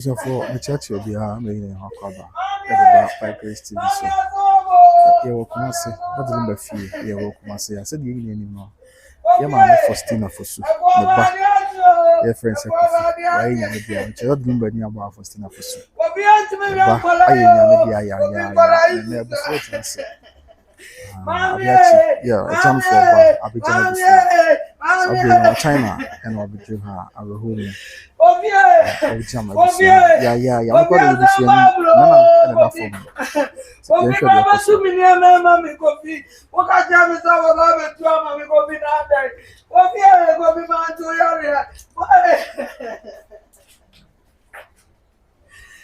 So for the church will be our main cover. About by Grace TV. So you will come and say, what the number fee? You will come and say, I said, you need anymore. Yeah, man, Faustina Fosu. The back, your friends are coffee. Why you need the answer? Not number near about Faustina Fosu. The back, I am the answer. Yeah, a jump for I'll be jump I'll be in China and I'll be doing her. I will hold him. I'll be jump. Yeah. I'm going to be seeing no, and enough for me. So, yeah, sure,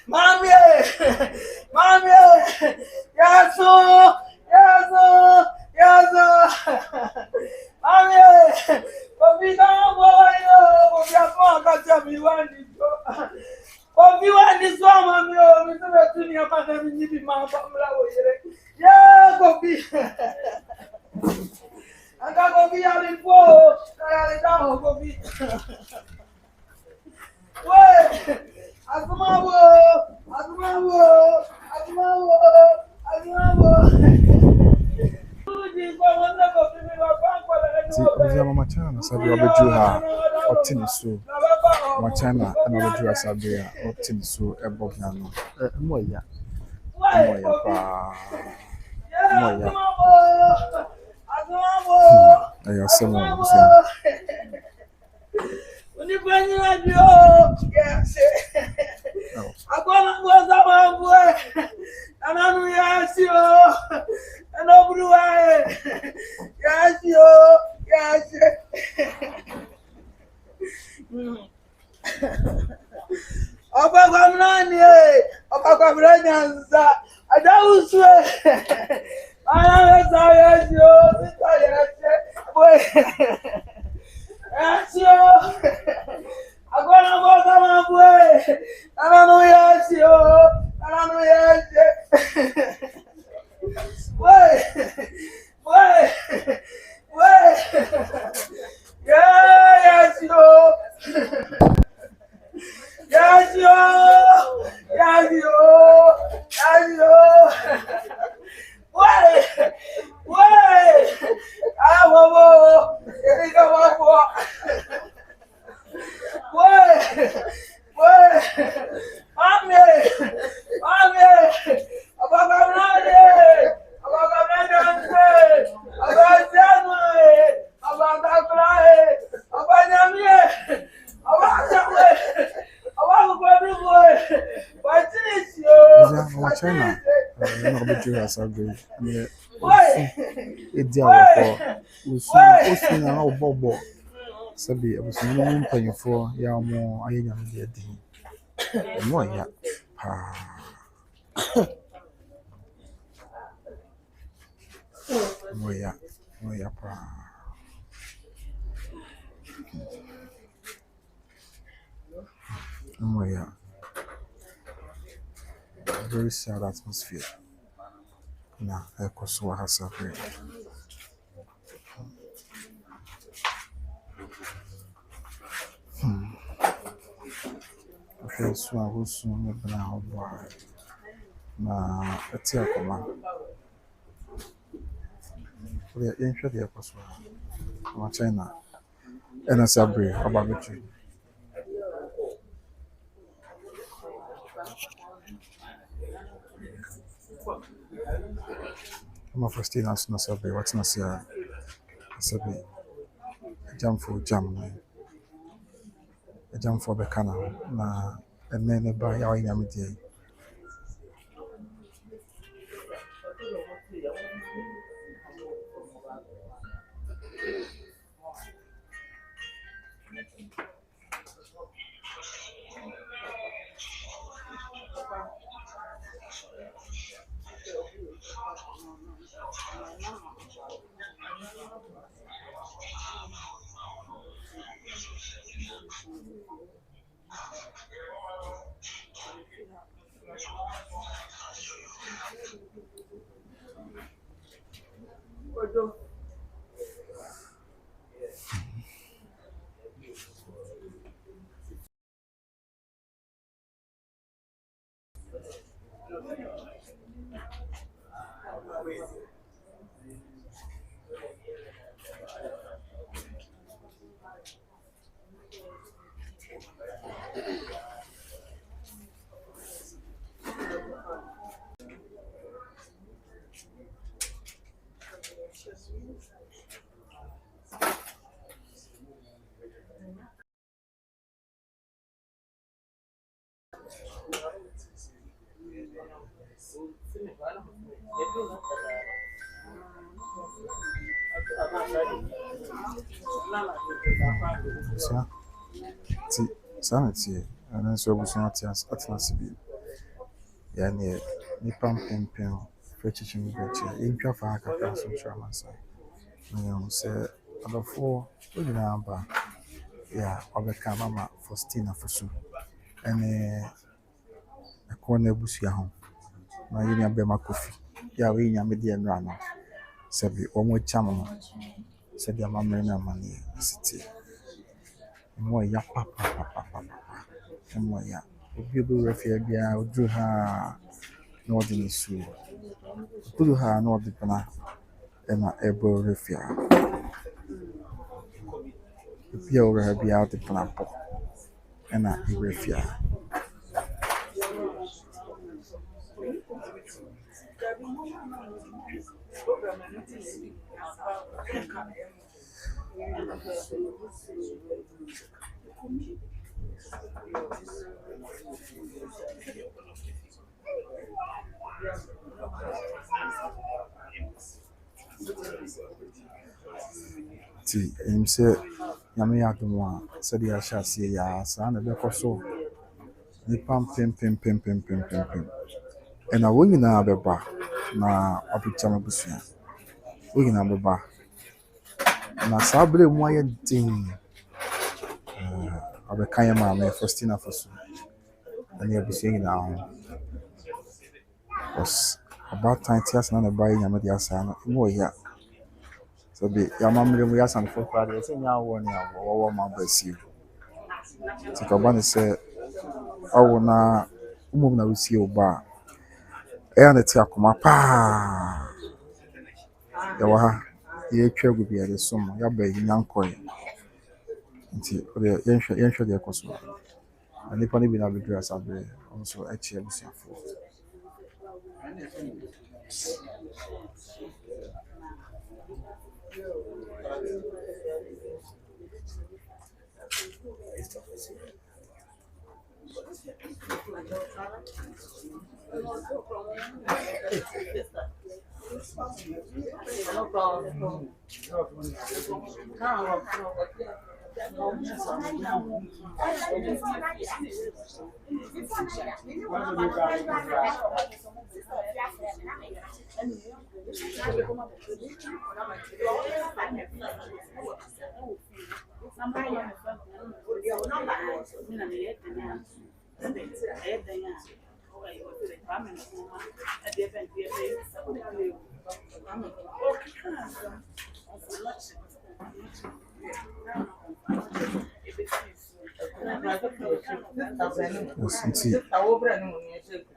Mommy, mommy, yes, yes, yes, mommy, but we don't go, we are going to be one. But you want this one, mommy, we don't have to be a man and we need my family. Yeah, go be. I got to be out in four, I got to be. Wait. Azumawo. See, Mama China, so we will do her or tin so. Mama China, and I will do a Sabia or tin so a bognano. Moya. I have someone. When you bring your yes, I'm going to go to boy, and I'm yes, you, and over the way, yes, you, yes. Opa Gamrani, Opa Gamrani, I don't swear. I am sorry, you, yes, you. I'm gonna go to my boy. I don't know, yes, you. I don't know, yes. Wait. Yeah, yes, you. Yes, you. Yes, you. Wait. I want more. Here we go, Wait. Mommy. China, I'm not sure as I agree. It's our Fosu now, Bobo. Sabi, I was no paying for Yamo, I am the day. Moya. Moya, Moya. Very sad atmosphere. Now, I Kosovo has a break. Okay, so I will soon be now. Na eti akoma. We are in the Kosovo. Ma China. And a sabre about me. I'm Faustina, no sabre. What's not here? Sabre. Jam for jam. A jam for the canal. Na and then by our yamity. So, sanity, and then so was not as atmosphere. Yani nipa mpempem fetching beche intwa fa akaka so trauma sai no se adofo onyina aba ya obeka mama Faustina Fosu ene akona busia ho na yini abema kofi ya we nya me de nra no se bi omo cham no se bi amamre na mani city mo ya papa mo ya obi obi refia bia odru ha na odi ni su kudu ha na odi pana ena ebo refia bia ora ha bia odi pana po ena refia ti say nyame adom a sɛ de ahyɛ aseɛ ya saa na bɛkɔ so nipa pem ɛna wɔn nyinaa bɛba na ɔbɛkyɛm abusua wɔn nyinaa bɛba na saa bere mu ayɛ den ɔbɛka yɛ maame Faustina Fosu ɛne abusua nyinaa ho was abaatan te ase na ne ba yɛ nyame de asa no mu wɔ ya so be yamamre mu yasan fo kwa de se nya wo ni awo ma basi ti ka ba ne se awo na umum na usi oba e ya na ti akoma pa ya wa ha ye twa gu bi ade so mo ya ba yi nyankoi nti o de yenhwe de ekoso ani pa ni bi na bi dra sabre on so e chi abusiafo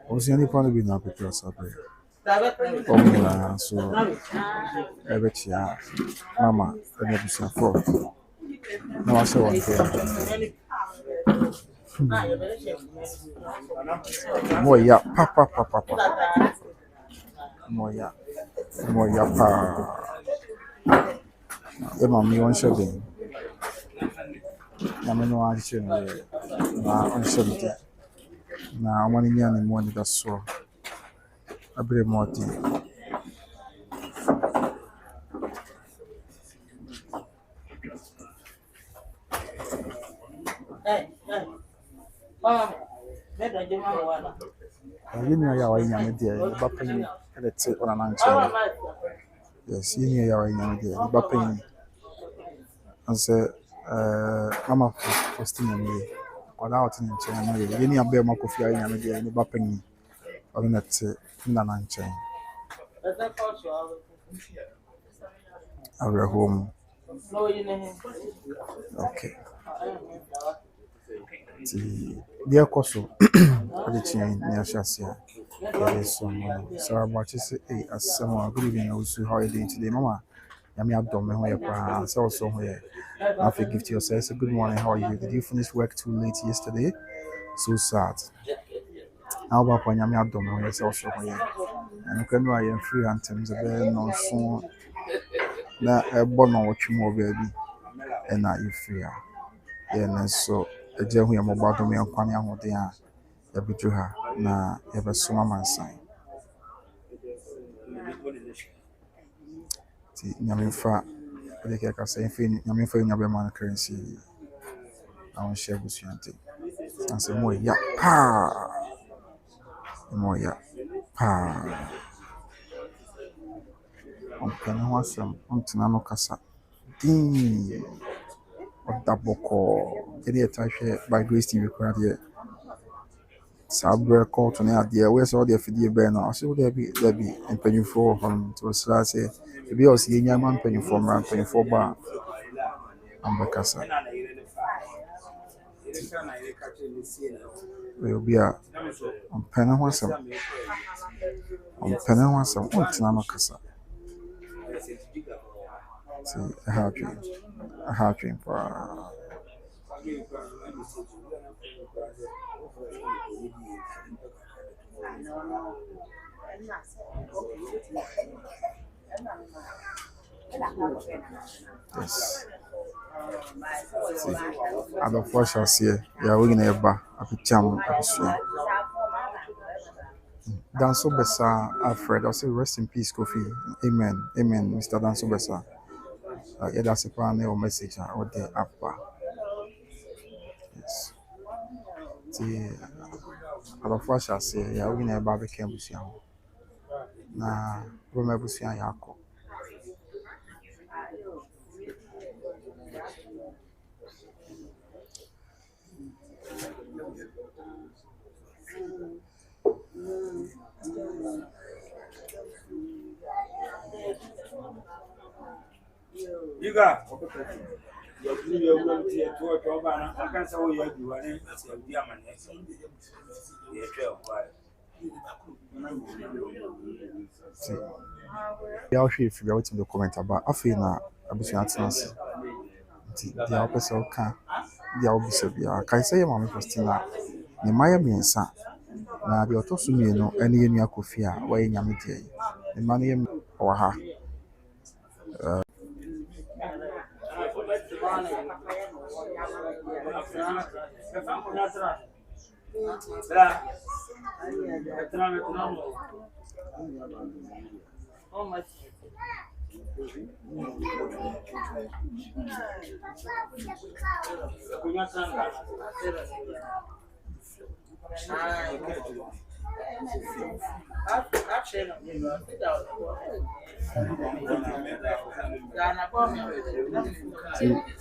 Osi ani pa no bi na petra sabre omina so ebechia mama ene busia for na wa se won moya papa moya pa e ma mi won se den na me no a che no na on se den na wani nya ni mo ni da so abre moti yini ya wa nya me de ba pan ele te ona na nche yes yini ya wa nya me de ba pan anse mama Faustina me kwada oti nche na me yini abe ma kofi ya nya me de ni ba pan ona te na na nche our home okay dear Koso, the chain near Shasia. There is some Sarpong say, as someone good evening, also how are you doing today, Mama? Yami Abdom, where you so here. Have a gift to yourself. So good morning, how are you? Did you finish work too late yesterday? So sad. How about when Yami Abdom, where you also here? And can I am free anthems, a very non song. Na a bon on what you more baby, and now you free. Yeah, so. Eje hu ya mobado me nkwane ahode a yabedu ha na yabesoma mansan ti nyamemfa de ke ka say fi nyamemfa nyabe man currency na on share busuante sanse mo ya pa mo ya pa on kana wasam on tena no kasa din odaboko eri etahwe by Grace TV kora de sabre call to na de we so de fidie be no aso de bi empanyufo hon to sra say ebi o si enya man empanyufo ba ambakasa we obi a mpana ho asam on tena no kasa si happy for yes. See, I don't force us here. Yeah, we're gonna have a jam. Danso Besa Alfred, I'll say rest in peace, Kofi. Amen. Amen, Mr. Danso Besa. Yeah, that's a plan or message or the app. Yes. See, I don't force us here. Yeah, we're gonna have a barbecue. Na remember Busia Yako. You got your will to a tour to Obana. I can't say you are doing Yeah, I'll if you're waiting to comment about I feel na abusua tenase. The opposite can the obisa bia. Kai say mama Faustina. Ne maya miensa na the otoso mienu ene yenu akofi a waye nyame die. Ne ma ne wa ha.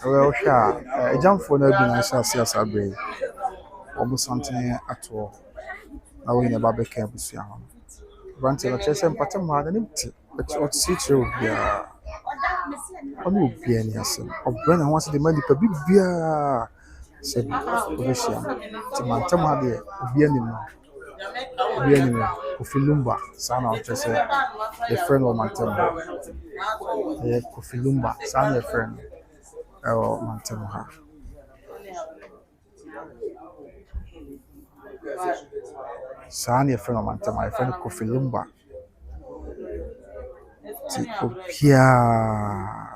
Well, sure. A jump for no being as a brain. Almost something at all. Now in a barbecue busia. Granted, I just but I'm mad and empty. But what see you, yeah. Only be any as of when I want the money per bibia. Said Obesia. To Mantama, dear, be any of Lumba, son of just a friend of Mantama. Kofi Lumba, son of a friend. Oh, Mantama. Son of a friend of Mantama, my friend Kofi Lumba. Opia,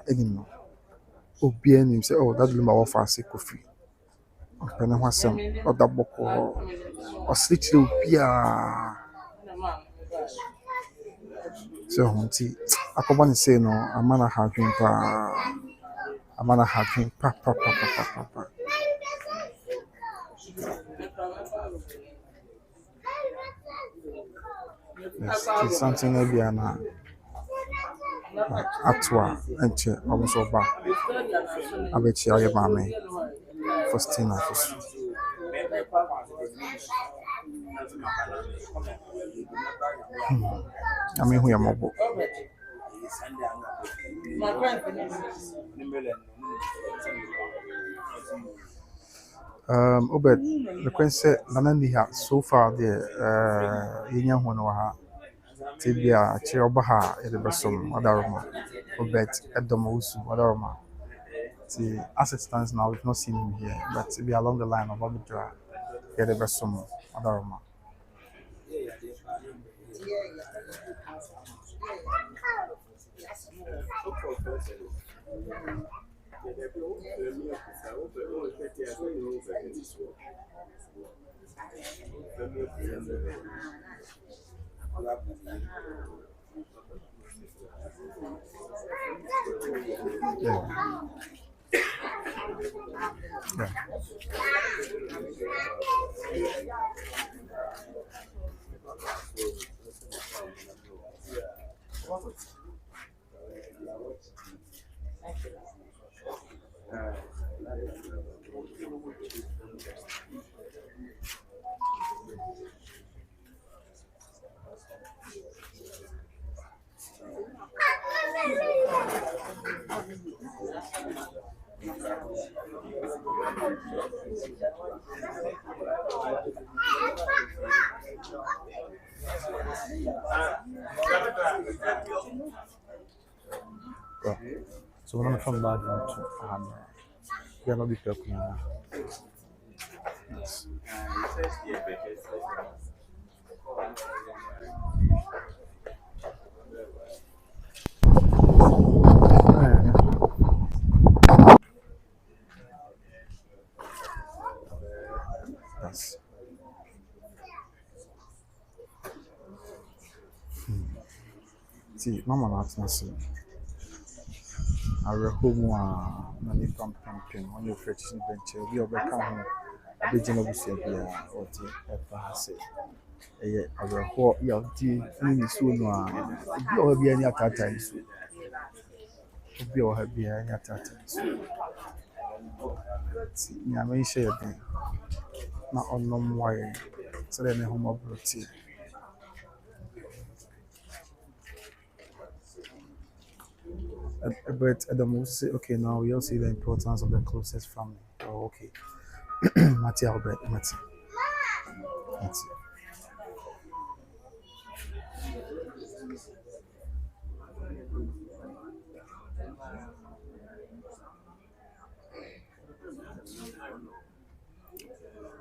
anymore. Opia, him say, oh, that Lumba offer say Kofi. Penny was some or that book or sleep to Opia. So, I come say no, a man have drink, a man have drink, papa. Yes, it's something maybe an Atwa and chair almost over. I bet you are mammy. Faustina Fosu. I mean, we are mobile. Obed, the Queen said, Nanandi so far the Indian one or her. Tibia, Chiobaha, Edibasum, Adaroma, Obed, Edomosu, Adaroma. See, as it stands now, we've not seen him here, but to be along the line of Abidra, Edibasum, Adaroma. Yeah. Yeah. Well, so when I'm coming back down to we are not be careful now. Yes. Yes. See, Mama not say. I home na nipa mpempem on your fetching bench. We overcome home. A bit of busia bia or the ever say. Awerɛhoɔ yɛ ɔde ne nsuo no a obi a ɔwɔ ha biara ne ataataa nsuo obi a ɔwɔ ha biara ne ataataa nsuo nti nyame nhyɛ yɛ den na ɔnom mmoa yɛn sɛdeɛ ne ho mmɔborɔ tie. But Adam will say, okay, now we all see the importance of the closest family. Oh, okay. Mati Albert, Mati.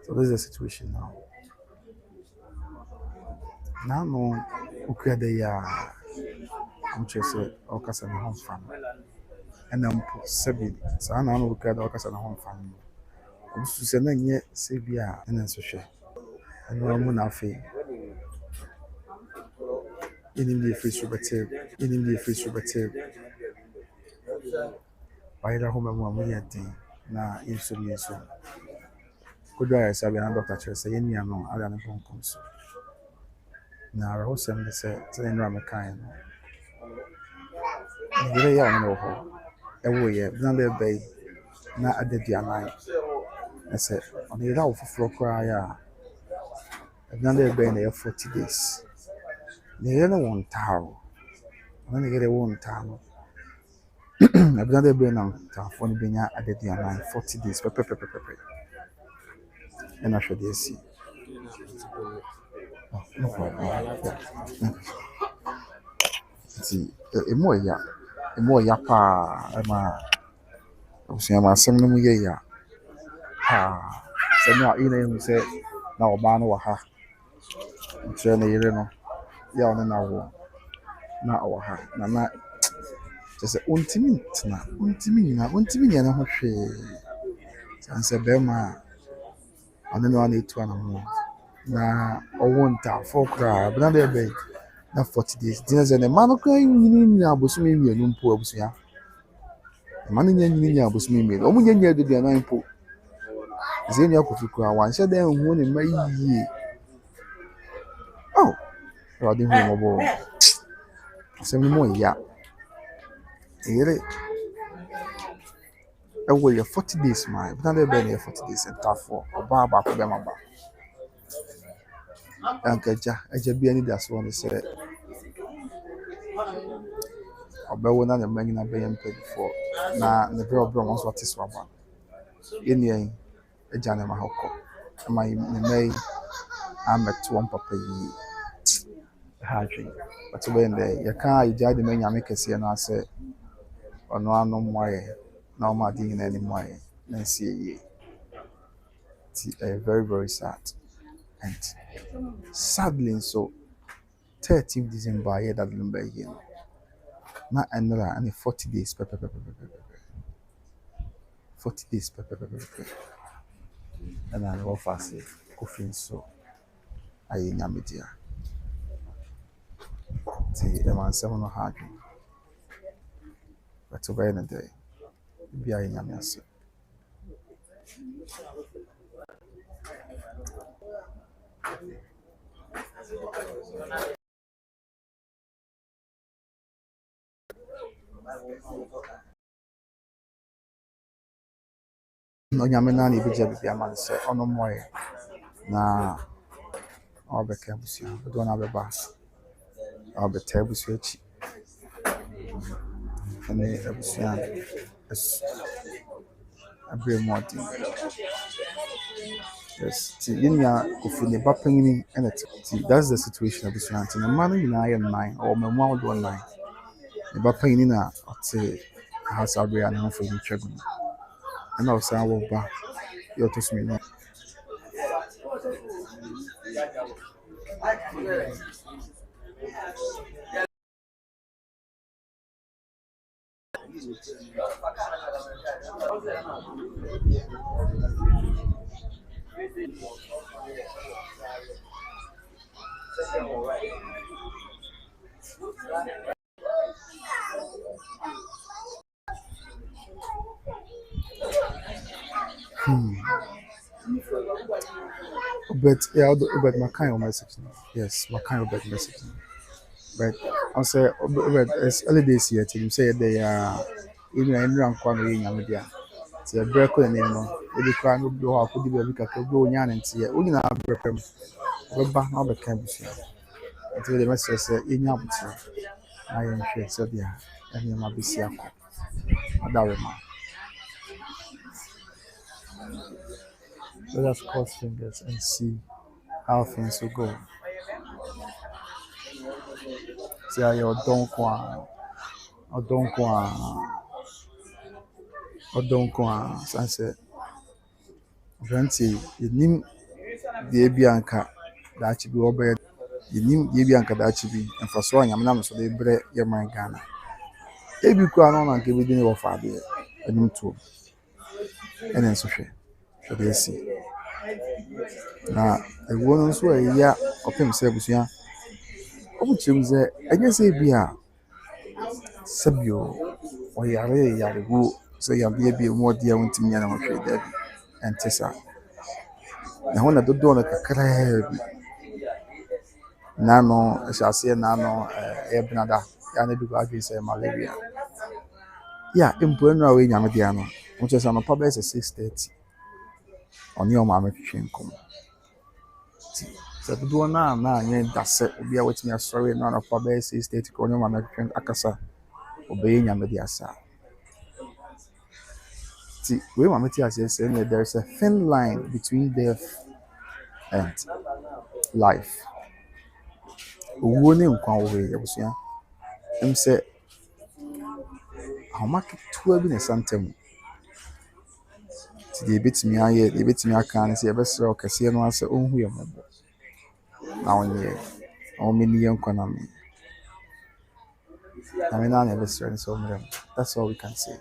So this is the situation now. Now, no, okay, they are. I'm just say, okay, so home family. And I'm seven. So I know okay, okay, so home family. I'm so say na nye sebia na so hwe. And I'm na afi. Inim the face robertel. Inim the face robertel. Why da home mu amuye den na insuri so. Kodo ya sabi na doctor chere say yen no ala ne konkom so. Na ra ho sem de say nra me kan no. Dire ya no ho. Ewo ye na be bay na adedianan. I said, on the route for cry, another been 40 days. They don't want town. When they get a one town, another been on town for the Benya at the Diana 40 days. And I should see. No problem. See, a more yapa, I was saying, my son, no, yeah. Ah, so now, you say, now, man, or ha. Journey, you know, yeah, now. Na awa ha na just ontimi tena ontimi na ho hwe sanse bema ane no na etu ana ho na owonta fokra bna de be na 40 days dinner ze ne manu kan nyini abosumi mienu mpo abusuya manu nyini abosumi mienu omu nyanya de na mpo zeni akofiku a wanhye den hu ne mayiye oh rodi hu mo bo asem mo ya ere we 40 days my but now be 40 days and tough for oba ba ko be maba ankaja aja bia ni das one say oba wo na na manyi na be yam before na the bro wants what is waba yen aja na ma hokko my me am at one papa yi hadri but when the ya ka ija de manya me kese na say ono anu moye na o ma di na ni moye na see ye very very sad and sadly so 13th December here that Lumba here na another and 40 days 40 days and I offer say coffin so I nyamidia ti e man se no ha adwen but obey na day bia nyame ase no nyame na ni bia bia man se ono moye na obeka busia do na beba obeta busia chi ene busia es abre moti yes ti yinya kofuni bapangini ene ti that's the situation busia anti na man nyina ye nine or memo do nine ne bapangini na ote house abre na for you chegun ena osa wo ba yo to sumi no but yeah but my kind of message no. Yes my kind of message no. But I'm say but it's early days here till you say they are even in run kwano yin nyame dia ti e break ko ni no e bi kwa no bi ho akodi bi abi kakra bi onya ne ntie o nyina brepem beba na be kan bisia until the message say inya buti na yin hwe so dia eni ma bisia ko adawe ma let us cross fingers and see how things will go. See how your don't kwa sunset. Granty, you nim the Abianca that you be obeyed. You nim the Abianca that you be, and for so I'm not so they break your mind Ghana. Ebi kwa no na nke bi din wo fa de enim to ene nso hwe so dey see na ewo no nso ya opem se busua obuchim ze enye se bia sabio o yare go so ya bia bi mo dia wontim nya na mo hwe da bi entesa na ho na dodo na kakra bi na no asiase na no e benada ya na bi go adwi se malaria ya empo enu a we nyame dia no mo chesa no pa be 6:30 oni o ma me twetwe nkom so do na nye dase obi a wetimi asori na na pa be 6:30 ko oni o ma me twetwe akasa obey nyame dia sa ti we ma me ti ase say there is a thin line between death and life owo ne nkwa wo we ebusua em say how much to bi na santem ti de betimi aye de betimi aka na say e be sere okase no ase onhu ye mobo na onye o meni yankwa na me I mean na be sere so mrem that's all we can say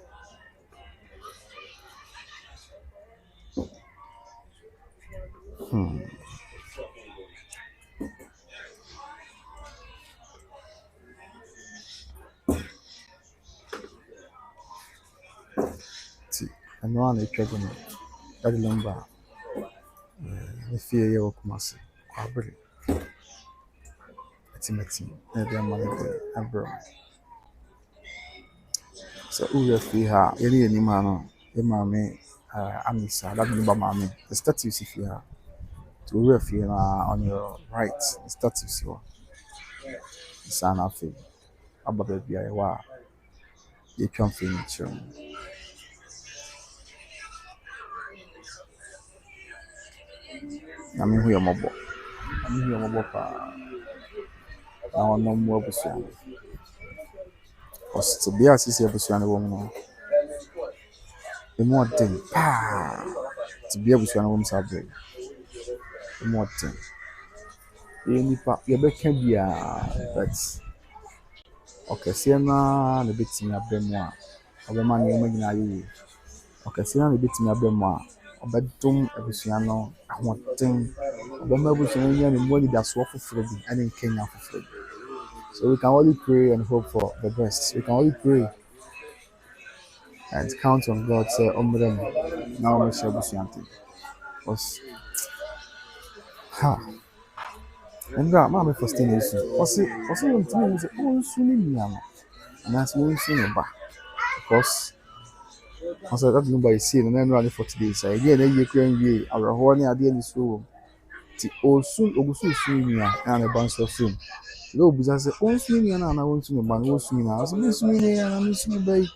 ti ano ana etwago no that Lumba ne fie ye okumase kwabere atimati na be amane be abro so uwe fie ha yeri enima no e maame amisa that Lumba maame the statues fie ha to uwe fie na on your right the statues here sana fe ababa bia ye wa ye twam fe ni chiro na me hu ye mobo pa na ono mu abusia osto bia sisi abusia no wo no emo den pa ti bia abusia no wo msabre emo den nipa ye beka bia but okese na na betimi abemu a obema ne mo nyina ye okese na betimi abemu a obedum abusia no ahoten obema abusia no nya ne mo ni da so foforo bi ane Kenya foforo So we can only pray and hope for the best. We can only pray and count on God. Say, now we shall be something. Because, ha, and that mammy Faustina is. Was you to me? Oh, soon, young. And that's one soon back. Because, I said, that Lumba is seen and then running for today. So, again, you can be our horny idea in this room. Oh, soon, Ogusu soon, and a bunch of soon. No, because I said, oh, soon, and I want to know about what's soon. I was missing me, and I'm missing me, babe.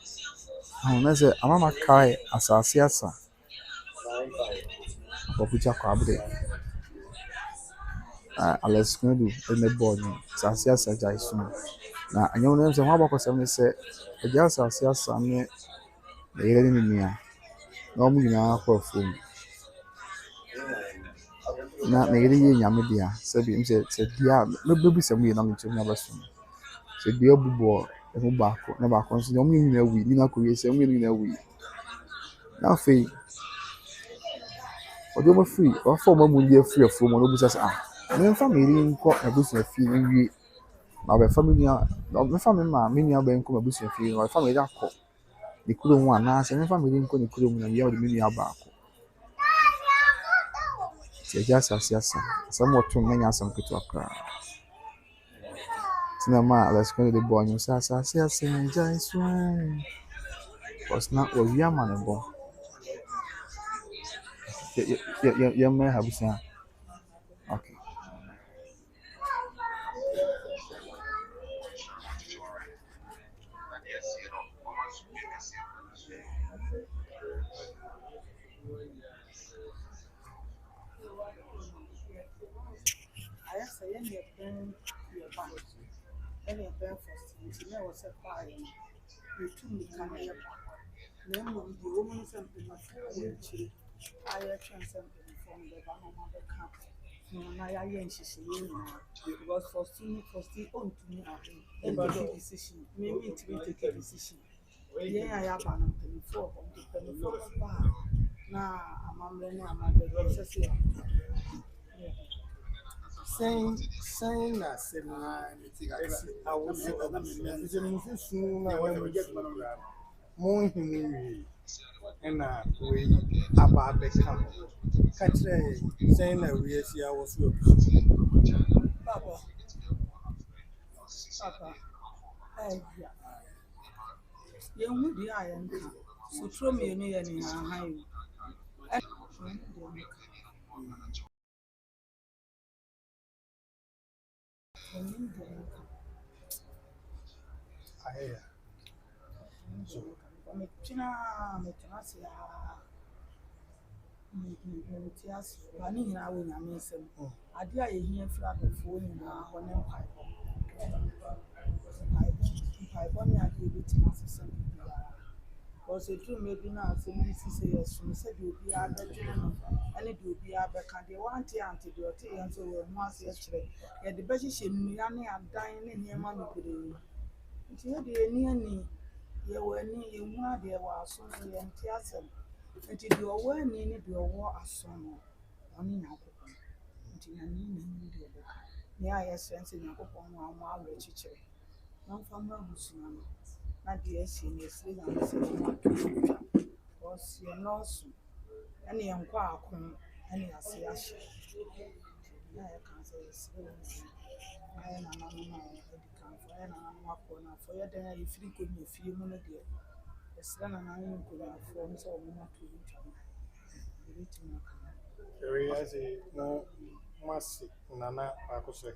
And I said, I'm not kai as I see us. For which I could Alex Kudu in the board. Sasia Saja is soon. Now, I know names and what about some say, a gas as yes, I'm the enemy. Normally, now for food. Not nearly Yamidia, said him said, yeah, maybe some way on to never soon. Said the old boy, and who back, never consider me in a week, Nina could say, in a week. Now, Faye, or you were free, or former would be free of from one of us. Then family in court, a business fee. My family, my family, my many are being come a business fee, my family that call. They couldn't want us, and family didn't go to the year of the million back. Just as yes, somewhat too many as some could talk. Cinema, let's go to the boy, you say, yes, and just one was not what we are manable. You may have seen. Okay. I say any ben your back. Any ben first. You know what's a fire. You two me can hear back. Then when the woman something before I actually something from the Bahama camp. No, I am she because for still on to me and the decision. Maybe to take a decision. Yeah, I have an before now I'm learning about the process. Saying that I was soon more him and we about the camp. Catch saying that we see I was Papa, Papa, yeah. Young I am so throw me any high. I hear. China, Metasia, Metias, running now in a mason. I dare you hear flat of phone in our one empire. I bonny I gave it to my sister. Because it will maybe now, so we say yes, we said you'll be out there, and it will be out there. Can they want the antibiotic and so once yesterday? Yet the best she knew, and dying in your mammy. It's here the near. You were near you, there was so and Tiasan. And if you are well near your war as son, only now. Until you need your book. Yeah, yes, and in your book on 1 hour, teacher. No family was not the SNS, was your nurse. Any unquack, any as I can say, I am an animal for your dinner if you could be a few minutes. The son and I could have forms or not to each other. There is a no massive Nana Akoshe.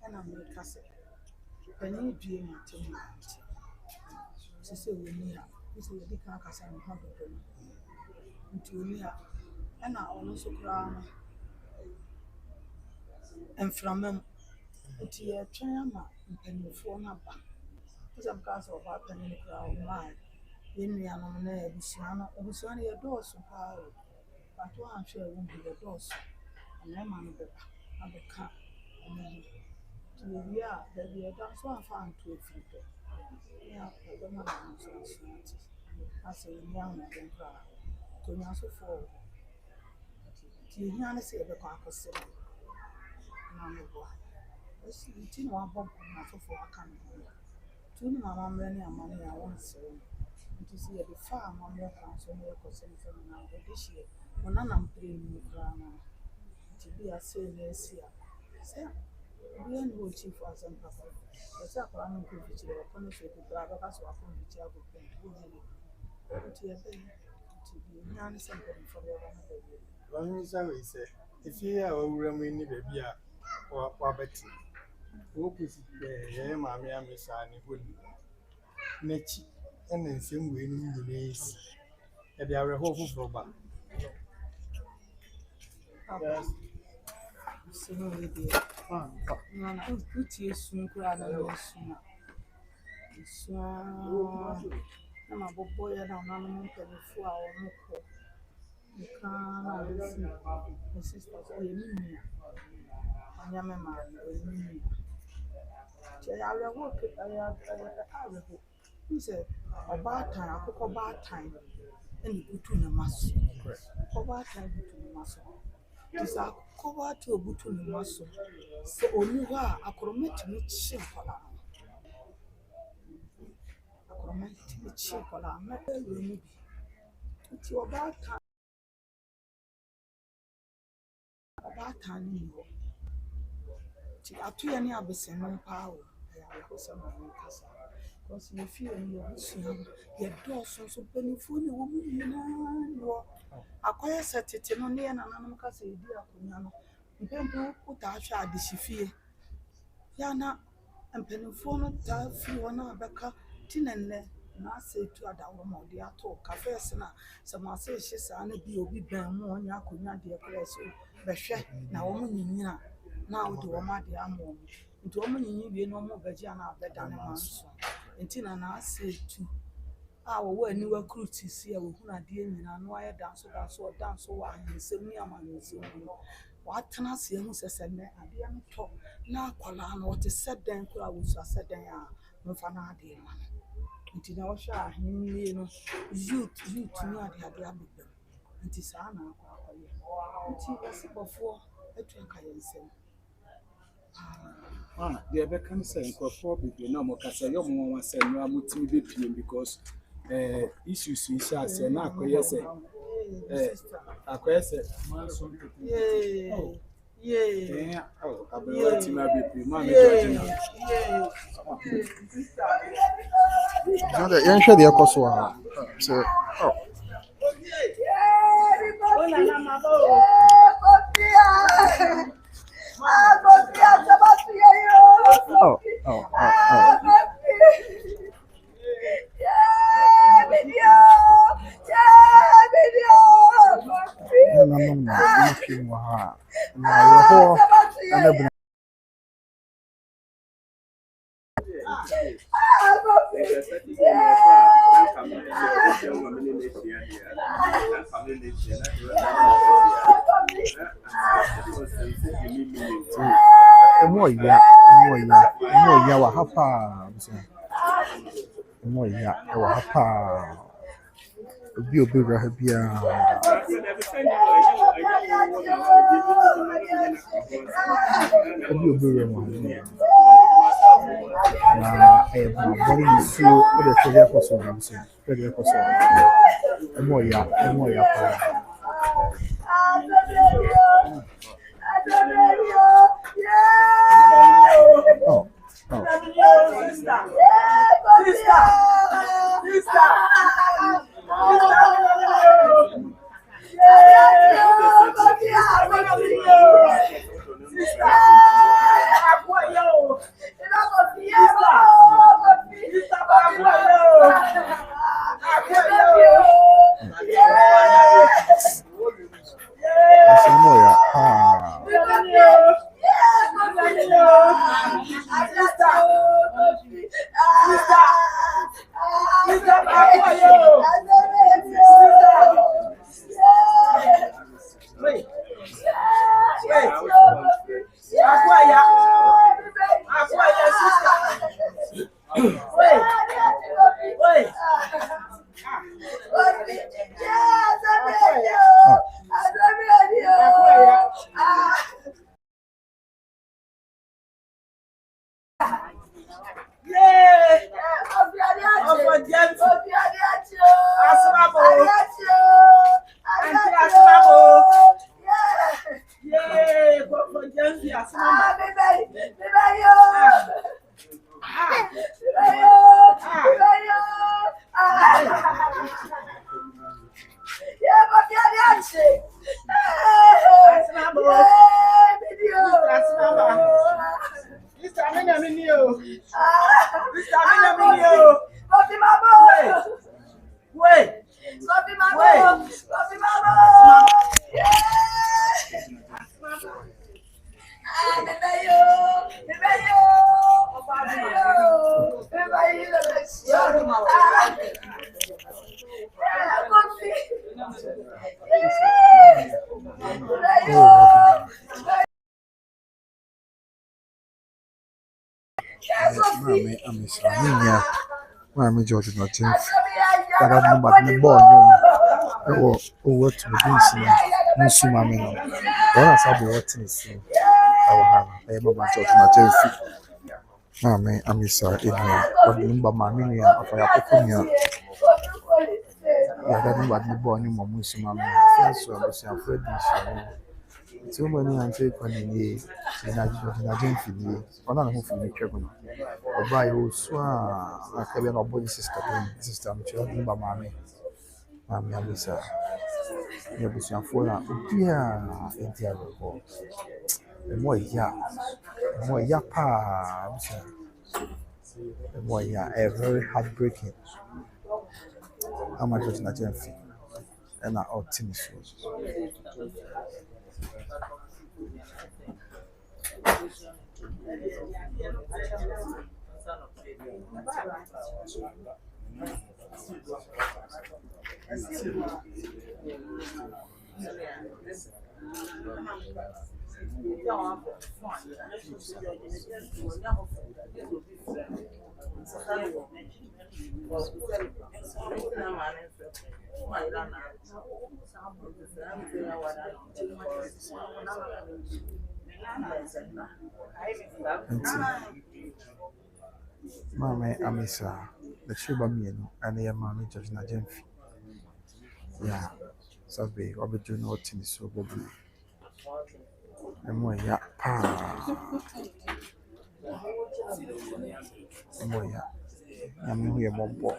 And I'm a castle. When you dream at him, she said, we need her. This is a big carcass and 100 into near. And I also crown and from them. It's a triumph and the phone up. Some cars of our penny crowd, mine. In the anomaly, it was only a door so power. But one share won't be the doors. And then man, I become. Yeah, there be a dance one found to a feet. Yeah, I don't know. I say, young and proud. To answer for. You hear say the carcass. Namebo. It's eating one bomb for a can. Two mamma many a money I want to say. To see a farm on your council, your cousin from now this year. When I'm playing with Rana to be a serious here. Say, we are no chief for Asantehene. The Sarpong could be your punish with the brother as well from the child of them. To be something for your One is always say, if you are already in the baby or Betty, opposite the Mamma Miss Annie would Nechi and then same way in the days. And they are a whole rubber. Yes, so no, put you soon, cry soon. So, I'm a boy and I'm not 24 hours. You can't the sisters, oh, you mean, I am a man, I work who said about time, I cook about time, and you put in a muscle. About time, put in a muscle. This I cover to a boot in a muscle. So, only why I could make me cheap. I could make me cheap. I'm not really. It's about time. I do any of the same power. I have some because you feel your doors so painful. You acquire certain on the end, and I'm going to say, dear Kunyano, you can't put out a disfee. Yana and Penifona, Fiona, Becca, Tin and then. I say to a down of the talk, cafe, some I say she's an be bang more, Yakunya, dear Class, Beshe, now woman, now do a muddy ammo. Into woman you no more Virginia better than a month. And Tina and I say to our way newer cruises here with Huna dear and wire dance or dance so I send me a man. What can I see? Who says, I didn't talk now. Colana, what is said then? I was said then, no fanadi. Until now, you know, you to me, I had the habit. It is Anna. Until before, I drink I say. The other can say, probably no more can say, your mama said, no, I'm not because issues we shall say, now, yes, I question. Yeah, oh, I've been waiting my baby, mammy. Young shed the Akoswa. So, oh, oh, oh, oh. More ya, what happened? More ya, what happened? Be a bigger, body is so with a failure for some reason. Failure for some. More ya, oh, Mami, Amicia, Mami George, not in. But I'm not born. Oh, what to be seen? Musu Mammy. When I saw the what is I will have a Mama George, not in. Mami, Amicia, in here. But Lumba Mammy, of a Yaponia. Yeah, that what the born in Musu Mammy. So I was afraid this. Too many answer on the day. In a gently, or not moving the trouble. Or by you, swan, I carry no body system, children by mammy. Mammy, Amisa. You have been for a dear, a dear report. A more ya, more yapa, a more ya, a very heartbreaking. How much was not your feet? And I ought to miss Mammy, Amisa, the sugar meal, and the mammy judge Najemfi. Yeah, so big, I'll be doing what in the so good. And more ya, pa, and more ya. I'm here, Bobo.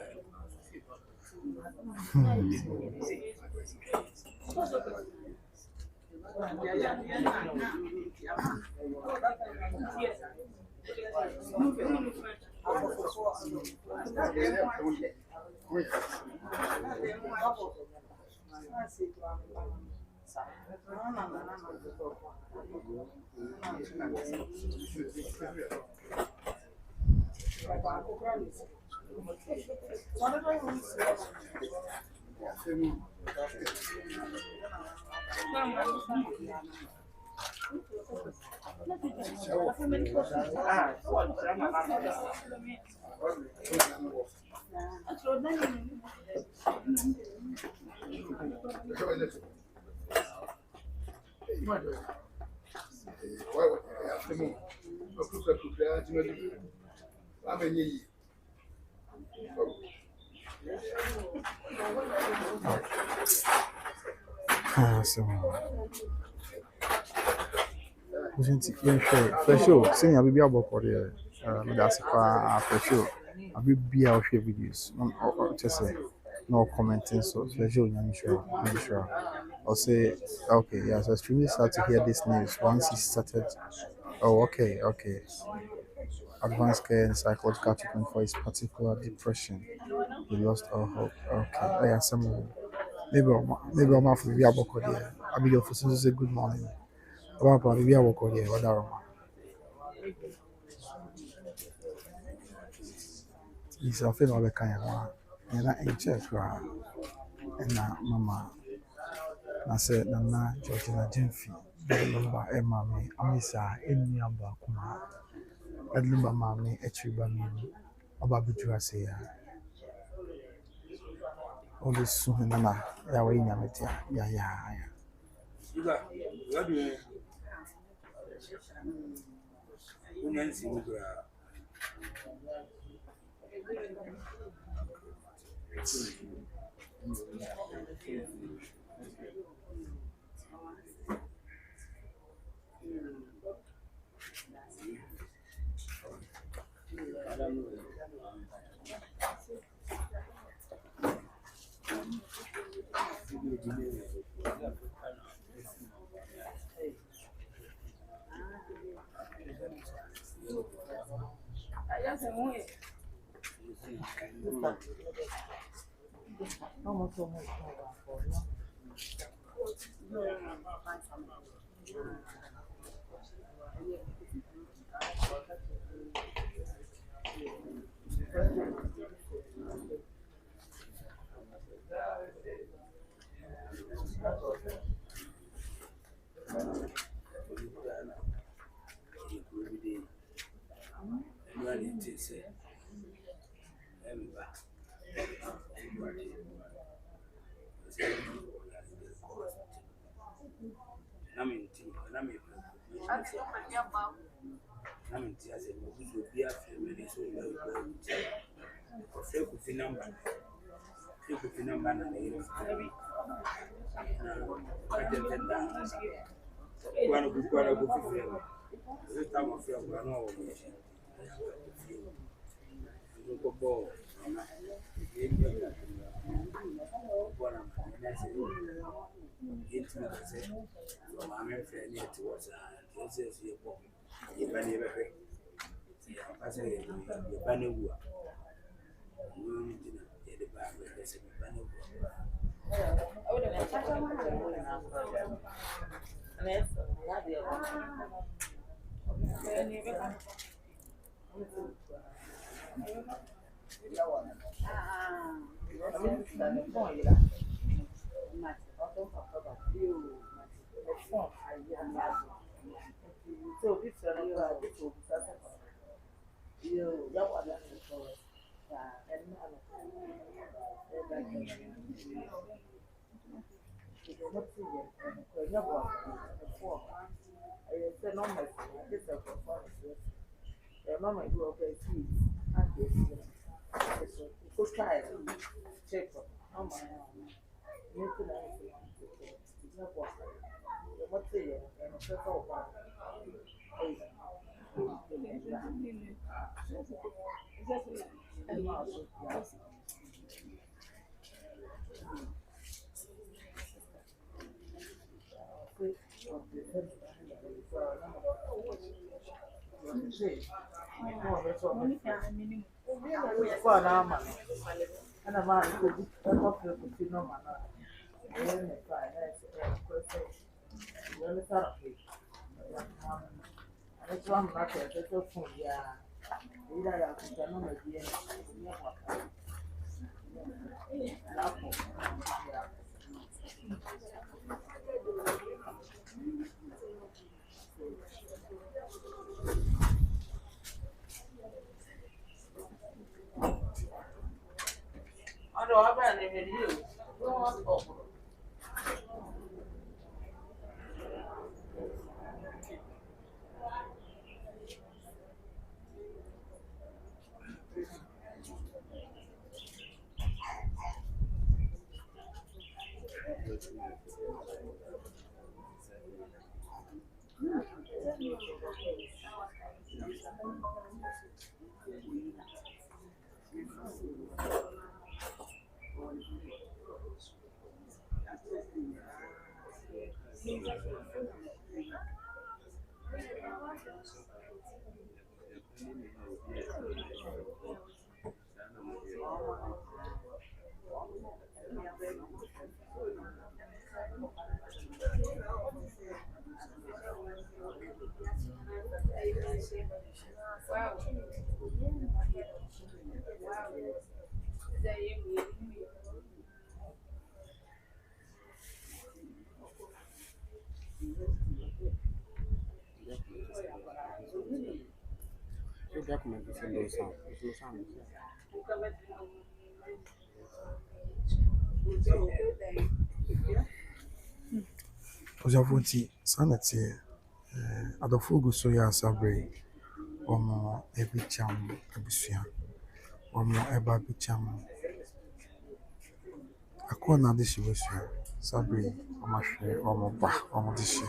So, for sure, seeing a baby about for the that's for sure. A baby out share videos, or just say no commenting. So, for sure, I'm sure. I'll say, okay, yeah, so it's really sad to hear this news once it started. Oh, okay. Advanced care and psychological treatment for his particular depression. He lost all hope. Okay, oh, yeah, some maybe I'm off the via book there. I mean, your first say good morning. About the via book there, what are he's a fellow of the kind of one. And I ain't check and now, Mama, I said, Nana, Georgina Jemfi, Lumba, Mammy, Amisa, Emiamba, Kuma, Lumba, Mammy, Etriba, about Bujua say, all this soon, Nana, Yaway, yeah. Document is in those sound. Ɔsafo nti saa na teɛ adɔfo gu so yɛ asabere wɔn ɛbɛkyam abusua wɔn ɛba abɛkyam akɔɔ na ade hyɛ abusua sabere wɔn ahwɛ wɔn ba wɔn de hyɛ.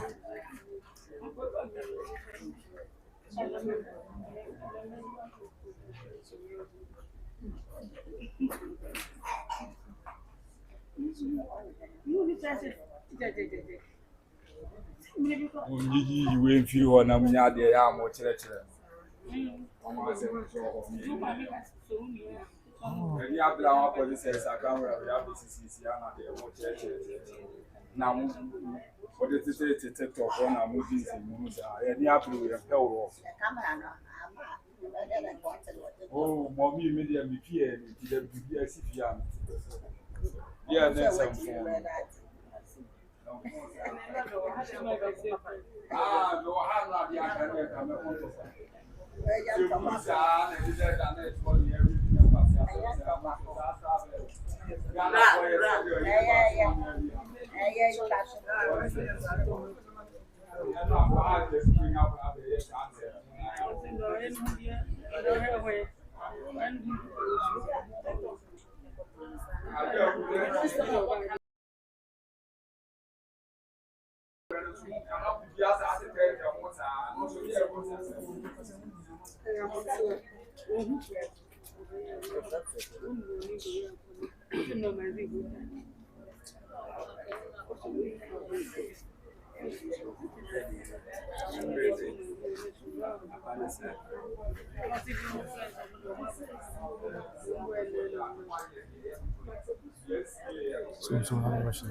Munyi we mfiri hɔ na munya ade ya mo kyerɛkyerɛ Any other our police is a camera, we have this is now what did it say to TikTok on our movies and movies? Any other we have held off. Oh, mommy, media, me fear, the BBS if you are. Yeah, that's some phone. Ah, no, I'm not the academic. I'm a photo. So how much?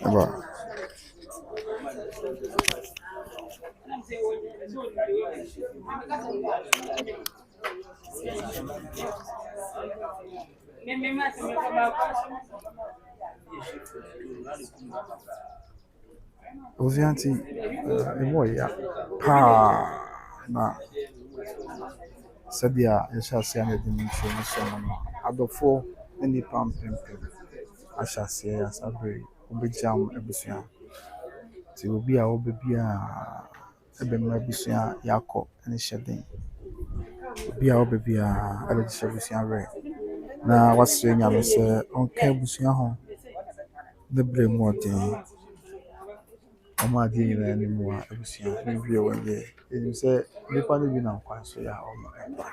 About Ozianti, ya pa na sadia yashasi ane dimension so no adofo any pam pempem ashasi ya sabre obejam ebusua ti obi a obebia ebema ebusua yakọ ne hyeden obi a obebia ebedi ebusua re na wasere nyame sɛ ɔnka ebusua ho ne bre mu ɔden ọmọ adé nyinaa ni mu a ebusua ne wie wɔ yɛ enim sɛ nipa no bi nam kwan so yɛ a ɔmo ɛba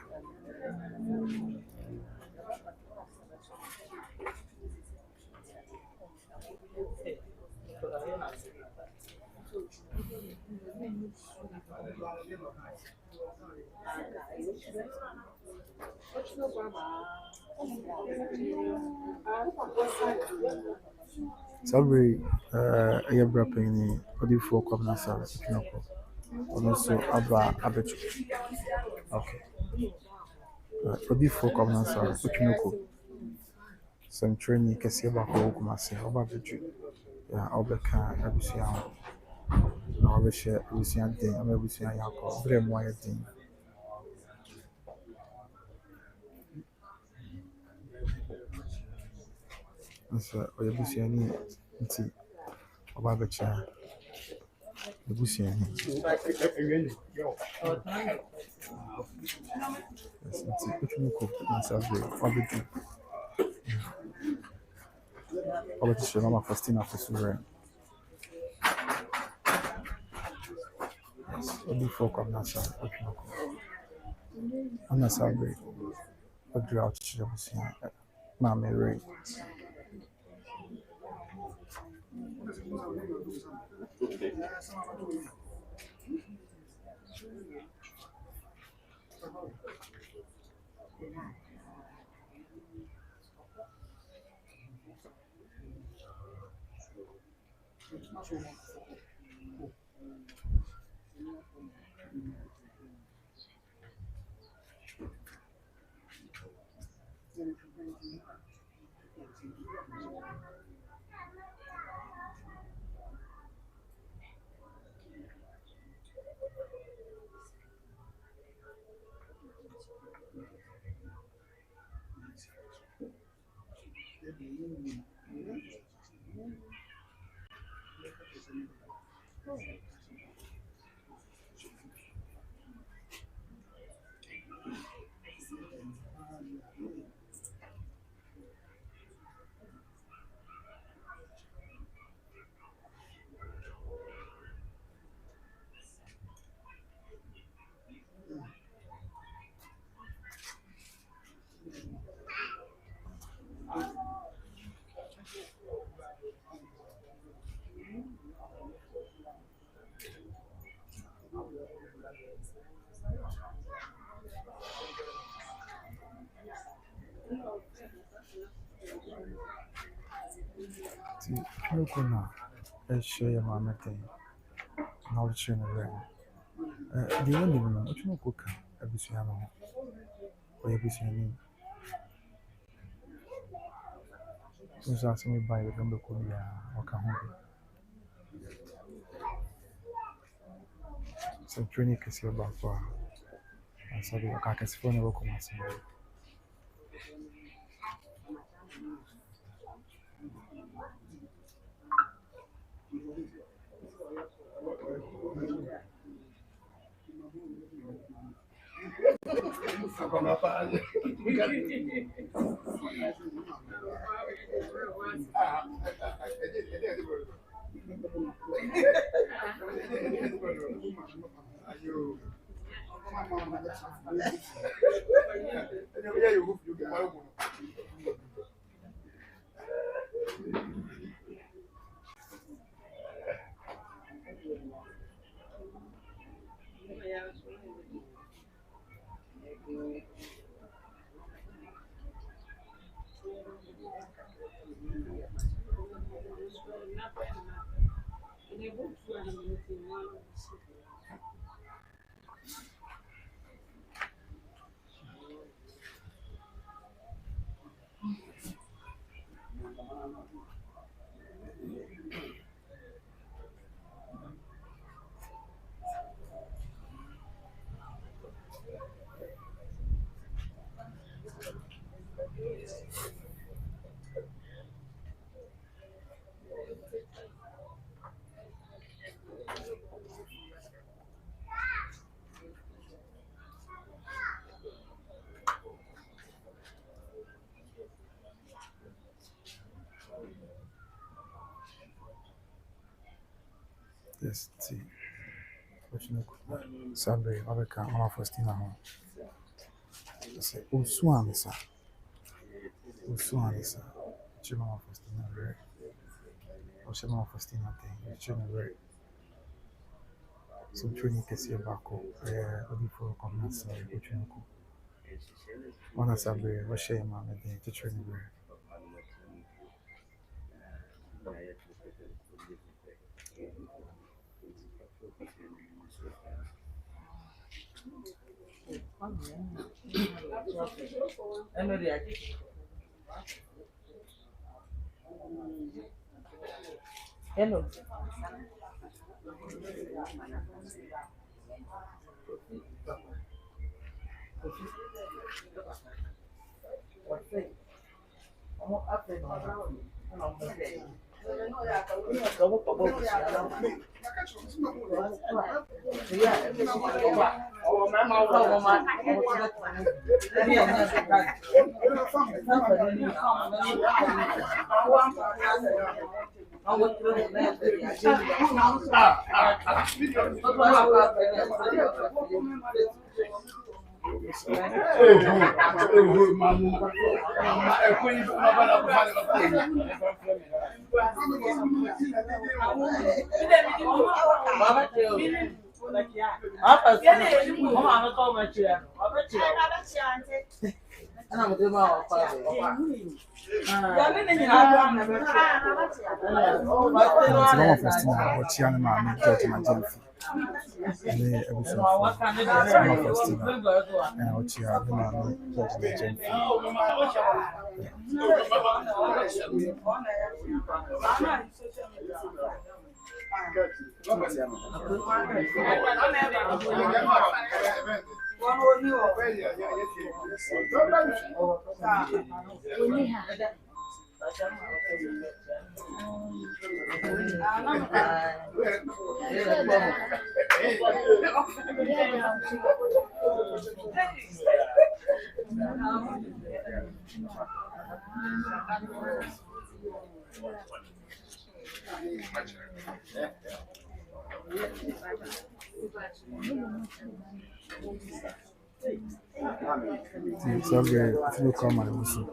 Sabre Heärtbreaking ni odiifo kwabena sare kinoko ono so aba abetu okay odiifo kwabena sare kinoko some training kesi ba ko kuma se oba betu ya obeka abusua ho na obehye abusua den ama abusua yakọ bre mu ayɛ den nso oyabusua ni nti oba becha abusua ni nti kinoko na sabre obetu Obetishwe mama Faustina Fosu. Yes, Obi folk of Nasa, Okinoko. I'm not celebrate. What do out to see? Mammy Ray. See, Lokuna, a share mamma thing. Knowledge in the realm. The only one, what you know, cook, a Bisiano, or a Bisiani. Who's asking me by the number Korea or Kahombi. So, training is your back for. And so, the Kakas phone will come as well. Yes, see. What you know, Sabre, Abeka, Mama Faustina. I say, Usuanisa. Usuanisa. Chima Faustina, right? Or Shema Faustina thing, Chima, right? So, training is your back up. Obi for comments, which you know. One Sabre, what shame, Mamma, to training, right? Hello. What's it? I'm up there. Nti mama Faustina wɔkyia ne maame George Magyemfi ne abusuafoɔ nti mama Faustina ɛna wɔkyia ne maame George Magyemfi. So great if you come and listen.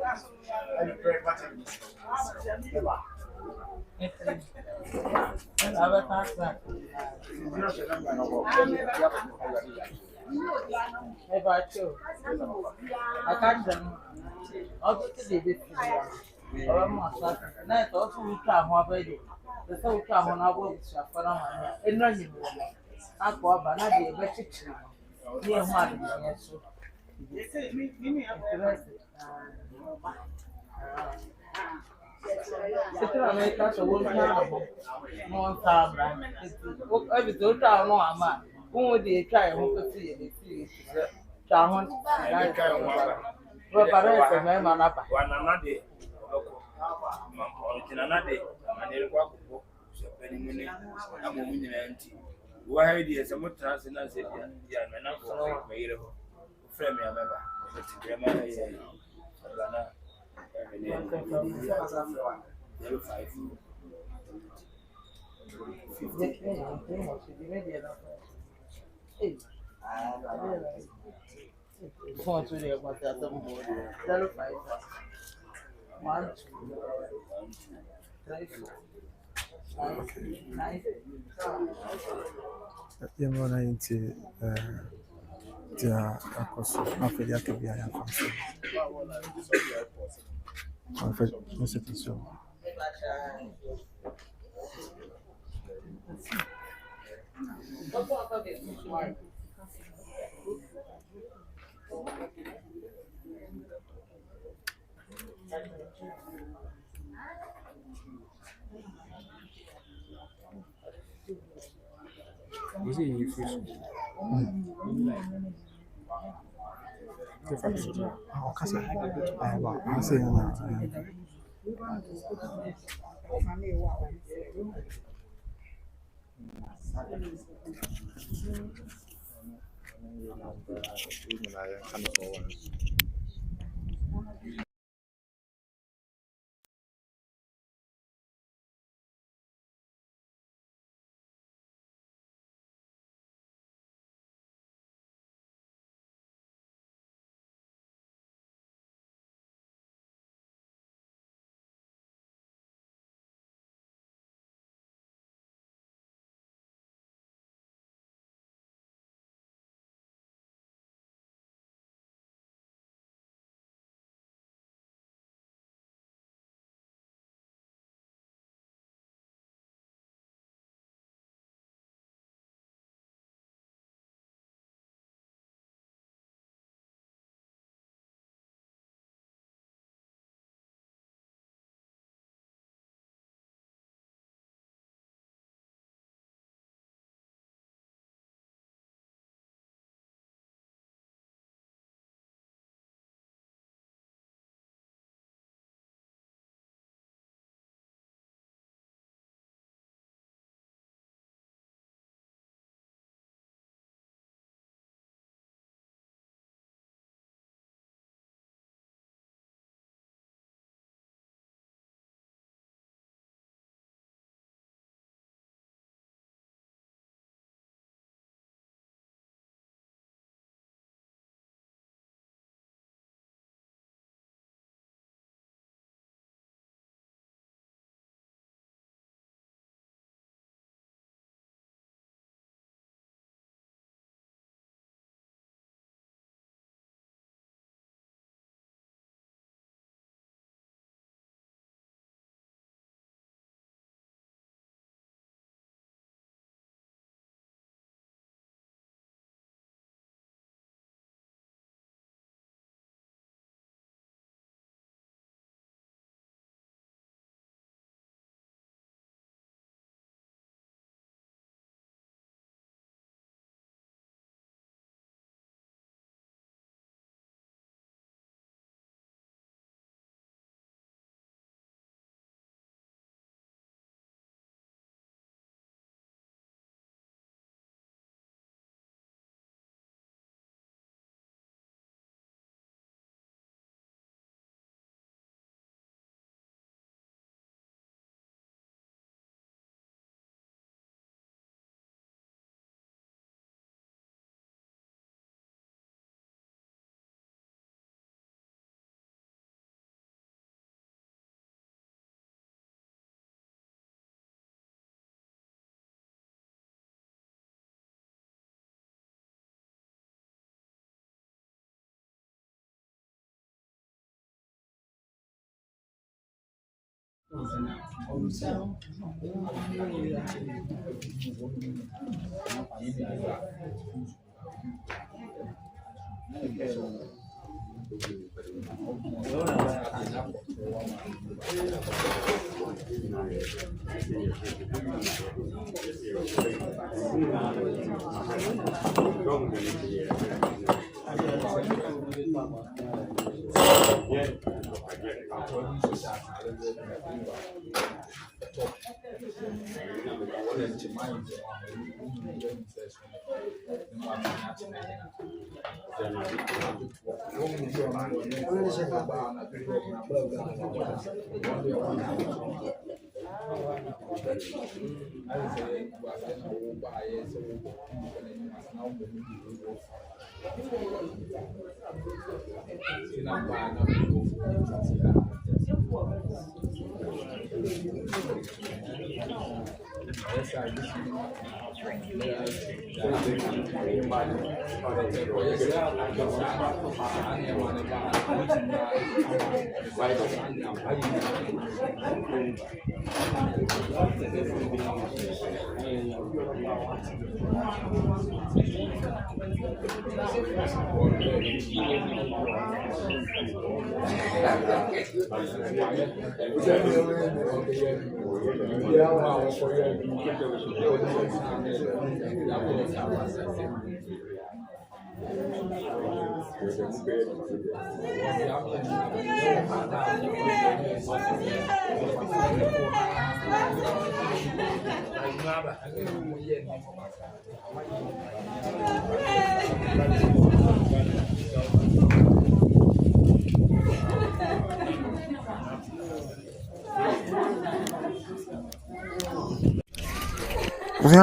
Yɛmmɔ no nti dia akɔ so na afei de aka bia yɛafa so afei mɛsɛti so Was it in Fosu? ɔkasa ɛba asɛ yɛ na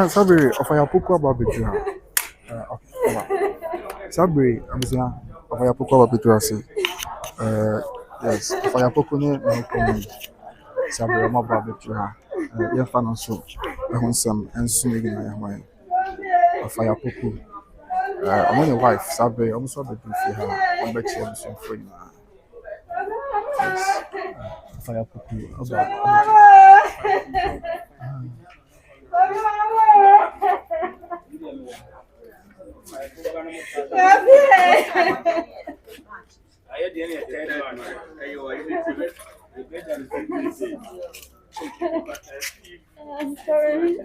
Sabri, of your poker about Betra. Sabri, I'm saying, of your poker about Betra. Yes, of your poker, no comment. Sabri, I'm about Betra. Your fan also, I want some and soon again. I am my of your poker. I'm on your wife, Sabri, I'm so happy to see her. I'm bet you have some friend. Yes, of your poker. I'm sorry.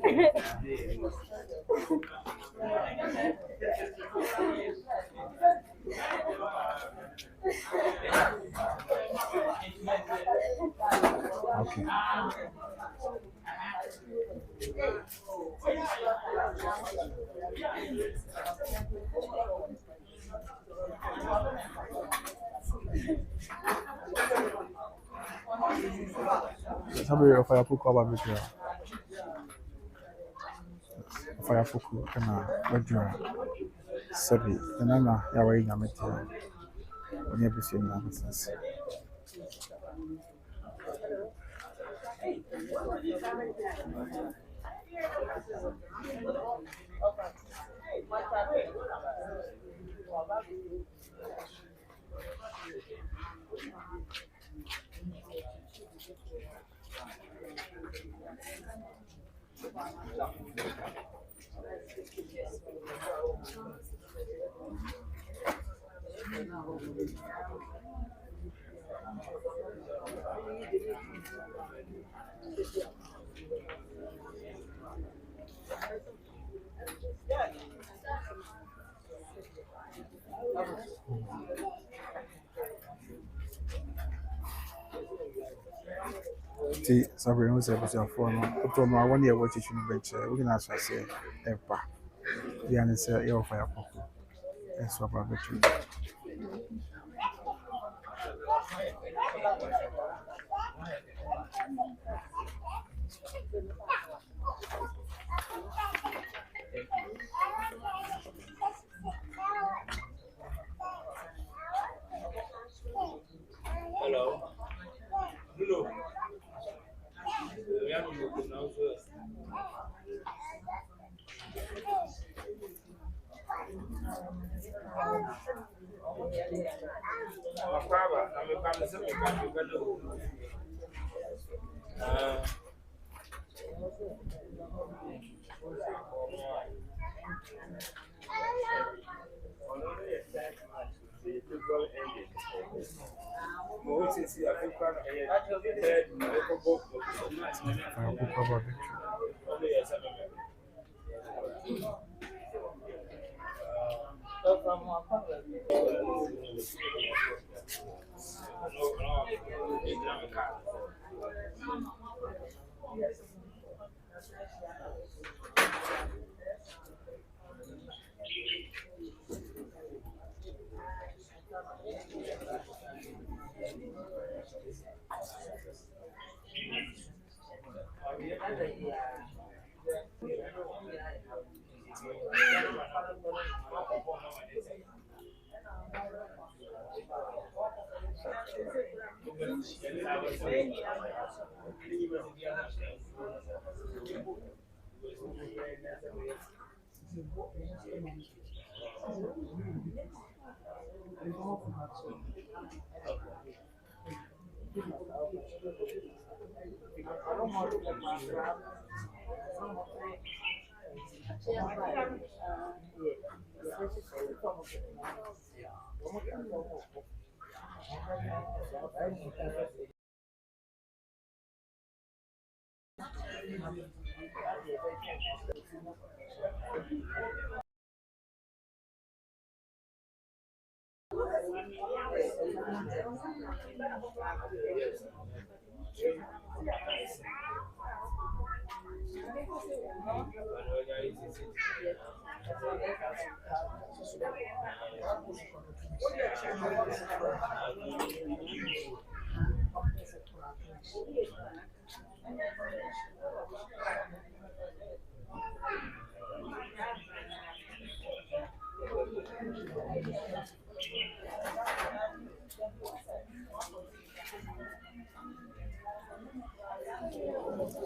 Okay. Sabri, of your poker about Betra. Firefoku and Badra Sabi, and Anna, Yaway Yamete, when you have seen nonsense. Sabri was able to afford from 1 year watching venture. We can also say, Epa, the answer, your Firefoku. That's what about the truth.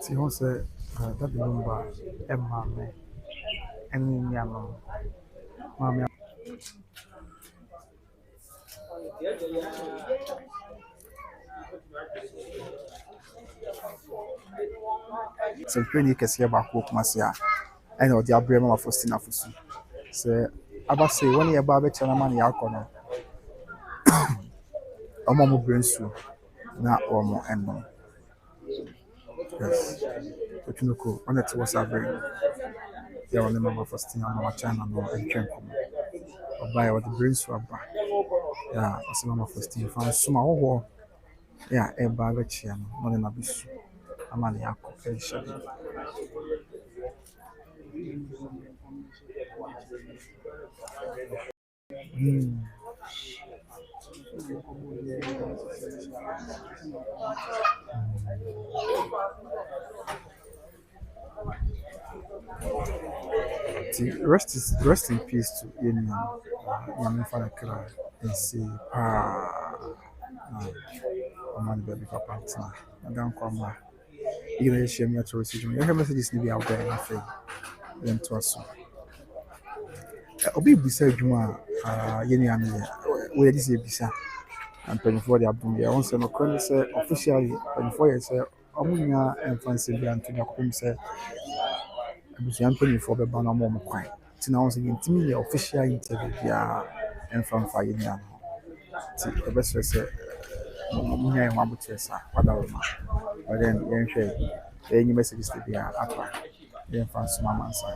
See, who say that the Lumba and mammy and Yano, mammy. So, pretty can see about Hope Masia. I know the Abraham of Faustina Fosu. Say, Abba say, when you're Babby Chanaman Yakono, a momo brinsu, not Omo and no. Yes, but you know, on it was a very, yeah, on the Mama Faustina, Mama China, no, and Champion. Buy what the brinsu abba. Yeah, as Mama Faustina found Suma or, yeah, a Babby Chiano, not an abyss. Amaniako, and Shabby. Rest in peace to any young father killer and see man baby papa tina. I don't come back. You know, share me at your decision. Your messages need to be out there, nothing. Then to us. Obi bisa juma yeni ame we this bisa and 24 the abdum ya once no kwan say officially 24 years say omunya enfancy bi antony akopem say abusuan 24 be ba na mo mo kwan ti na once intimi official interview ya enfanfa yeni ame ti e be say omunya en wabuti sa wada ma but then yen hwe any messages to be apa yen fancy mama say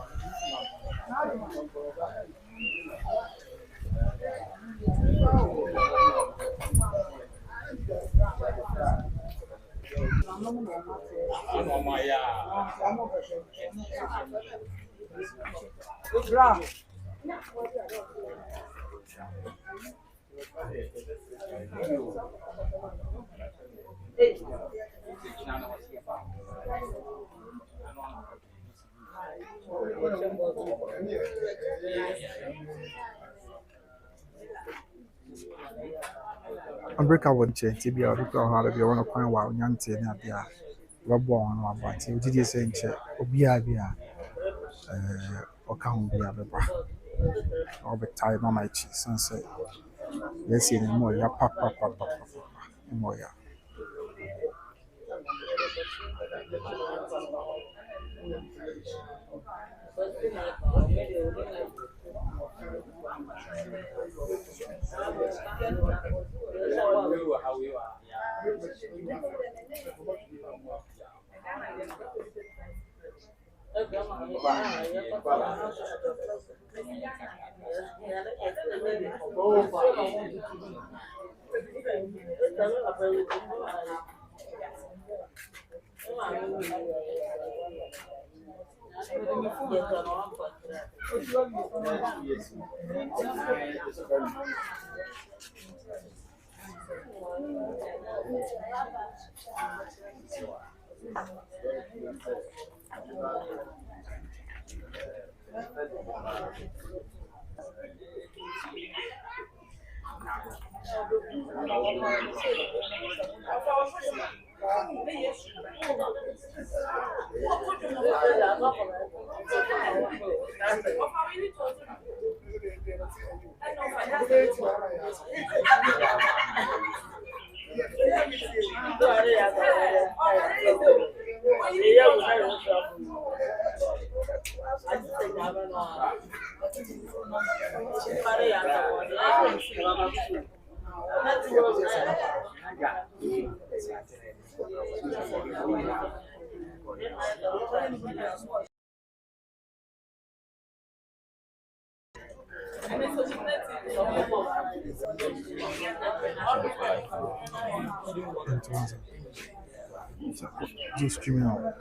Umbrella won't change. TB or people how to be on a coin while Yanti and Abia. Robo on one party. Did you say, Obia, or can't be a beba? Or be tired on my cheese, sunset. Let's see the more, ya papa, more. Just screaming out.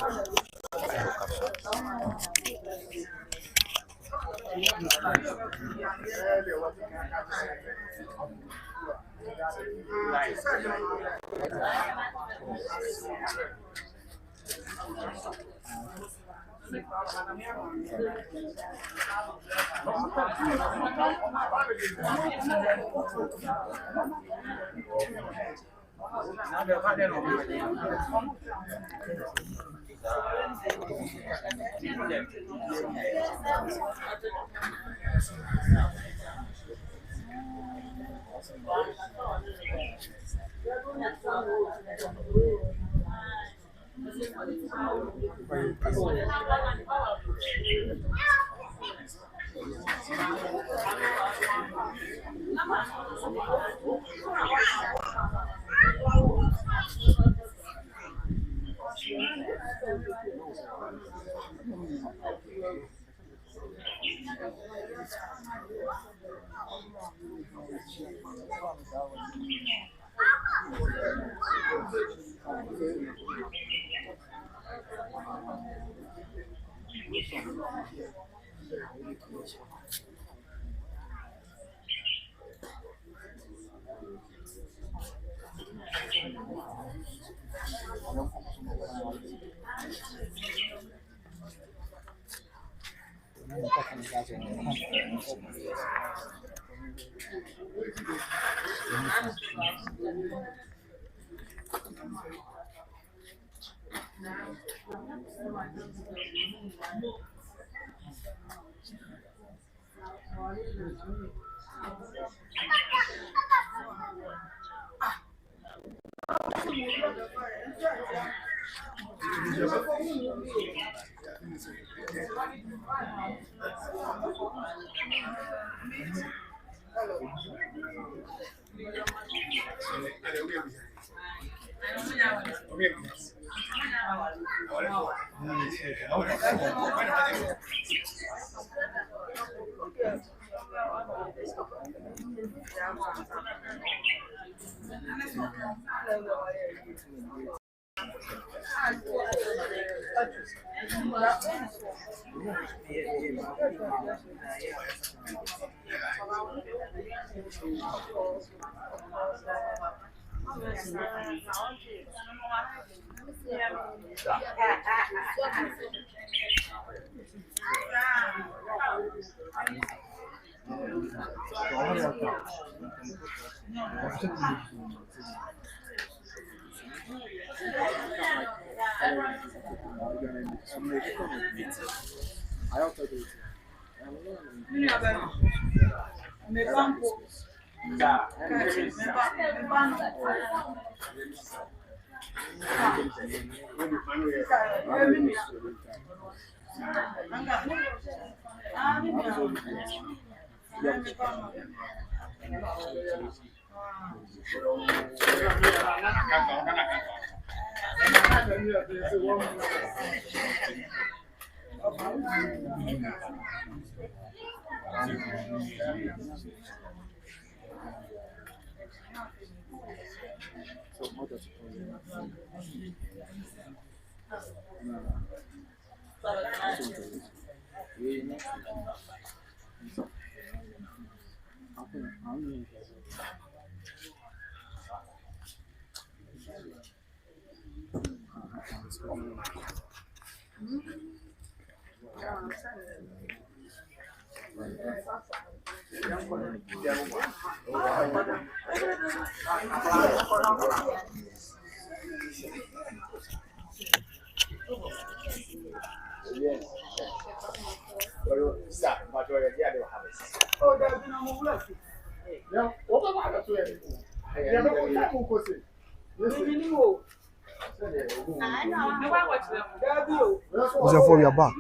For your back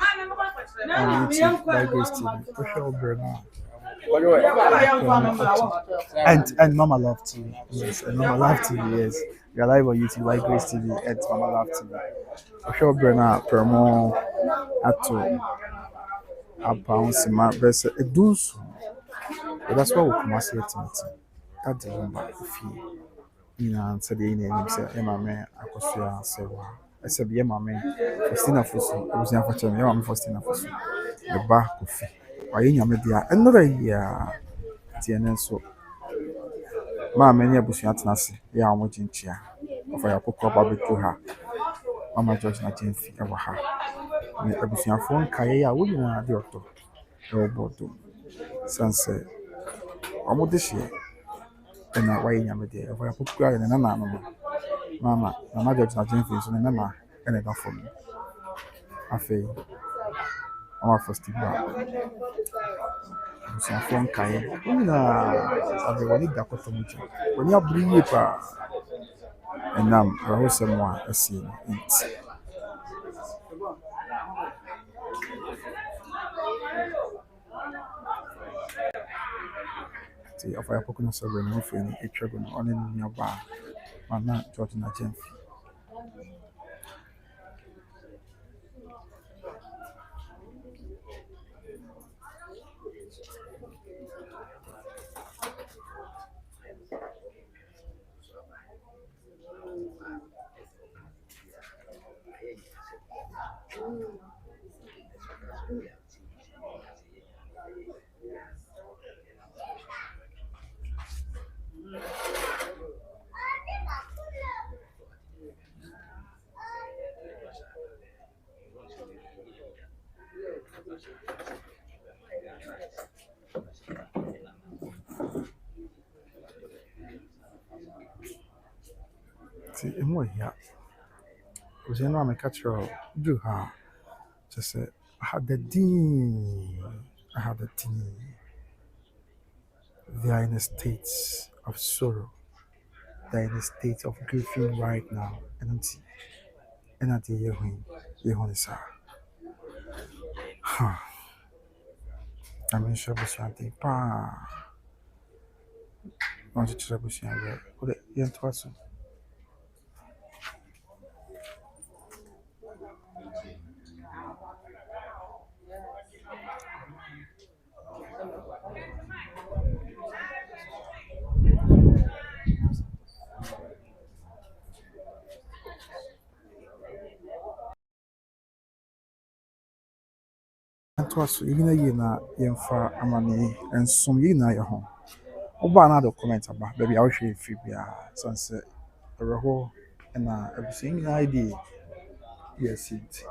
on YouTube by Grace TV. For sure, Bernard. And Mama Love TV. Yes, and Mama Love TV, yes. We are live on YouTube by Grace TV and Mama Love TV. For sure, Bernard, Permo, Ato, Apound, Sima, Bessa, Edus. But that's why we come and see it. That's the Lumba. Said the name, said, Emma, man, I could see her, say, wow. I said, yeah, my man, Faustina Fosu. I was never telling you, I'm Faustina Fosu. The back of fee. Why in your media? Another year, TNN so. My many abusiat nasi, yeah, I'm watching chair. Of I put up a bit to her. Mama George Natin fee over her. The abusian phone, Kaya, wouldn't know the auto. No bottom. Sunset. I'm with this year. And now, why in your media? If I put cry in an animal. Mama, Mama George Natin fee, so never, and I got for me. I feel. Our first bar. Some phone Kaya. I've already got to meet you. When you bring it, and I was someone I see it. See, if I have a several no friend, a dragon on in your bar, I'm not Georgina Jenfi. See, I'm here. Because you know, I'm a catcher. Do her. Just say, I had the dean. I had the dean. They are in a state of sorrow. They are in a state of grieving right now. And at the year when you is her. I'm in trouble, something. Pa. I'm in trouble, something. What you want to ask? So you know, you for amani and some you know your home. Oba na the comment about baby I wish you free bia sunset a reho and everything idea. Yes it.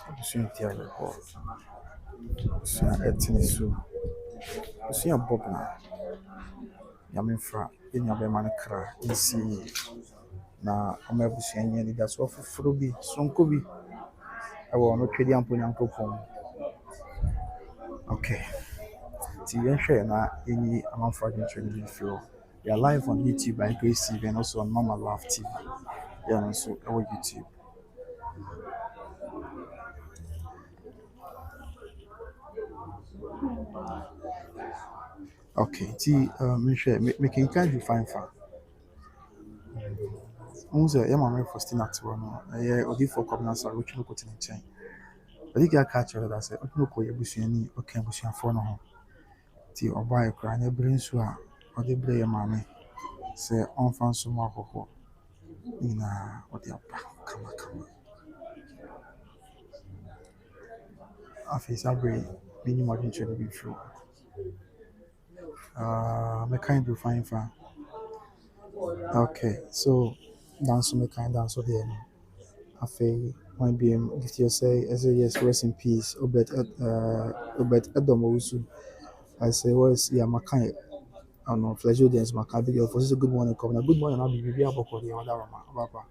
Everything tia reho. So etini so. So bob na. Yamin fra in your man kra in na omabusia nya ni da so foforo bi sonko bi e wo no twedi ampo nyankopon. Okay. See, you share na any amount for the training video. We are live on YouTube by Grace TV and also on Mama Love TV. Yeah, so I will YouTube. Okay, see, making kind you find far. Unze ya mama Faustina to no eh odi for covenant or which no ko tin chen. Odi ga catch her that say odi no ko yebusuani o kan busuafo no ho. Ti oba e kra na bere nsu a odi bere ya mama say on fan so ma kokko. Ina odi apa kama. Afi sabre mini mo din chere bi true. Me kind do fine fa. Okay, so dance me kind dance there. Afei, one BM, if you say, I say, yes, rest in peace. Obet Edom also. I say, was, yeah, Makai, I don't know, Flesh Audience, Makai, video for this a good morning, come. Good morning, I'll be able to the other Papa.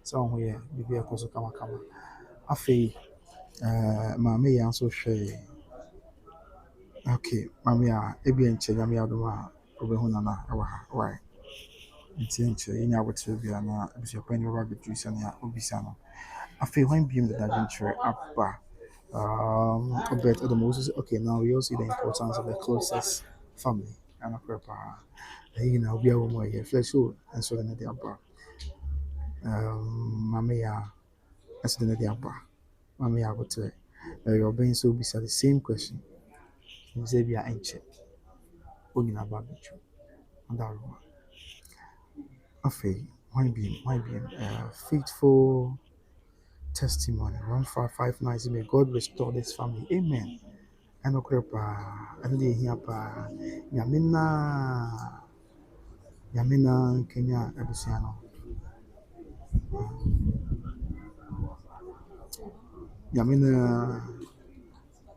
So, here, be a course of Kama. Afei, Mammy, answer say, okay, Mammy, Ebi and Chegami Adoma, Obehunana, why? It's in our trivia, and I was your penny rabbit juice and Obisano. Afei, when being the adventure up. But the Moses, okay, now we also see the importance of the closest family. And a prepare, we are more here, flesh, and so then the upper. Mamma, as then the upper. Mamma, I would say, you're being so beside the same question. Xavier and check. Only about the truth. And that one. Afei, why be, faithful testimony. 1559, may God restore this family. Amen. Ano kora paa ano deɛ ɛhia paa nyame na nkanya abusua no nyame na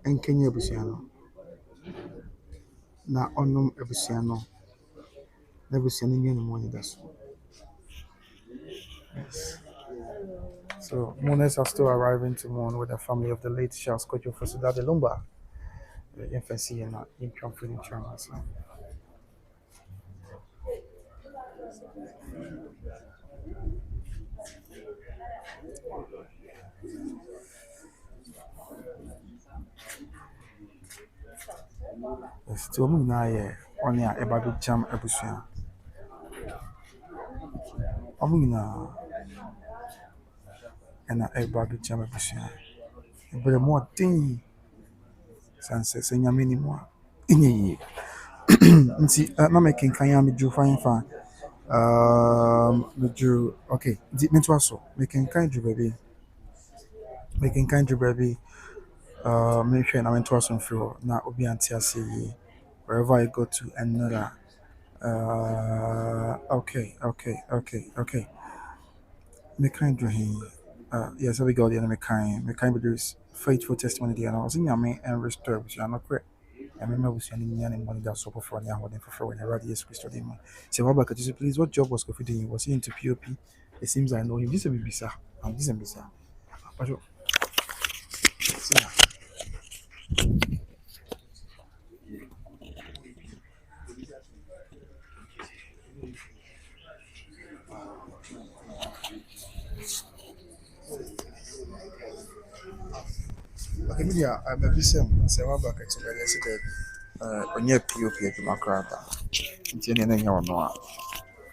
nkanya abusua no na ɔnom abusua no na abusua no nyɛ no mu anidaso so. Yes. So mourners are still arriving to mourn with the family of the late Charles Kojo Fosu the Lumba. The infancy and not in comforting trauma. So. Still na ye on ya eba bi jam abusua. Omuna na eba bi jam abusua. But more thing sanse se nyame ni mo a enye yi. Nti na making kan ya me drew fine fa. Me drew okay, me to aso. Making kan drew baby. Making kan drew baby. Me hwe na me to aso mfiro na obi anti ase yi. Wherever I go to another okay. Me kind of yes, we go there. Me kind produce faithful testimony there. And I was in Yami and restore, which are not correct. I remember we sending me and money that so for any holding for when I read yes, Christo Demon. So, what about you, please? What job was Kofi doing? Was he into POP? It seems I know him. This is a bit bizarre. This is bizarre. But okay, media, I'm a busy. So, what about it? I said that when you're POP to my crowd, it's any and no.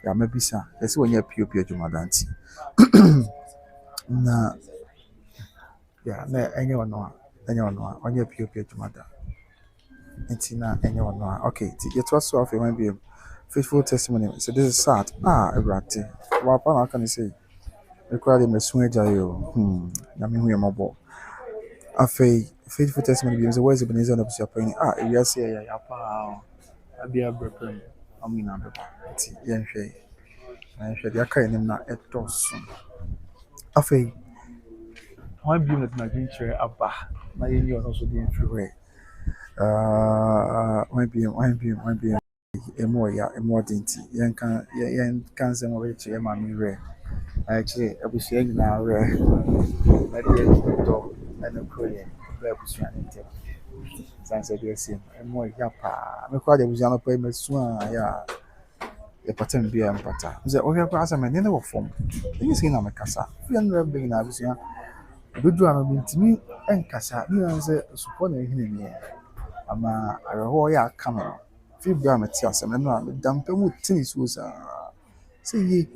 Ya mabisa yesi wonye POP adwuma danti na ya na enye wono a onye POP adwuma da nti na enye wono a okay ti yeto so afi wan bi faithful testimony so this is sad everate wa pa na kan say require them mesu eja yo na me hu yemabo afi faithful testimony bi so where's Ebenezer na busia pa ni we are say ya pa abia brepem amina beba nti yenhwe na hwɛ deɛ aka anim na ɛdɔɔso afei wɔn abiem na tena kyerɛ aba na yɛnyi ɔno nso de mfiri hɔ wɔn abiem ɛmu ɔya ɛmu ɔde nti yɛnka nsɛm a wɔyɛkyerɛ yɛ maame werɛ na yɛkyerɛ abusua nyinaa werɛ na deɛ yɛdɔ ɛno koro yɛ bɛ abusua no ntɛm san sɛ deɛ ɛsi mu ɛmu ɔya paa mekora de abusua no pɛ masu a yɛ a the pattern be a pata. The Oya Grasa man never form. You see, I'm a cassa. We are never being a vision. We do have to me and cassa. You answer support him here. Ama areho ya kamera. Fi bra meti asem no a dampe mu tennis was say ye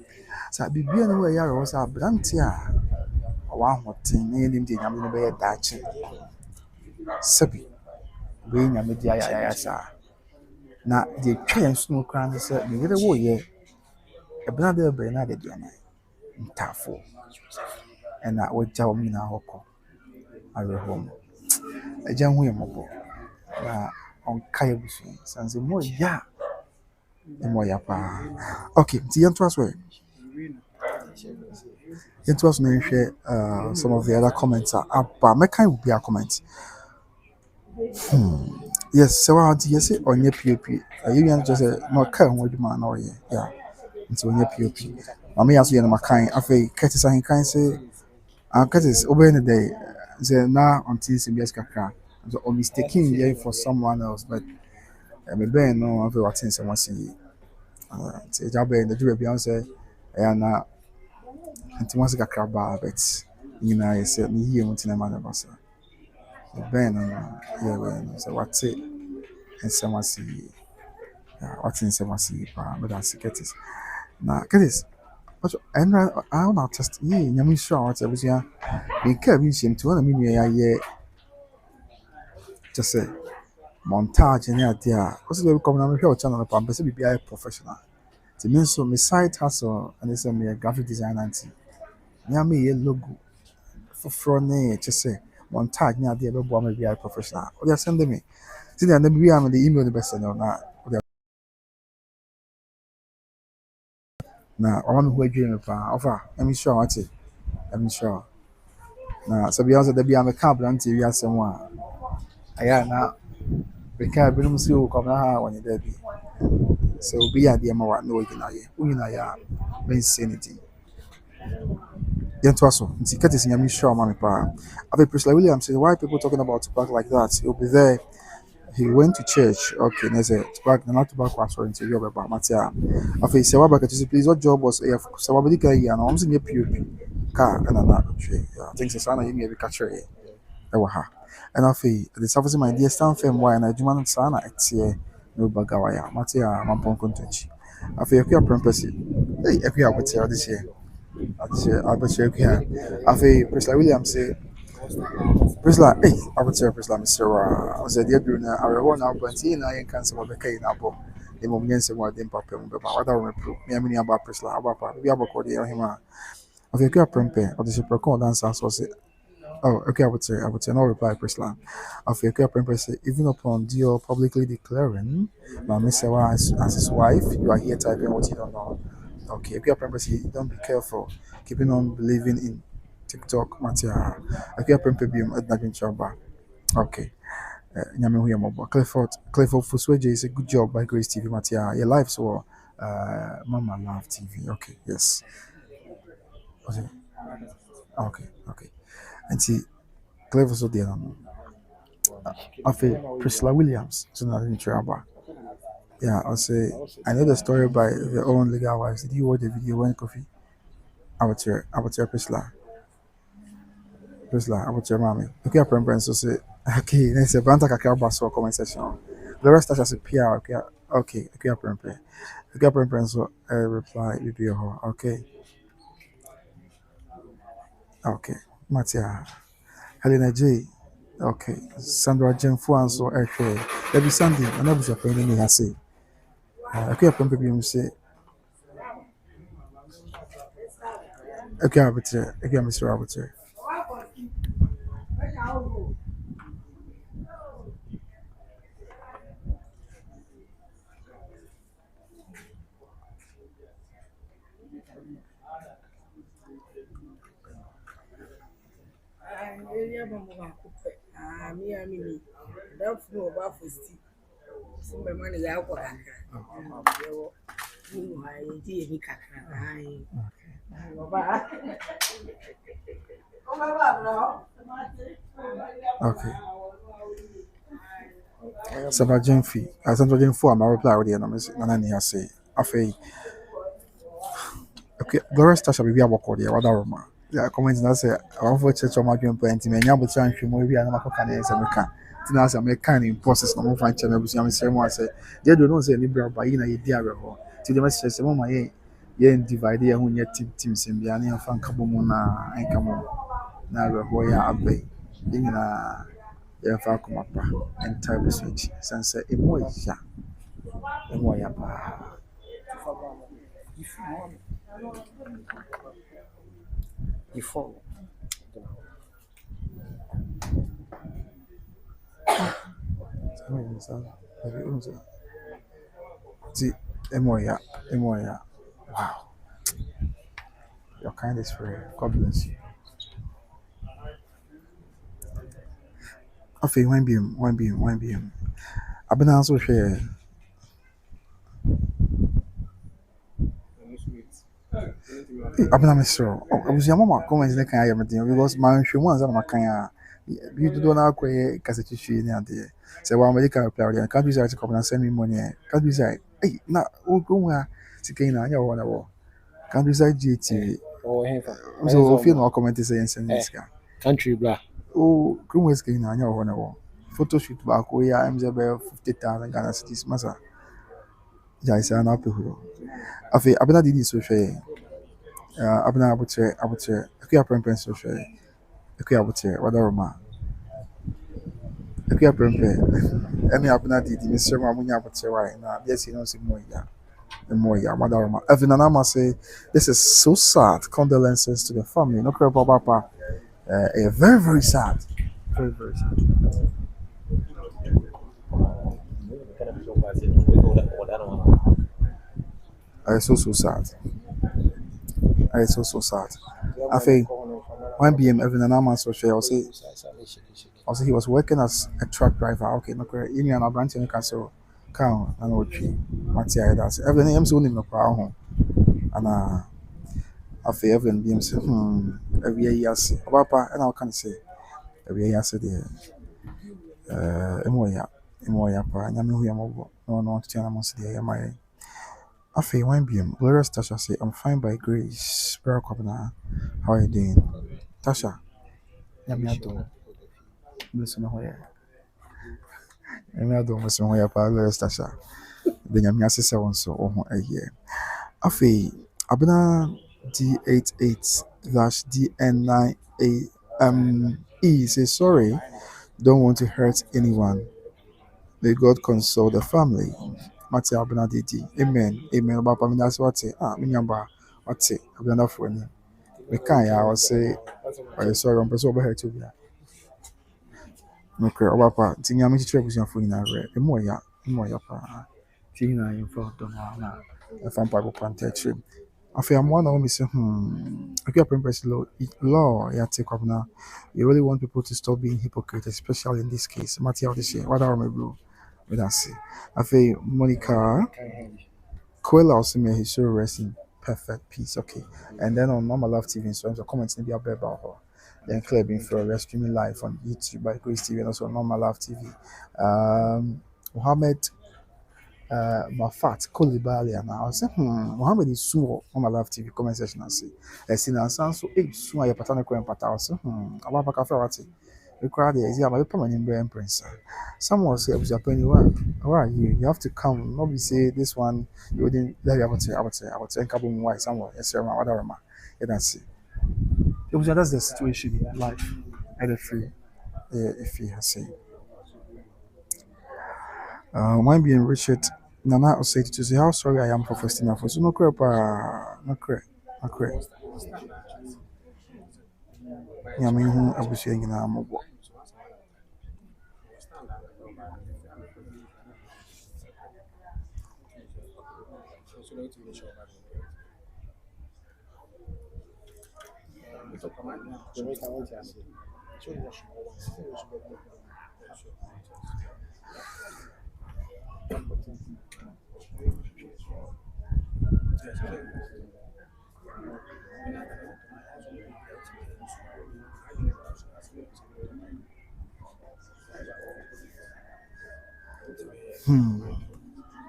sa bibia no ya areho sa brante a wa hoten na yenim de nyame no be daache. Sabi be nyame dia ya sa. Na de twa yan sunu kran se me yere wo ye ebna de be na de dia na ntafo. Na wagya wo mina hokọ areho mu. Agya hu ye mobo. Na on kaya busu sanse mo ya mo ya pa. Okay, ti yanto aso e. Yanto aso na hwe some of the other comments are up. Me kan will be a comment. Yes, so what you say on your POP. You yan just say no kan wo duma na oye. Yeah. Nti on your POP. Mama yaso ye na makan afei Curtis ahin kan say Curtis obey the day say na on things in yes kakra. So or mistaking you for someone else but me ben no afei what things someone see. Say jabe the do be say na nti once kakra ba but nyina ye say me hie mutina ma na basa. Ben no yeah ben so what say and someone see what things someone see pa but that's Curtis. Na Curtis but and I don't test ye nyame sure what was ya me ka bi sim to na me nua ya just say montage ni ade a also be come na me hwe o channel pa be say bibia professional. Ti me so me site hustle and say me a graphic designer anti. Me me ye logo for ne just say montage ni ade be bo me bibia professional. O dey send me. See na bibia me the email the best na na o ma me ho adwene me pa offer I'm sure what it I'm sure na so bia so da bia me ka brand wi asem a aya na be ka bi no si o come na ha woni da bi so be ya de ma wa no ugina ya ben sanity yento aso nti Curtis nyame sure ma me pa Ave Priscilla Williams said why people talking about tupac like that he'll be there. He went to church. Okay, there's a tupac, not tupac was for interview about Matia. After say, "Wabaka to please, what job was a Sawabika? And I'm saying, POP car and another tree. I think it's Sana, you may be catcher. Ewaha. And after the surface, my dear stand firm, why and I do not Sana, it's here, no bagawaya, Matia, Mampon Contenci. After your purpose, hey, if you have what's here this year. I'll bet you can. After Priscilla Williams say, Priscilla, hey, I would say Priscilla, Mr. I said, dear Bruna, I will now, but seeing I can't say what the cane apple. The moment say what them papa, but what I will prove me, I mean about Priscilla, about papa, we have a cordial him. Of your care prempe, or the super dance as was it. Oh, okay, I would say no reply, Priscilla. Of your care prempe, say, even upon Dio publicly declaring, now Mr. as his wife, you are here typing what you don't know. Okay, if you are say, don't be careful, keeping on believing in TikTok, Matia. If you are prempe, at Nagin Chamba. Okay. Nyame hu yambo Clifford Fosu is a good job by Grace TV Matia. Your life so Mama Love TV. Okay, yes. Okay. And see Clifford so there afi Priscilla Williams so na in Traba. Yeah, I'll say I know the story by their own legal wives. Did you watch the video when coffee? I would tell Priscilla. I would tell mommy. Okay, I remember so say okay, then say Banta Kakaba so comment section. The rest as a PR, okay, I remember. Okay, I remember so I reply video. Okay, Matia. Helena J. Okay, Sandra Jenfu and so every Sunday, and I was a penny in say. Okay, I remember you say. Okay, Mr. Arbiter. Okay. Sandra Jenfu, I'm reply already, and I'm saying, afei okay the rest shall be about Kodia what aroma yeah comment na say I for church o ma dwen point me nya botia nhwemo bi na makoka na ense meka tina say me kan in process no mo fan channel busu am say mo say they do no say ni bra ba yi na ye di awe ho ti dem say say mo ma ye divide ye ho nya team sim bia na fan ka bo mu na enka mo na awe ho ya abai na ya fa kuma pa entire business sense emo ya pa Before. see emo ya wow your kind is free god bless you afei one beam abena nso hwɛ abena mesro abusia mama comment ne kan ayɛ meden because man hwɛ mu ansa na makan a bi dodo na akɔyɛ kasa twitwi ne ade sɛ wa america reply ɔde ka bi sɛ kɔpna sɛ me money ka bi sɛ na o ko ha sika na anya wɔ na wɔ ka bi sɛ GTV Oh, hefa. so feel no comment sɛ yɛn sɛ sika Country bra. o ko sika na anya wɔ na wɔ photo shoot back we ya MZ be 50,000 Ghana cedis masa ja isa na pehuro afei abena didi so hwɛ abena abutre akua prempen so hwɛ akua abutre wadaroma akua prempen ɛne abena didi mesrɛ mu amunya abutre wa na yes you know say more ya wadaroma even na say this is so sad condolences to the family no cry papa very very sad very sad so sad. It's so sad. I think one BM even an Ama social also he was working as a truck driver. Okay, no correct. You know, branch in castle count and Ochi. Matia that's everything I'm soon in the power and I feel Evelyn BM say, every year yes. Papa and I can say every year yes Emoya pa nyame hu yambo no tia na mo se de yamai afei one BM glorious Tasha say I'm fine by grace Barakobna how are you doing Tasha nyame adom bless me hoye nyame adom bless me hoye pa glorious Tasha de nyame asese won so ho aye afei abena D88/DN9AME say sorry don't want to hurt anyone. May God console the family. Mate abena didi. Amen. Amen. Papa mi that's what me nyamba what abena for ni. Me kan ya I say I sorry on person over here to be. No cry papa ti nyame chi trebu sian for nyina re. Emo ya pa. Ti na yin for don na. E fam pa go pante tri. After I'm one of them say, if you're law, yeah, take up now. You really want people to stop being hypocrites, especially in this case. Matthew, this year, what are my bro? We don't see. After Monica, Coelho also made his soul rest in perfect peace. Okay, and then on Normal Love TV, so I'm comments maybe about her. Then Claire being for we're streaming live on YouTube by Grace TV and also on Normal Love TV. Mohammed Mafat Kolibali and I was Mohammed is so on my live TV comment section and say seen and sound so soon I patana ko empata was about cafe what the crowd is yeah my permanent brain prince someone say was penny where are you have to come not be say this one you wouldn't let you I would say couple why somewhere yes sir whatever ma you don't see it was that's the situation in life at the free if you have say mine being Richard Nana will say to say how sorry I am for Faustina for so no crap, no crap, no crap. Yeah, I mean, I was saying in our mobile.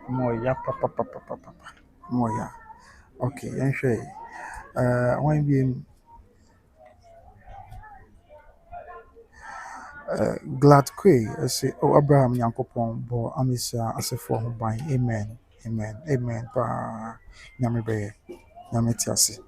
More, yeah, papa. Moya. Okay, and shay. When being glad quay, I say, oh, Abraham Yankopon, bo Amisa, as a form by amen, amen, amen, pa Yamibe, Yametiasi.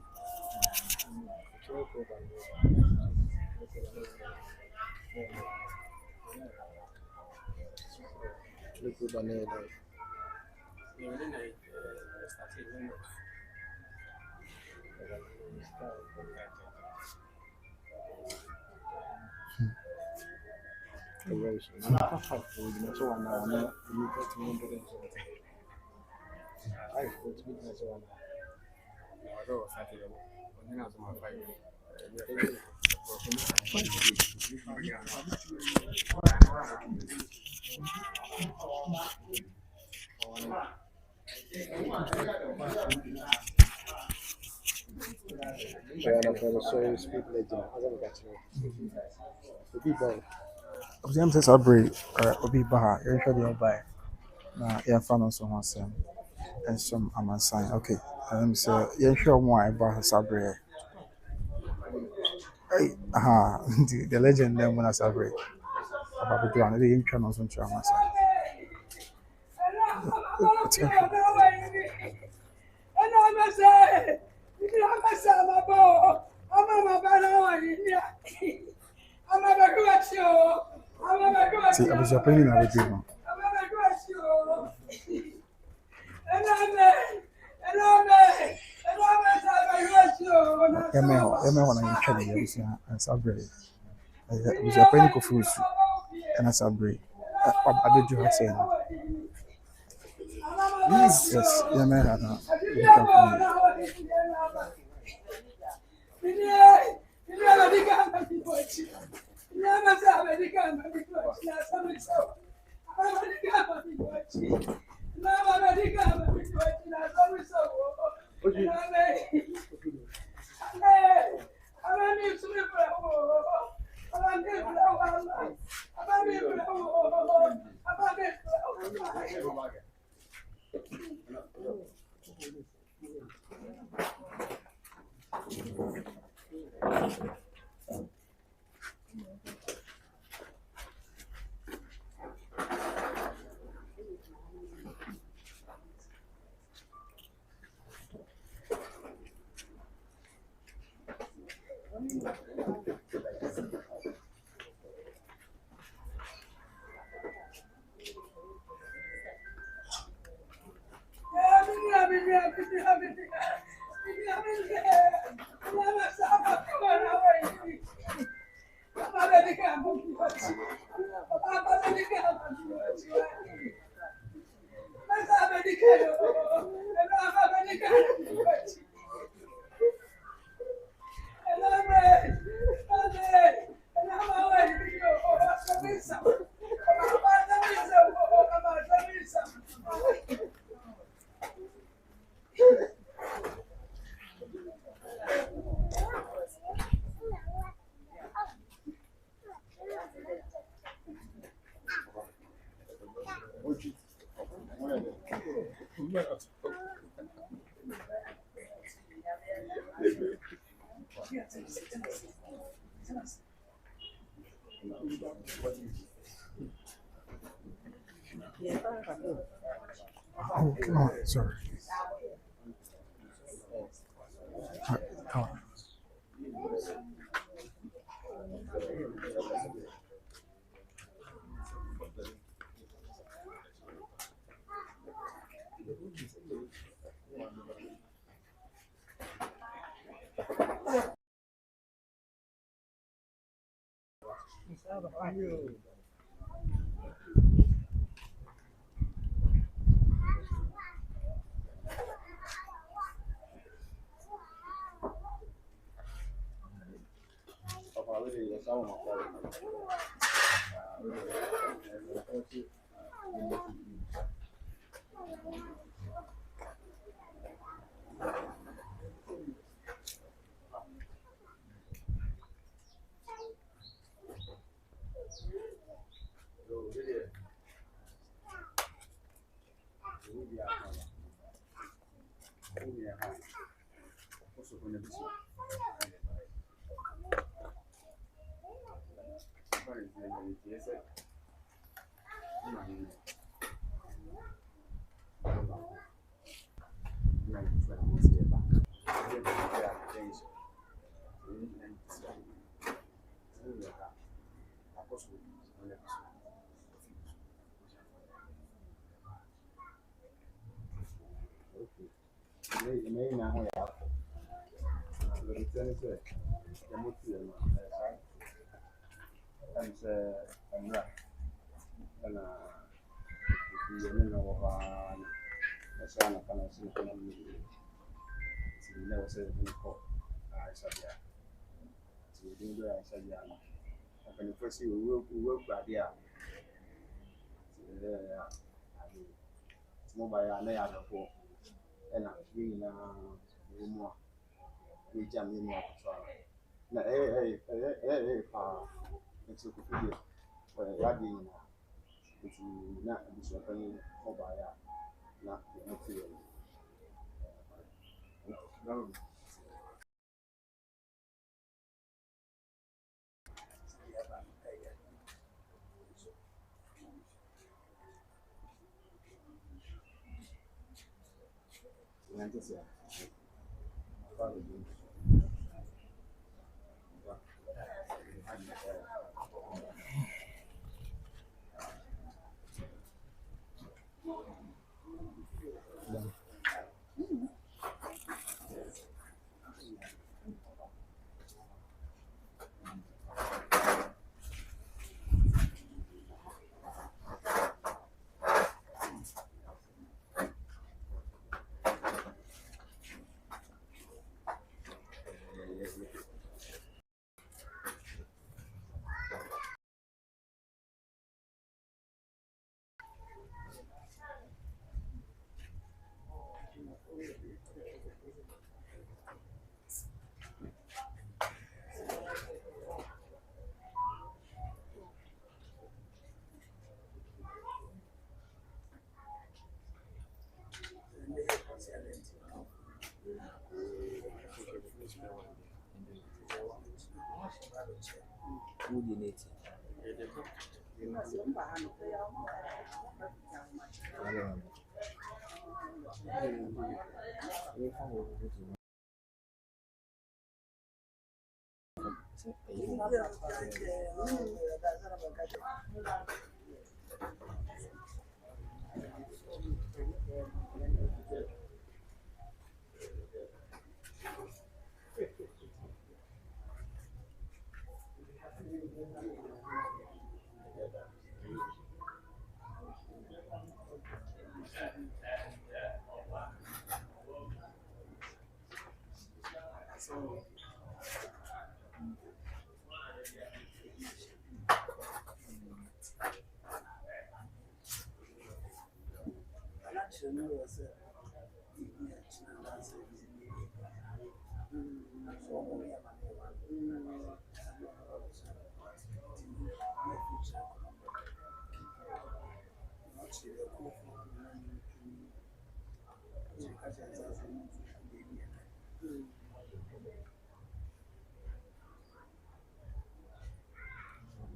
Obsidian says, I'll break, Obi Baha, you're sure they'll buy. Now, you're found on some and some I'm sign. Okay, so you're sure more about Sabre. Hey, aha, the legend then when I Sabre. About the ground, the intro on some trauma. See, I was opinion of the Emma, when I'm trying to use and Sabre. I was opinion of Fosu and I Sabre. I did you have saying. Yes, yeah, man. Oh, come on, sorry. Come on.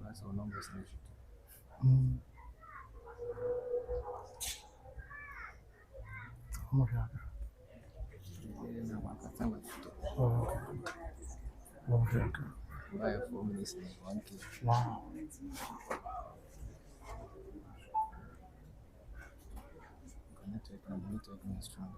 That's our numbers. Oh, okay. Okay. Buy 4 minutes, 1K. Wow. Network is strong.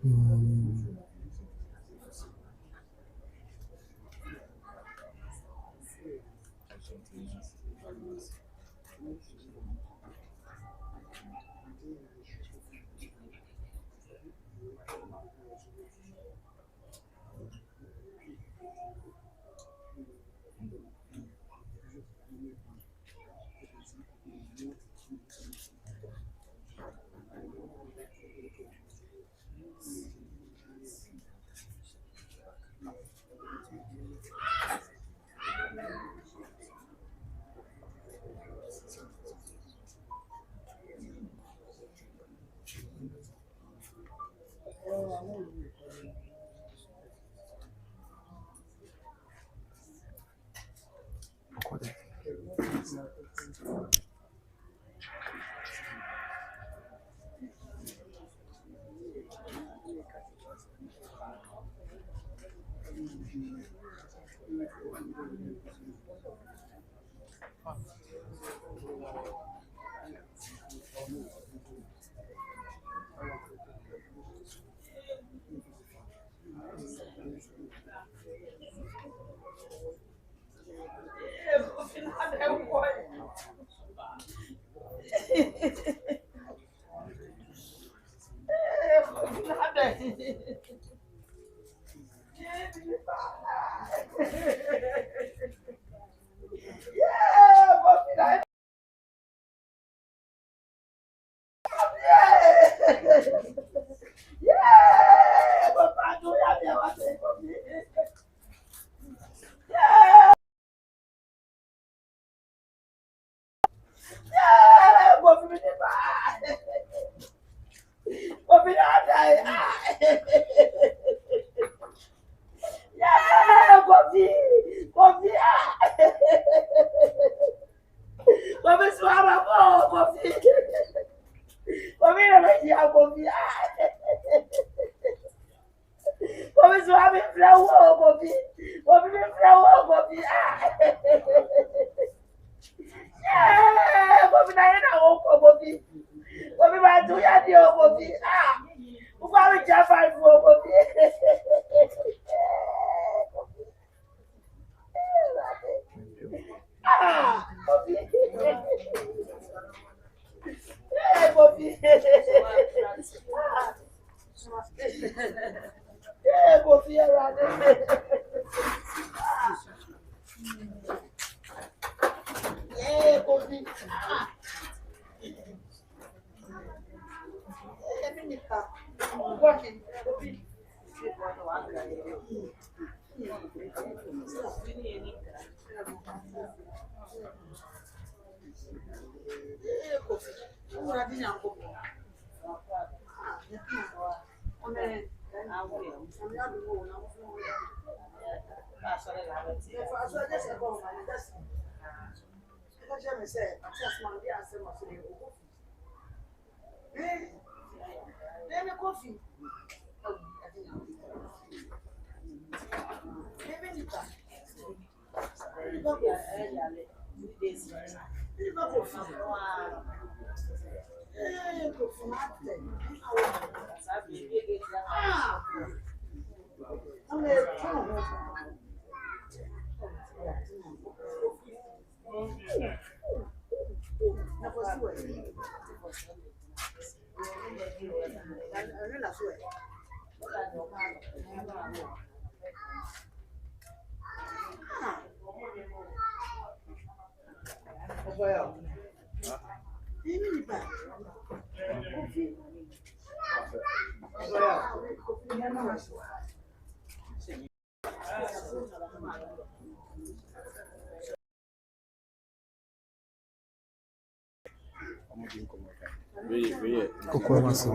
Cocoa massa.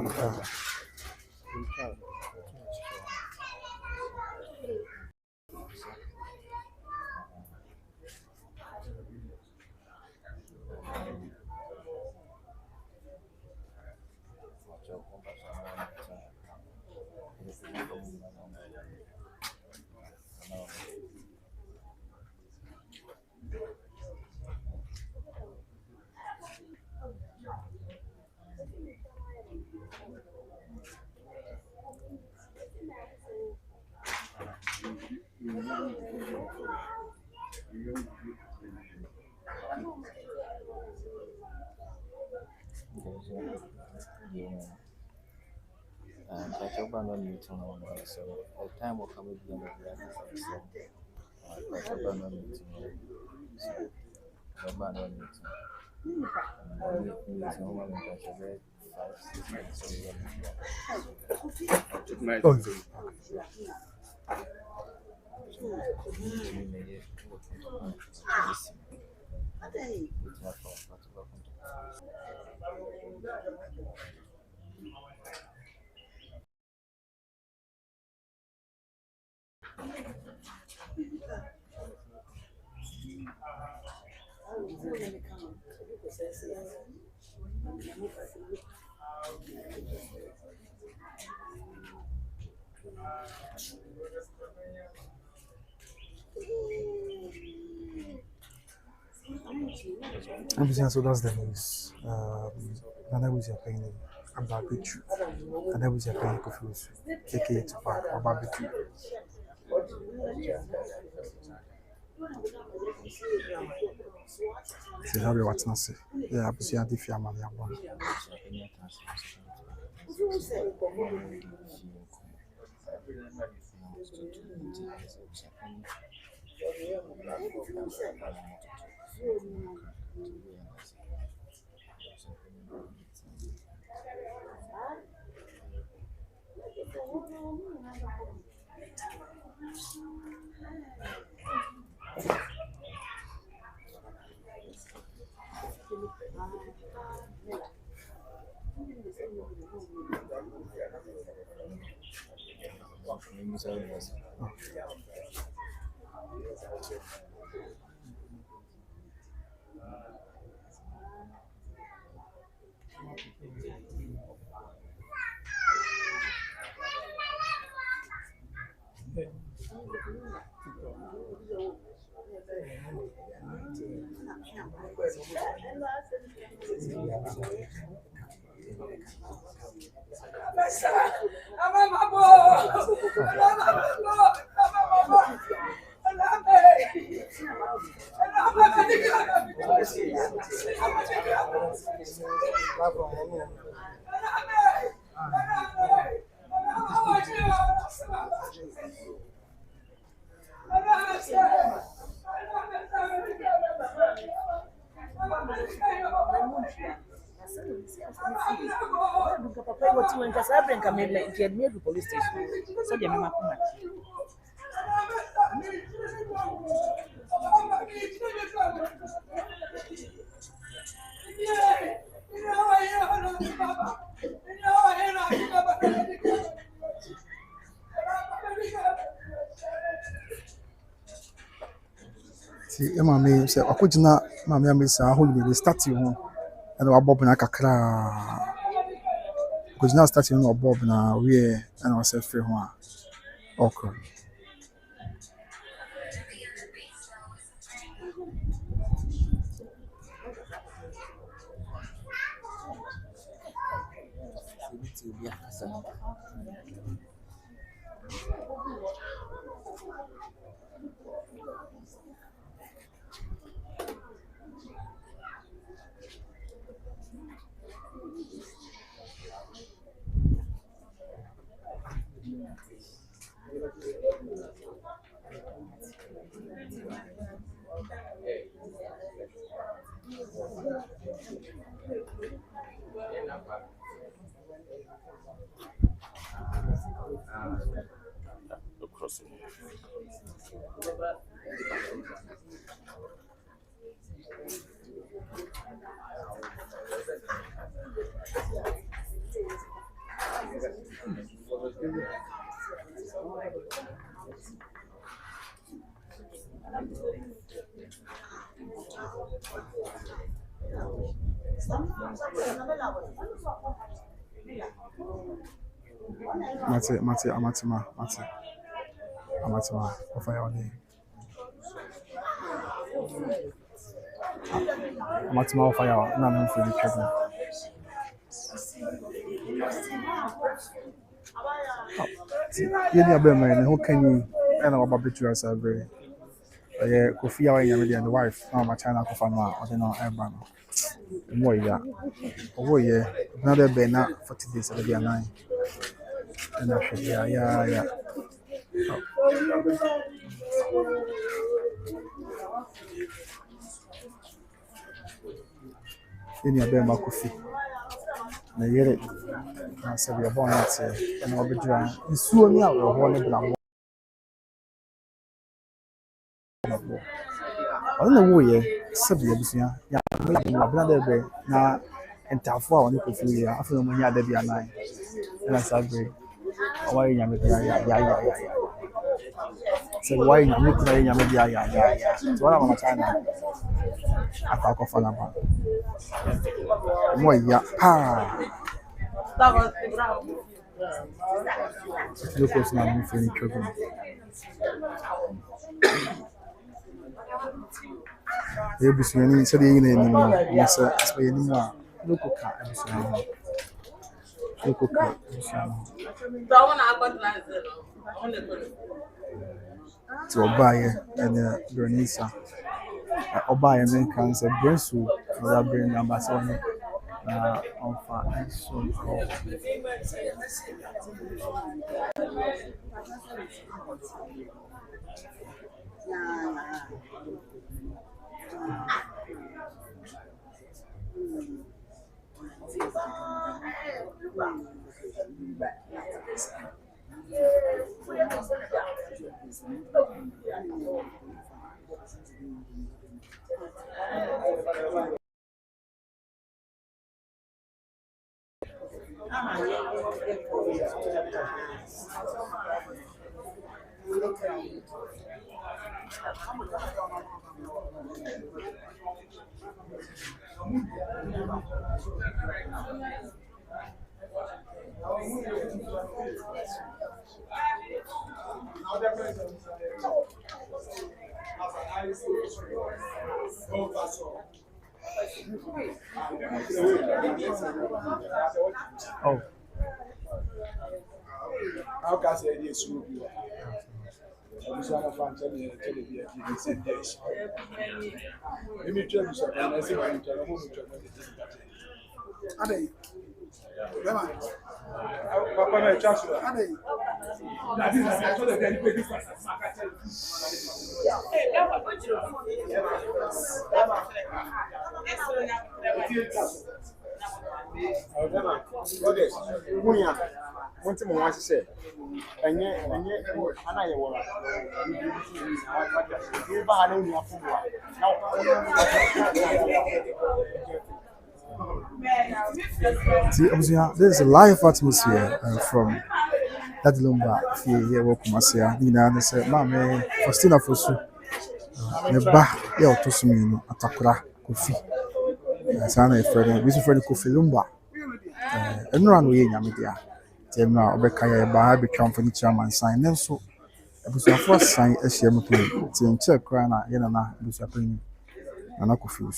Catch up on meeting on so a time will come with the end of the other so catch up on meeting so ban on meeting one and catch up 5 6 months Oh, So that's the news. Nana was your penny. I'm barbecue. Nana was your penny confused. KK tupac or barbecue. C'est ça le what's not say. Yeah, but you have the fear man. Police station. So the mama come. See, Mammy said, I could not, Mammy, Miss, I hold the statue and our bob and a cacra. Because now starting no bob now, we and I said, free one. Okay. Mate, Amatima, of your name. Amatima of your name for the children. You need a man who can you and our barbecue as a very Kofi and the wife, my China Kofana, or the no Ebano. More, yeah. Oh, yeah. Another day, not 40 days, it'll be a 9. And I should, yeah. In your bed, Makofi. Na yere na sabi abon na te na obedra nsuo ni awo ho ne bla mo na wo ye sabi abusua ya me bla da be na entafo a woni kofi ya afa mo nya da bia nan na sabi awai nya me ya so why nya me kura nya me ya so wala mama chana aka ko fala ba mo ya Look what's not moving, Ebusuani said the evening, yes, as by any local car, Ebusuani. Local car, Ebusuani. To Obaya and Bernisa. Obaya and then cancer, Brensu, or bring ambassador on fire and so called. Oh, How can I say this? I'm just going to tell you the same days. Let me tell you something. I say, I'm telling you, Papa, my trust you. One thing I want to say, and yet, and I will. see, there's a live atmosphere from that Lumba. Here, welcome, Asia. Nina, and say, Mamma, Faustina Fosu. Neba, yeah, to some atakura, Kofi. Sana, a friend, Mr. Freddy Kofi Lumba. And run away, Yamidia. Tell now, Obekaya, Bahabi, company chairman sign. Then so, I was your first sign as you play. Till check, Rana, Yenana, Lucia. And I could feel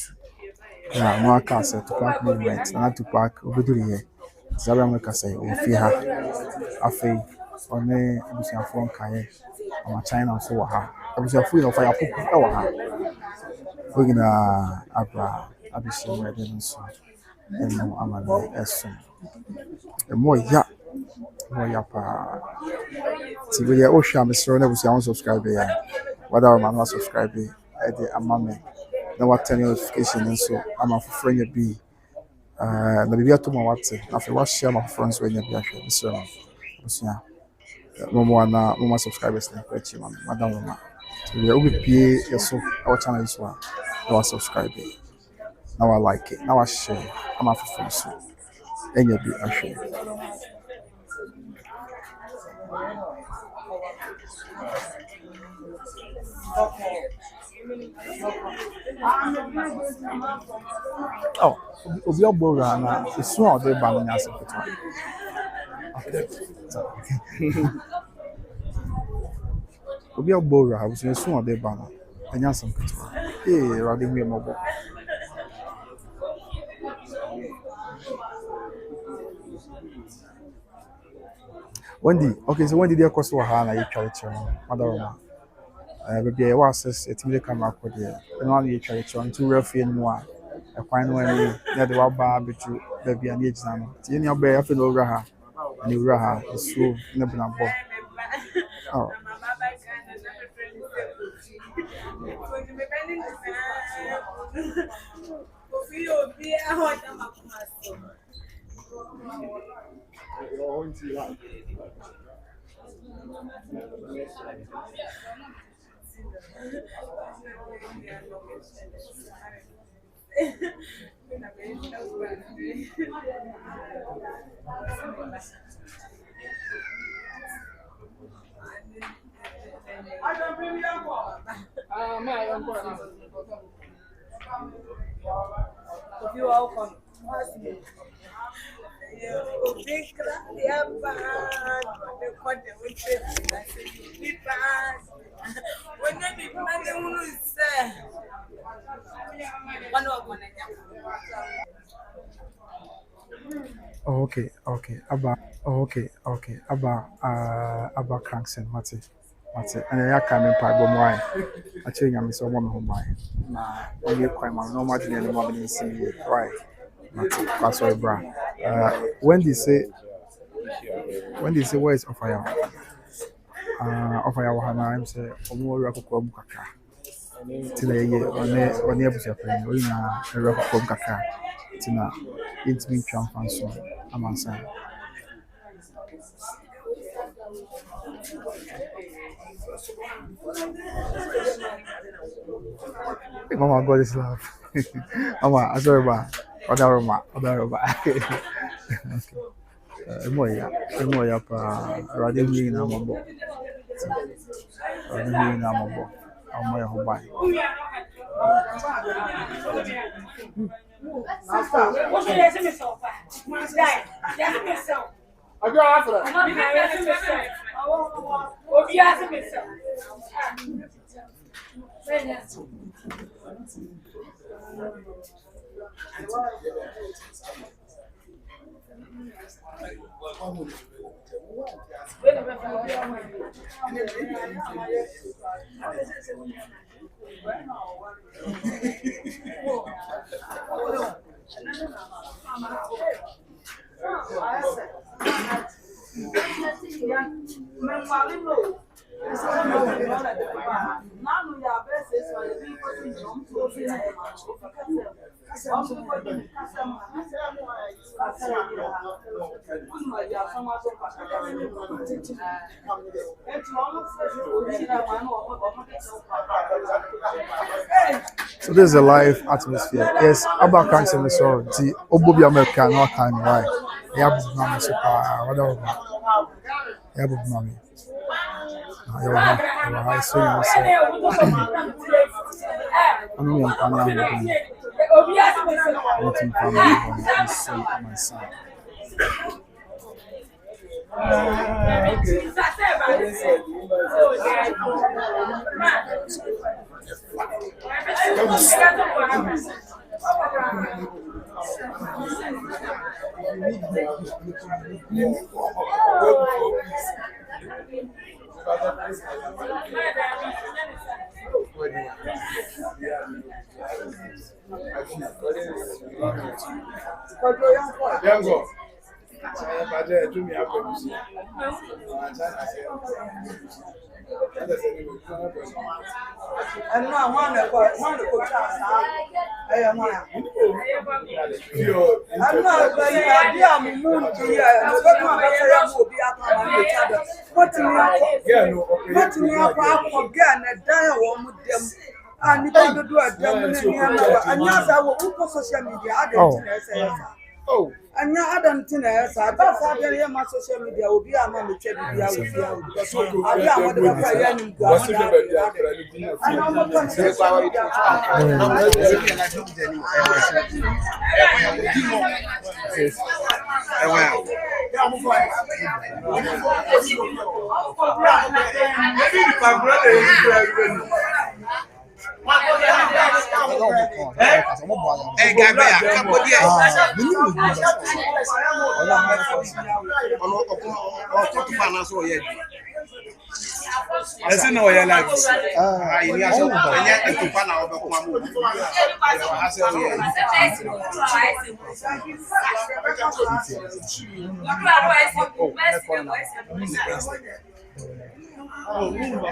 yeah, no castle to park movement, and to park over here. Saramaka say, if you have a fee on a phone kaye, on a China so ha. I was a free of fire poop. We're gonna Abisham readiness and no Amman as soon. The more yapa. See, we are Ocean, Mr. Never was your own subscriber. Whether I'm not subscribing, I did a mammy. Na what notification nso ama foforɔ nya bi na bibia to ma wate afei wa share ma foforɔ nso nya bi ahwɛ bisɛ no osia mo na mo subscribers na kwachi ma madam ma so we obi pie yeso our channel is one na wa subscribe na wa like na wa share ama foforɔ nso nya bi ahwɛ. Oh, obi obora na esu a ode ba no nya sepeto. Obi obora ha so esu a ode ba no nya sepeto. Rade hu emobo. Wendy, okay, so when did you cost ha na you try to Madaroma? Baby, I was a TV camera code here. And one you try to two referee and one. A fine one, that the bar between baby and age now. You know, bear up in Raha and you Raha, the school, never na bo. Oh. Oh, okay, okay. Aba Crankson, Mate. And I can't impact why. I tell you, I'm so one home by. Nah, only quite my normal dinner in the morning, see, right? Mate, that's why, bra. When they say, where is Ofaya? Ofaya Wahana, I'm saying, Omo Rakoko Bukaka. Till a year, on the episode, or in a Rakoko Bukaka. Tina, it's been triumphant, so I'm answering. Mama God is love. Mama, I'm sorry, ma. Other Roma. Emoya, rather being a mumbo. Rather being a mumbo. I'm my home by. So this is a live atmosphere. Yes, Abba Cranks in the show. The Obobi America no time why. Yeah, mama super whatever. Yeah, mommy. Yeah, high swing and say. I know I'm coming out. Letting family and say my son. And now one of the I am one. I'm not going to moon to you. What in your papa again a dialogue with them. And if I do a devil, and yes, I will put social media. I don't say. Oh, and now I don't think I don't have my social media will be a man to check the house because I don't want to play any glass. I know what I'm saying. Oh, Lumba.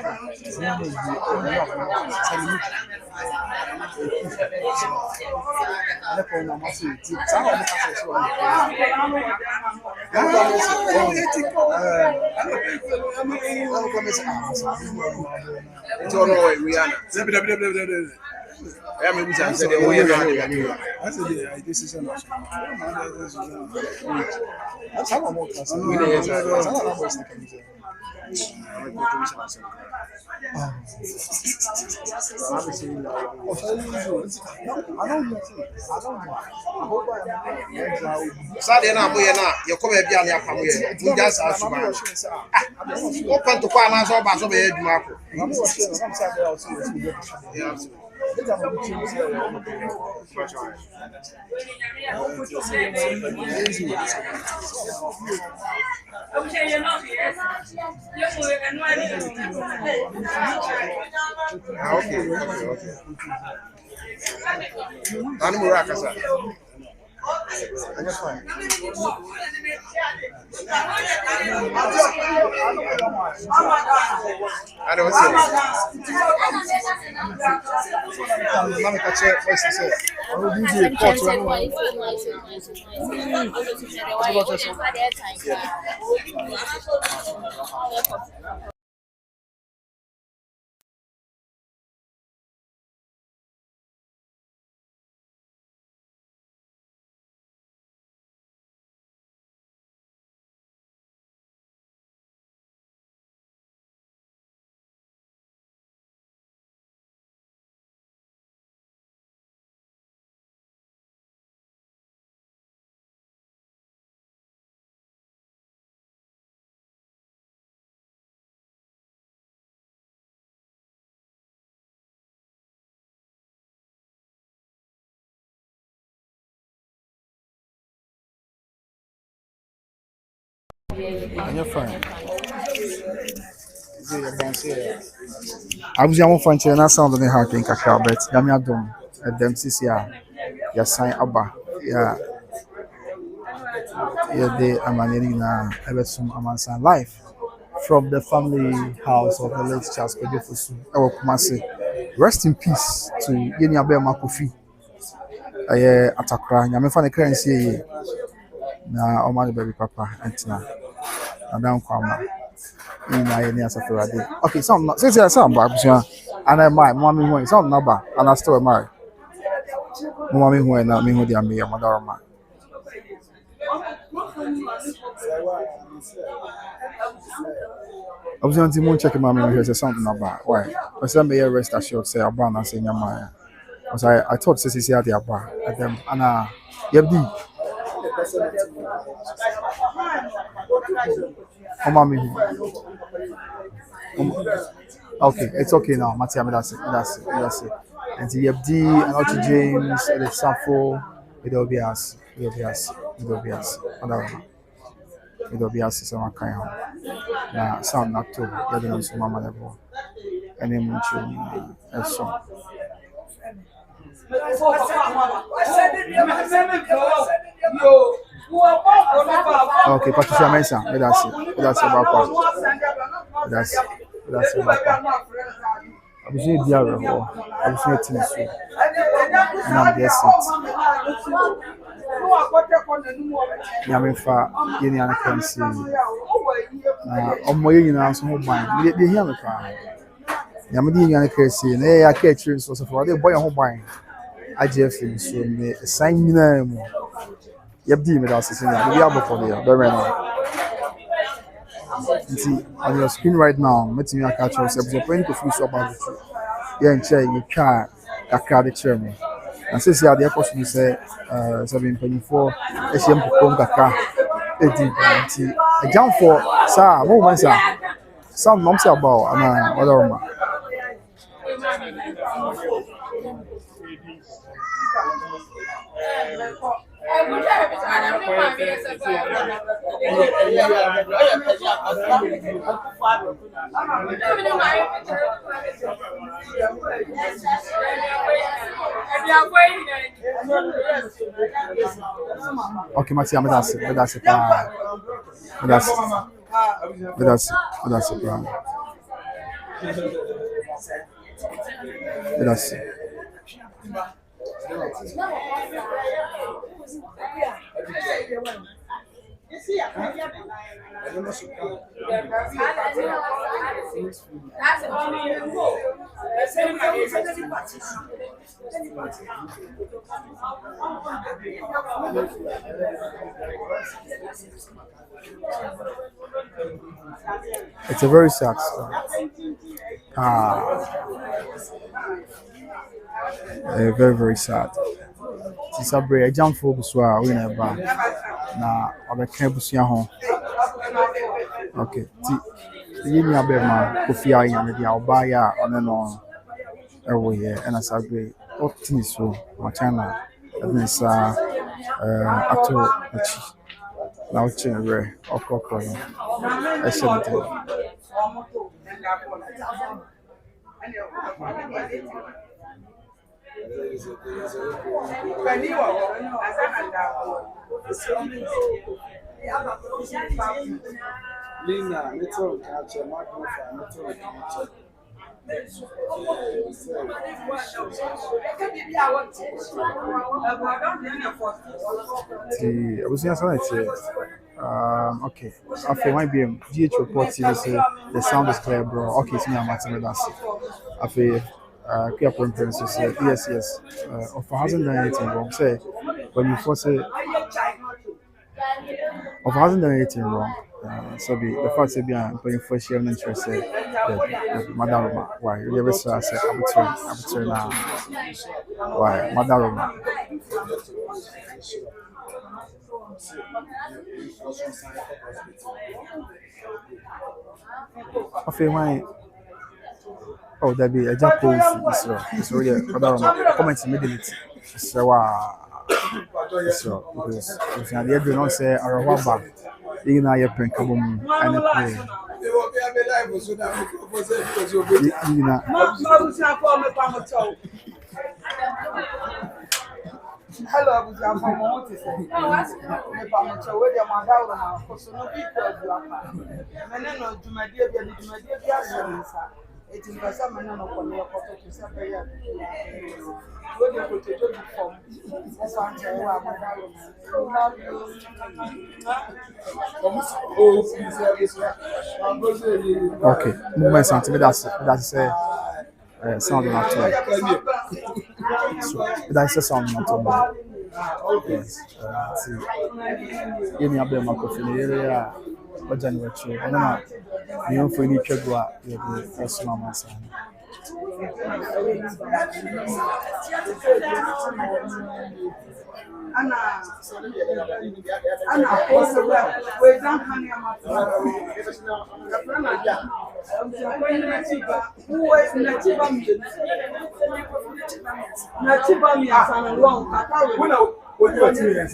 Saturday na boy na you come bia na apam ye you just ask me open to kwa na so ba so be adwuma ko And you're fine. I was young for China sound on the heart in Kakao, but Damiadum at them CCR. Your sign Abba. Yeah, yeah, they are managing Everson Amansan life from the family house of the late Charles Fosu. Kumasi. Rest in peace to Yeni Abe Makofi. Atakra. Nyame the currency. Na Omani baby papa Antina. Madam Kwama. Okay, some since I sound back, and I my mommy who is some number, and I still married. Mommy who and me who they are me, a mother of mine. I was going to check mommy who has something about why. But some may rest assured say about and saying my. Because I thought Sissy had the bar at them, and yebdi. Oh, mommy. Okay, it's okay now. Matia, that's it. And the FD and Archie James, the Safo, it'll be us. It'll be us. Some kind of now sound not too. You're the ones mama level. And then mention a song. Okay, Patricia Mesa, that's about part. That's about part. I was in the other hall. I was in the team. And I'm there sit. Yamifa, Yeni and Fancy. Omo you know, some mobile. They hear me cry. Yamadi and Casey, and they are catching so for the boy home buying. I just feel so a sign name. Yabdi me that's it. We are for the very now. See on your screen right now, meeting you catch yourself. So when you feel so about it, yeah, and share you try the chairman. And since you are the person say 724, SM Pong Kaka, 18, a jump for sir, movement, sir. Some months about and whatever. Okay, Matia, that's it. That's it. It's a very sad story. Very, very sad. It's a very jump for Buswa, we never. Na abeka busia ho. Okay. Ti yini abema kofi ayi na dia oba ya one no. ɛwɔ yɛ ɛna saa bere ɔtene so machana ɛne saa ato akyi na ɔkye werɛ ɔkɔkɔ no ɛhyɛ no den. Lina, little catcher, magnifier, little catcher. Okay. After my BM, GH report say the sound is clear, bro. Okay, it's me, I'm Martin with us. After clear preferences say yes. Of hasn't done anything wrong. Say when you force it, of hasn't done anything wrong. So the fact say behind paying for share and interest say Madam why you never say I'm now why Madam okay why oh that be a jump post is really Madam comment immediately so so because if you are not say Arawaba you know your pen kabum and play you know hello abuja from what is it me pa mo che we dey madawro na Fosu no bi ko aduaka mene no dwumadie bi asensa eti mpasa mene no ko ne ko to se be ya we dey ko to do form Asantehene wa madawro okay movement something that's sound not so that's a sound not so yes see you need to be microphone area but then what you and now you for any chegwa you the small man ana post we don't honey am na chiba mi asana long kata we kata we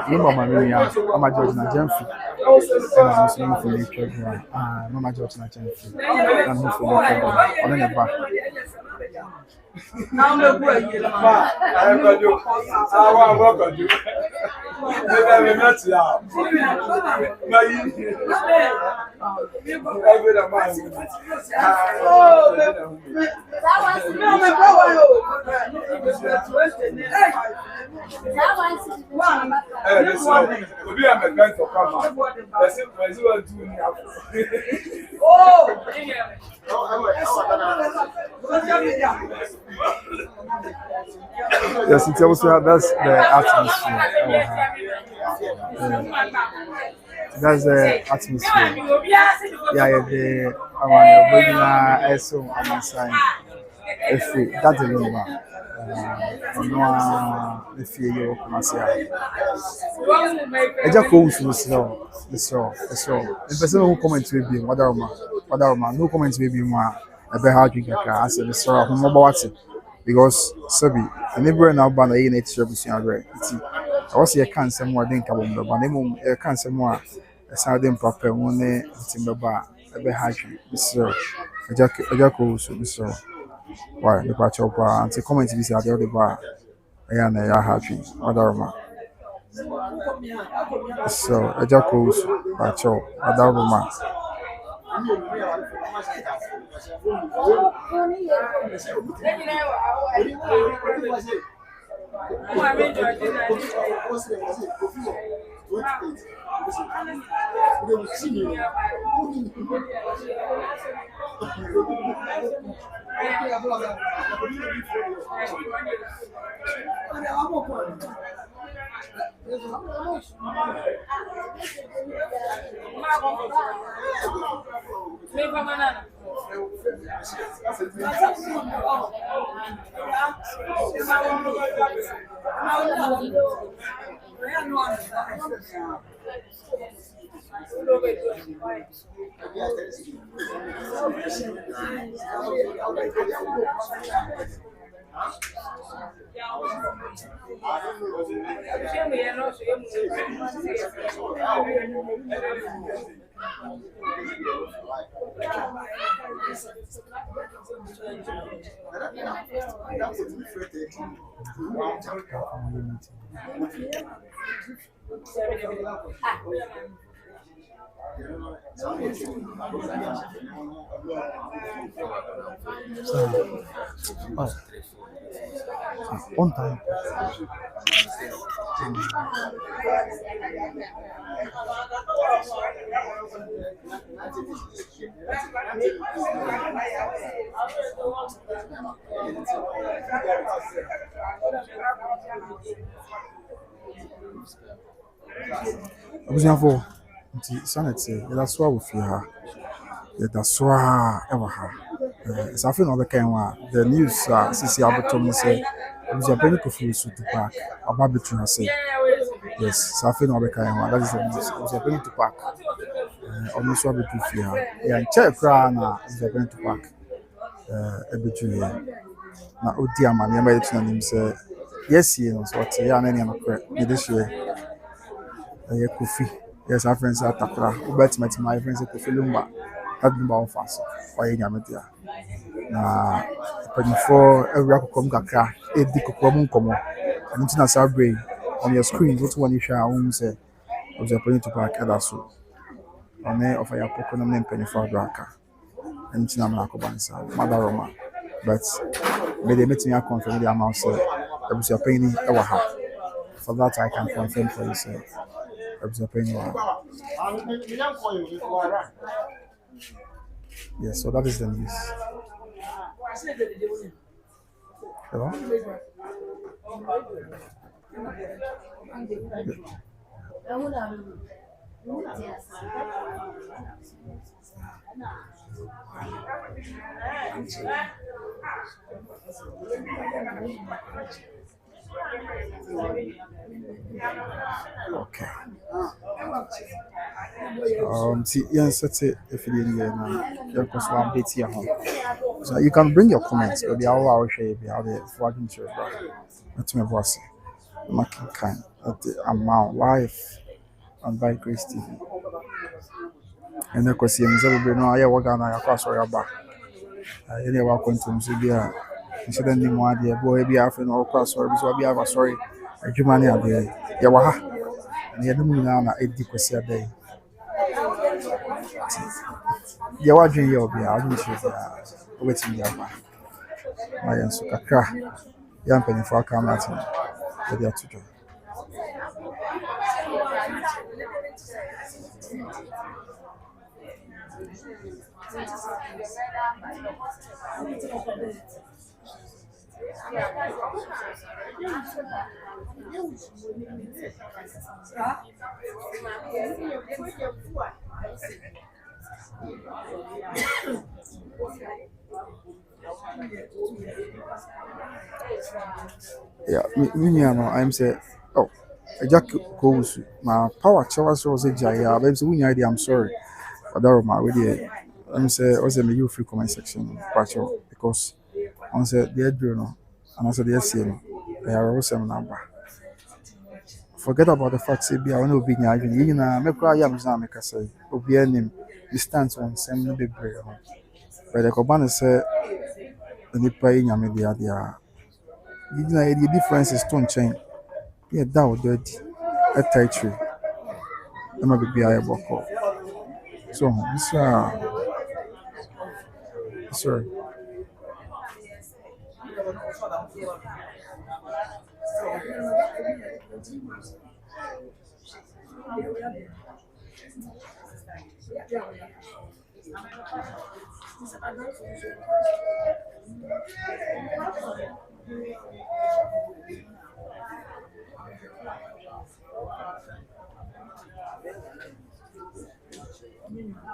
Lumba mami ama George na Jamfi and I'm listening for you program mama George na Jamfi and I'm for you program on the back now me go here ma I got you. I want you. Never met you. yes, it also that's the atmosphere. That's the atmosphere. Yeah, the I saw on sign. If that's the number. The fear you come see. I just go to the slow. The person who comments will be Wadaroma, no comments will be more. I be hard to get I said the story of mobile because Sabi, and never now ban a unit service in our I was here can't say more than Kabum, but name I can't say more. A Southern proper one timber bar. I be hard to Mr. Ajako, so Mr. Why the patch of bar and say comment to this at the other bar. I am a happy, Wadaroma. So Ajako, Pacho, Wadaroma. On time. Abusuafo nti sanity yɛda so a wɔ fie ha yɛda so a ɛwɔ ha safe na ɔbɛka ho a the news a sisi abotɔ mu sɛ abusuapɛni Fosu tupac aba bɛtu ha sɛ yes safe na ɔbɛka ho a that is the news abusuapɛni tupac ɔno nso abɛtu fie ha yɛnkyɛ koraa na abusuapɛni tupac ɛbɛtu yɛ na ɔdi ama nneɛma yɛtu n'anim sɛ yɛsie no sɛ ɔte yɛ a na nneɛma korɛ yɛde hyɛ ɛyɛ kofi yes our friends are takra ubetime my friends kofi Lumba that Lumba of us ɔyɛ nyamedia na panifo every akɔkɔm kakra edi kokɔm nkɔmɔ ɛno nti na Sarpong on your screen what one hwɛ a wɔn sɛ ɔbɛpɛni tupac ɛda so ɔne ɔfaya pɔkɔ na ne panifo ado aka ɛno nti na ma akɔba nsa madaroma but me de metumi akɔnfirm the amount sɛ ɔbɛpɛni ɛwɔ ha for that I can confirm for you sɛ yes, so that is the news. Hello? Okay. See, yes, that's it. If you didn't get your question update here, so you can bring your comments. Or the hour share be how the flagging to that's my voice. Making kind at the amount life and by Grace TV. And of course, you know, I work on a cross or your back. Any of our contents will be a incident in one idea, boy, be after no cross or be a sorry. A human idea. Yawaha. And you don't know now 80 a day. You are doing your beer, I didn't choose waiting your man. I am so kakra. Young penny for a camera to the to do. Yeah, me I'm say, oh, a jack goes my power challenge was a jaya, but it's a idea. I'm sorry, but that was my idea. I'm say, I was in the free comment section, because I said, the journal, and I said, yes, you know, I have also number. Forget about the fact say be I want to be near you know me cry am zam make say obi anim distance on same no be brave but the command say nipa yi nyame dia dia you know the differences to chain yeah that would do it a territory e ma be I boko so this sorry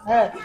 Okay.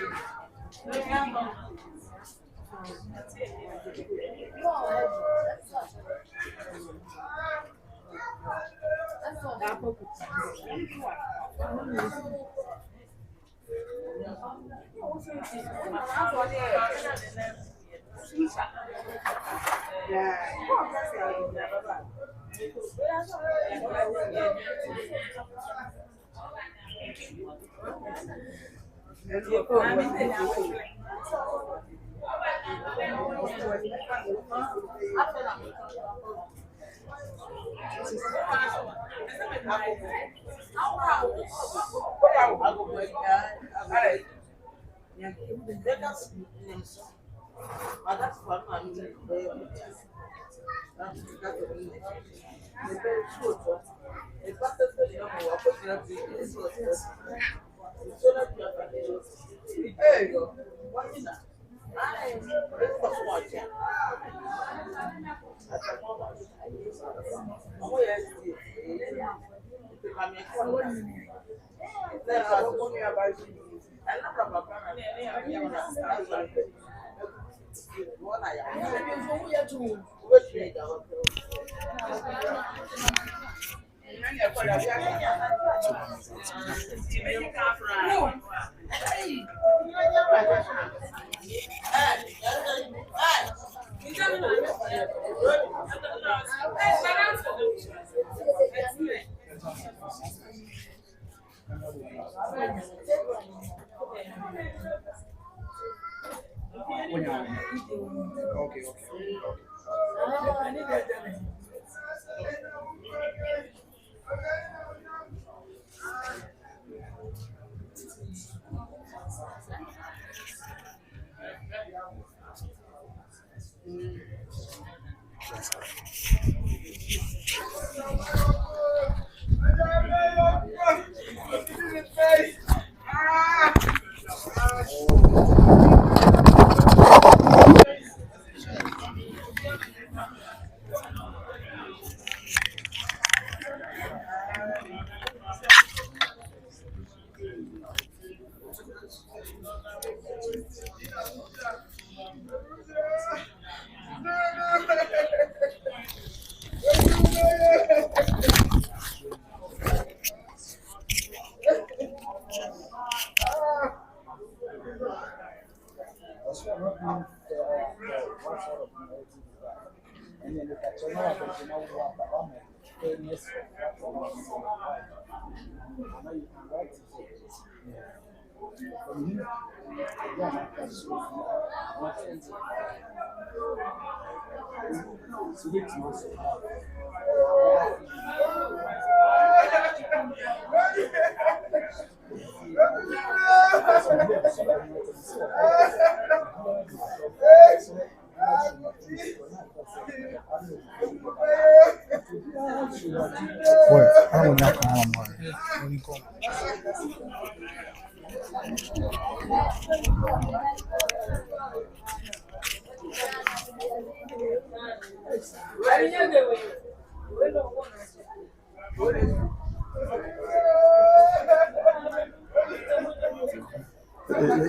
Well, I don't know come on, man.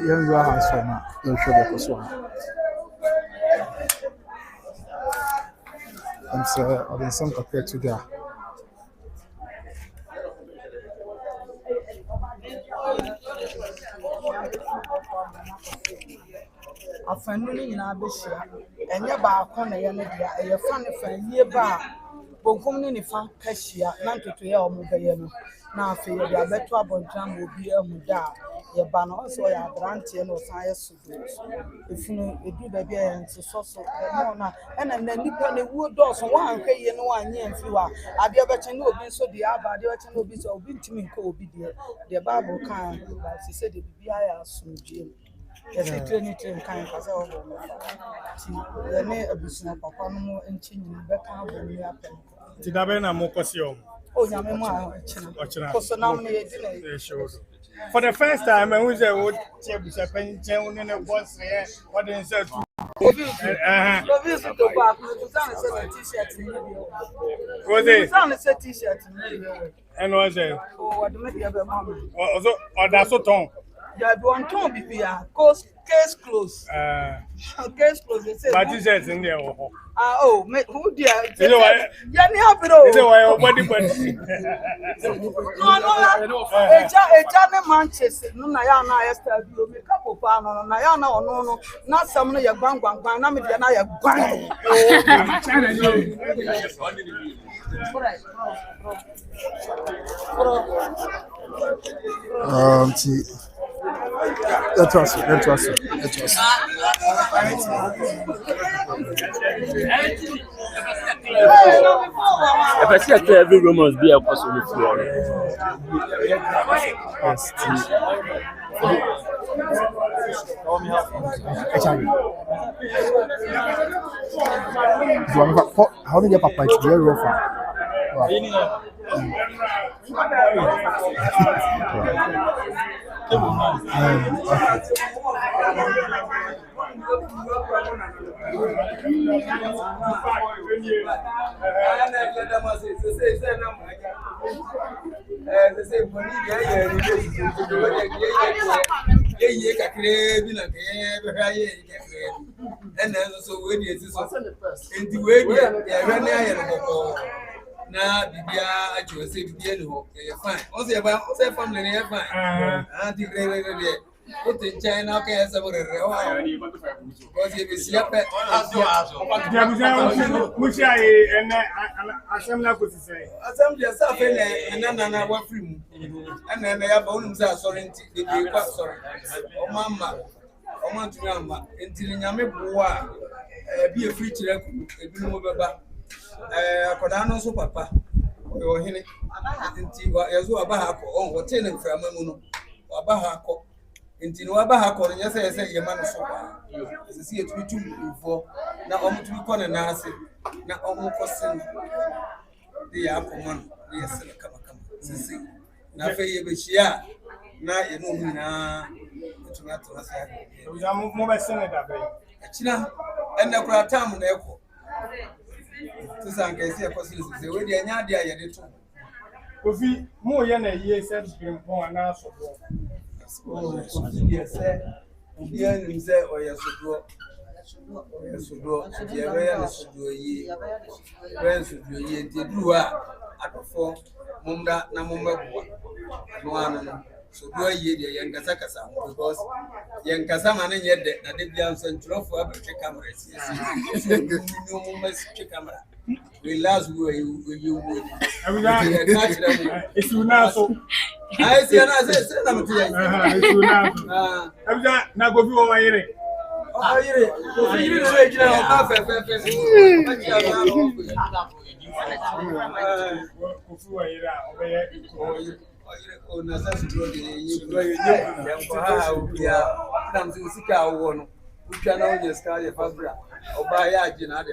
Young house for now. No sugar for swan. And so I've been some compared to that. Afanu ni nyina behia enye baako na ye ne dia eye fa ne fa yie ba bonkum ni fa kahia na ntoto ye omo beye no na afi ye dia beto abontram obi ahu da ye ba no so ya brante no san ye so efunu edu ba bia nti so no na ena na nipa na wuo do so wan hwe ye no wan ye mfi wa ade obeche na obi so dia aba ade obeche na obi so obi ntimi nko obi de bible kan si se de bibia ya asumdie. Yes, I train kind of a business papa no enching back up when we happen. Did I been a mocosio? Oh, Yamma, so now me for the first time, I was a wood pen in a boss here. What did say? Was it? T-shirt. And was it? Oh, what do you have a moment? Or that's so tall. That one can't be here. Case closed. Case closed. They say. But you said in there. Oh, who dear? You know why? Yeah, me happy though. You know why your body body. No. A Manchester. No, na ya na Esther. You make up of no. Na ya na no. Not some no ya bang. Na me dia na ya bang. Let us. If I see every room must be a possible floor. How did your papa it's very rough? Na bibia acho se bibia no e fine o se ba o se family ne fine anti re o te China ka esa bo re o se be sia pe Ya musi ai ene assembly ko sise assembly sa fe ne na wa free mu ene ya ba onum sa sorry nti de bi kwa sorry o mama o man tu amma nti nyame bo a bi e free kire ku e bi no beba akoda no so papa o hene nti wa yezo abaha akọ on wote ne mframa mu no abaha akọ nti no abaha akọ no yese ye ma no so ba sisi etutu mfo na omutu ko ne na ase na omukọ sen de ya akọ man yese ne kama sisi na fe ye be hia na ye no nyina etuna to ase ya mo be sen da be achina enne kura tam na ekọ Tusanke isi apostle se we dey nya dia ye de to. Ofi mo ye na ye set dream pon na so do. Ye se obi anim se oyesodo. Oyesodo ye we ya sodo yi. We sodo yi nti duru a atofo mumda na mumagwa. No anu so do yi de ye ngasa kasa because ye ngasa ma na ye de na de bia so ntrofo abetwe camera si no mummas che camera we last you it's una so I see na say na mti ya it's una so abja na go bi o wa yire o yire o yire no ejina o ka fe ko fu wa yire o be ye o na sa su do de ya ko ha o ya na mti usika wo no utwa na onye ska ye fabra oba ya agina de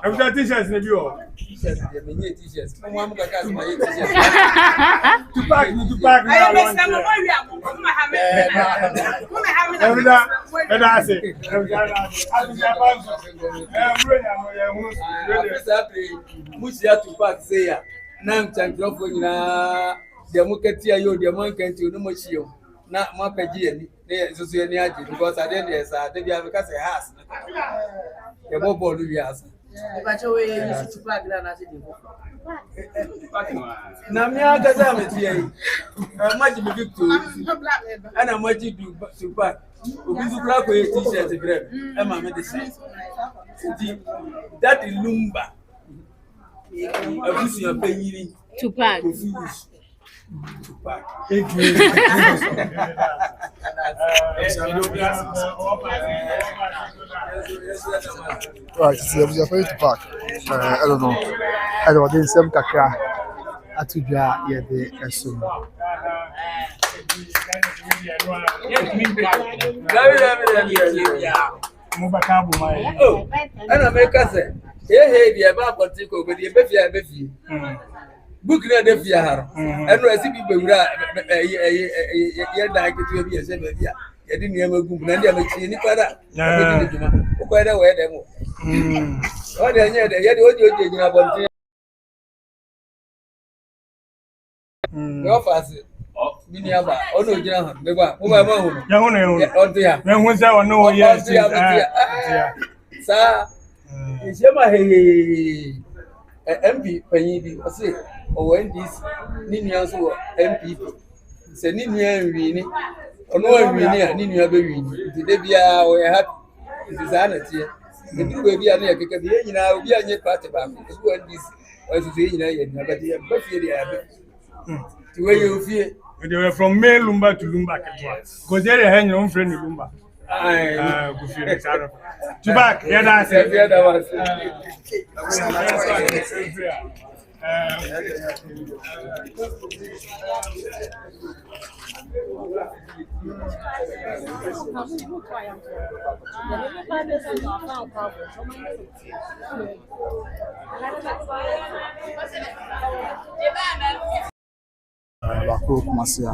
Abja t-shirts ne bi o t-shirts de menye t-shirts mo am ka ka ma ye t-shirts tupac na I am saying mo wi akoko ma ha me Abja ase abja ba bro ya mo ye hu afisa pe musia tupac say ya na mchangrofo nyina de mo katia yo de mo nkanti onu mo chio na mo pagi ani ne so so ani age because ade dey sa de bia because house ye mo bolu wi asa Bacho we use tupac na se de na mi aga za me tie yi maji be victory ana maji du tupac obi zu kra ko t-shirt grab e ma me de say that Lumba abusu ya penyiri Tupac. Tupac. Right, so we are going to park. I don't know. I don't know. Some kakra atudwa ye de esum. mo ba ka bu mai Oh, ana me ka se he dia ba kwati ko go dia be fie book na de fie haro eno asi bi bewura ye da kitu bi ese be bia ye di niam agum na dia ma chi ni para be di duma ko da we de mo o de nye de ye de oje nyina bonti yo fast Bini aba ono gyina ho meba mo ba ma hu no ya hu no onto ya me hu say ono yes sa ejema he MP panyi bi o se o NDC ni nua so wo MPP se ni nua nwi ni ono nwi ni a ni nua be wi ni de bia o ya happy nza na tie e duru be bia na ya keke bi nyina obi anye party ba ko so NDC o so nyina ya ni abadi ya ba fie de ya be ti we you fie they were from male Lumba to Lumba because they are hanging on friend Lumba. Good feeling, Sarpong. Tupac, yeah, that's it. Yeah, that was Baako Kumasi a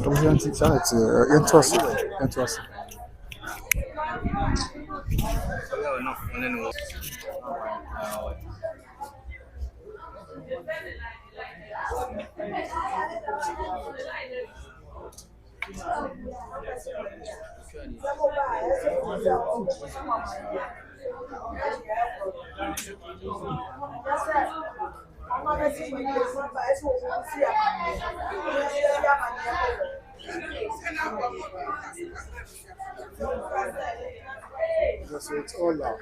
Tomyanti Charity Yentoso so it's all love.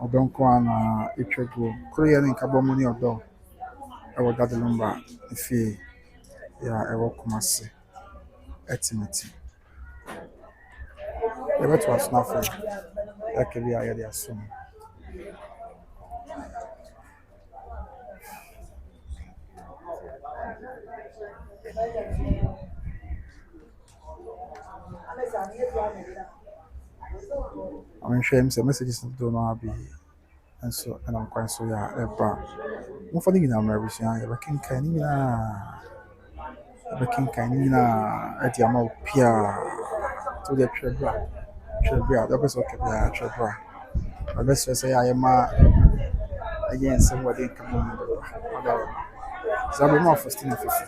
Ọdọnkọ a na etwego koro yɛ ne nkabɔ mu ne ɔdɔ ɛwɔ dade Lumba efie ya ɛwɔ Kumasi ɛtimiti yɛbɛto aso n'afɔ ɛkɛ bi a yɛde aso no ahwɛ mu sɛ messages do no abi nso ɛnam kwan so yɛ ɛba mfa ne nyinaa mmerɛ busua yɛbɛkenkan ne nyinaa ɛde ama wo pia to deɛ twerɛ bra dɛbɛ sɛ ɔkɛ biara twerɛ bra ɔbɛsrɛ sɛ yɛ ayɛ ma ɛyɛ nsɛm wɔde nka mu bɛba saa bɛma wɔ Faustina Fosu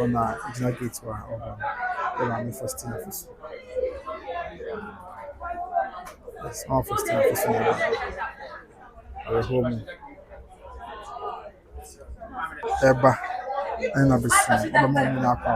ɔna gyina gate hɔ a ɔba no ɛma me Faustina Fosu small Faustina Fosu na home eba ɛna bɛsi ɔbɛma ɔmo na akɔ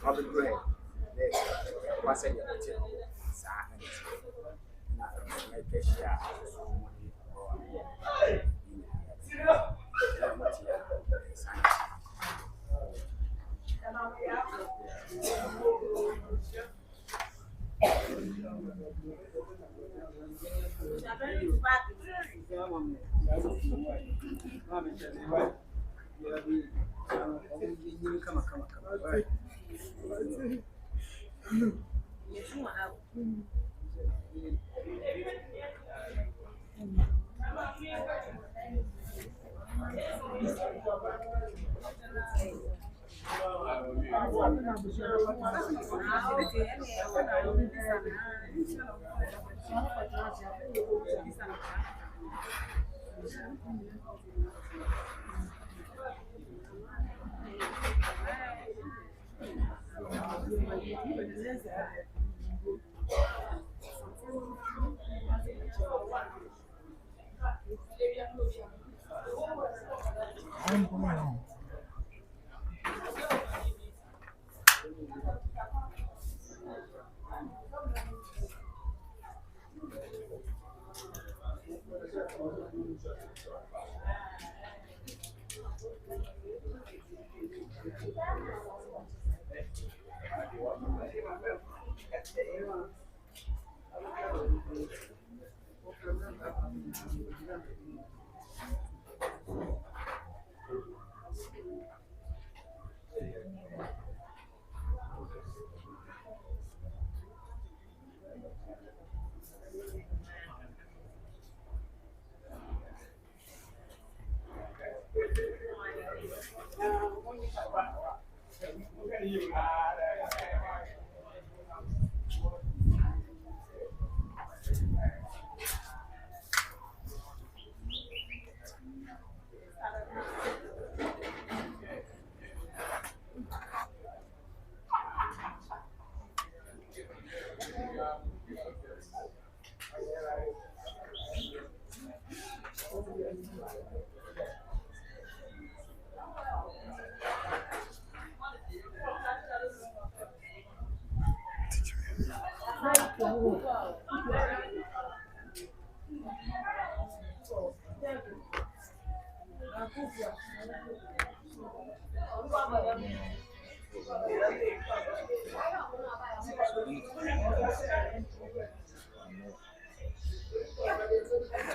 I'll be great. What's it?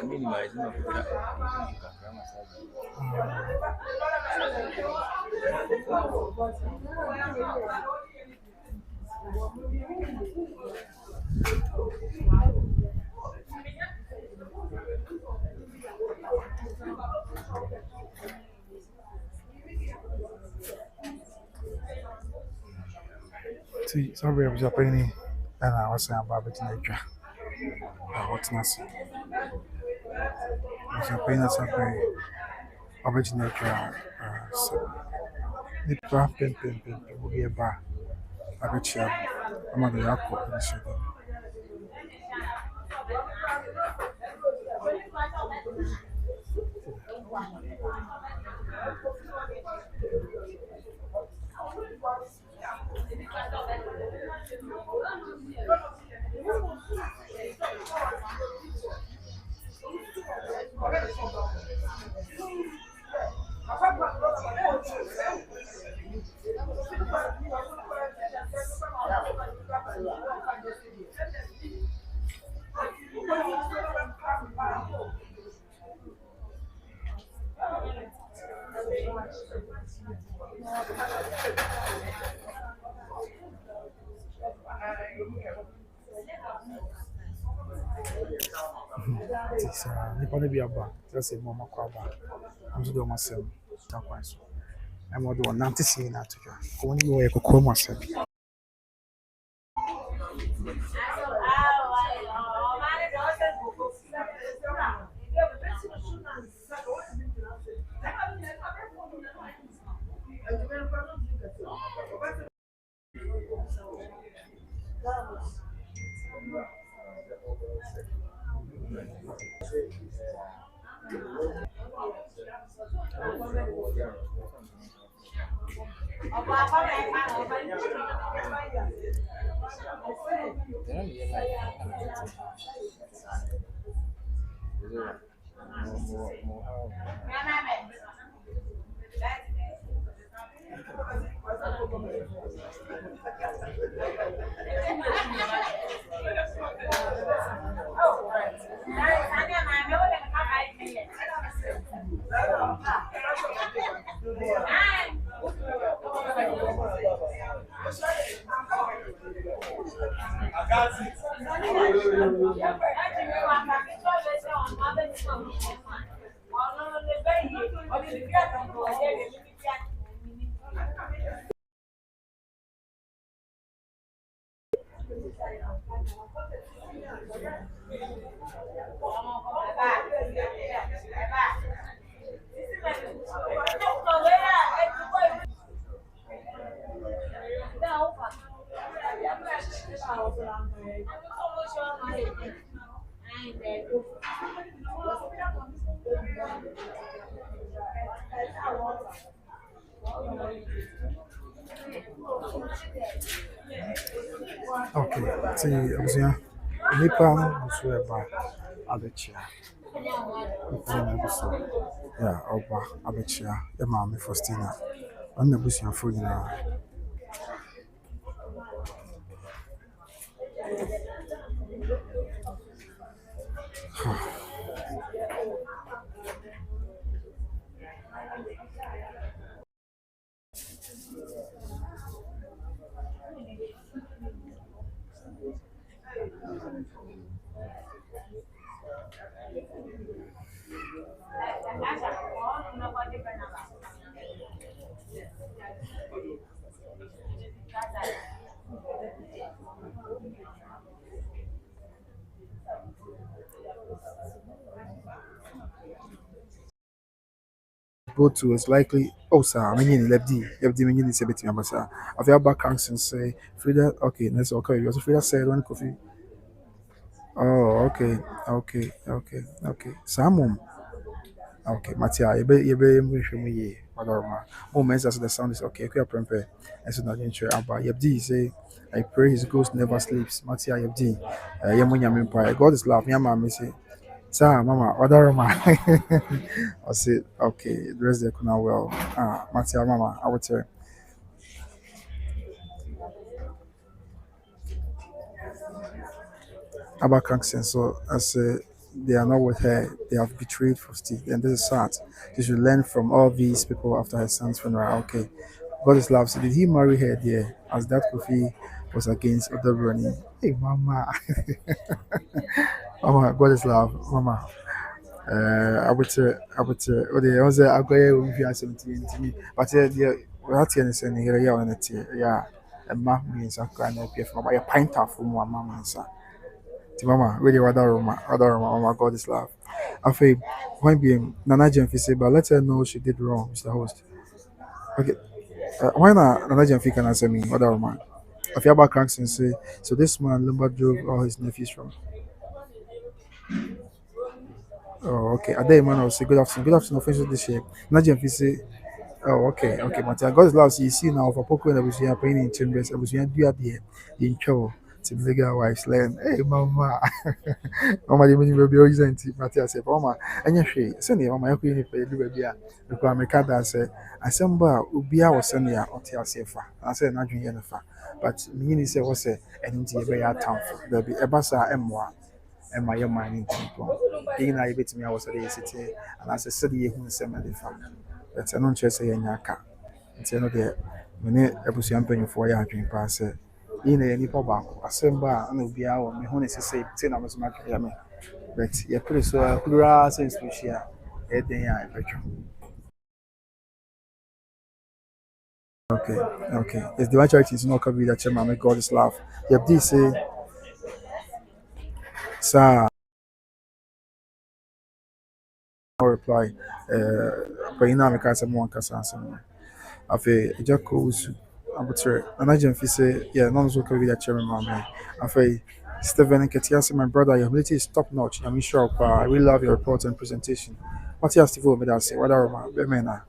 Minimize no See, sorry, I was up any, and I was saying about it nature. What's not so? I was up in a subway, about nature. Nipa pempempem will be a bar. I bet you I'm on the airport in the city. Nipa no bi aba kyerɛ sɛ mu ɔmakɔ aba nso de ɔmo asɛm takwan so ɛma ɔde ɔnante sei no ato dwa ɔmo ne bi wɔyɛ kɔkɔɔ mu asɛm They don't really like Okay, see, abusua, nipa no nso ɛba abɛkyia. Nipa no nso, ɔba abɛkyia yɛ maame Faustina. Ɔno na abusuafoɔ nyinaa. Both to is likely. Oh, sir, I mean, lefty, meaning is a bit of a I've had back and say, Frida, okay, that's okay. You also Frida said one coffee. Oh, okay. Samum. Okay, Matia, you be me, Madorma. Moments as the sound is okay, queer prempe, and so not sure about Yabdi say, I pray his ghost never sleeps. Matia Yabdi, Yamunya Empire. God is love, Yama, Missy. Sir, Mama, Wadaroma. I said, okay, dress the kuna well. Matia, Mama, I would say. Abakang so I say they are not with her, they have betrayed Fosti, and this is sad. She should learn from all these people after her son's funeral. Okay. God is love. So did he marry her there? As that Kofi was against other Brony. Hey mama. Mama, God is love. Mama. Oh the was I go if you are 17 to me. But what you saying here yeah on it. Yeah. And ma means I can't appear from my pint of mama. Mama, really, Mama, God is love. I feel when being Nana Jemfi say, but let her know she did wrong, Mr. Host. Okay, why not Nana Jemfi can answer me, other man? I feel about cranks and say, so this man Lumba drove all his nephews from. Oh, okay. A day man, I will say, good afternoon, official this shape. Nana Jemfi say, oh, okay, Matia. God is love. So you see now, for Poco and I was here playing in chambers, I was here, do the in show. To legal wives learn, hey mama, mama, the mini baby always anti Matthias said, Mama, and your she, send your mama, you pay the baby. Because my cat said, I send bar, Ubia was sending her or tell safer. I said, not doing anything. But me, say, was a and into a very town for there be a bassa and more. And my young man in people. Being I bet me, I was a day city, and as a city who sent me the farm. That's an unchess in your car. It's another minute, I was yamping for your dream pass. In a nipa baako asɛm ba a na obiara wɔ me ho ne sesɛ te na mesoma kaya me but yɛpere so a kuraa sɛ nsuhyia ɛden a ɛbɛtwa okay it's the charity is not covered that chairman may God is love yɛbdi say saa no reply panyina a meka sɛ mo ankasa asɛm no afei agya kɔ Fosu abutre Nana Jemfi say yeah no so covered that chairman mama afei Stephen Nketiah, my brother, your ability is top notch. I'm sure I really love your report and presentation. What you have to me that say, what are my bemena?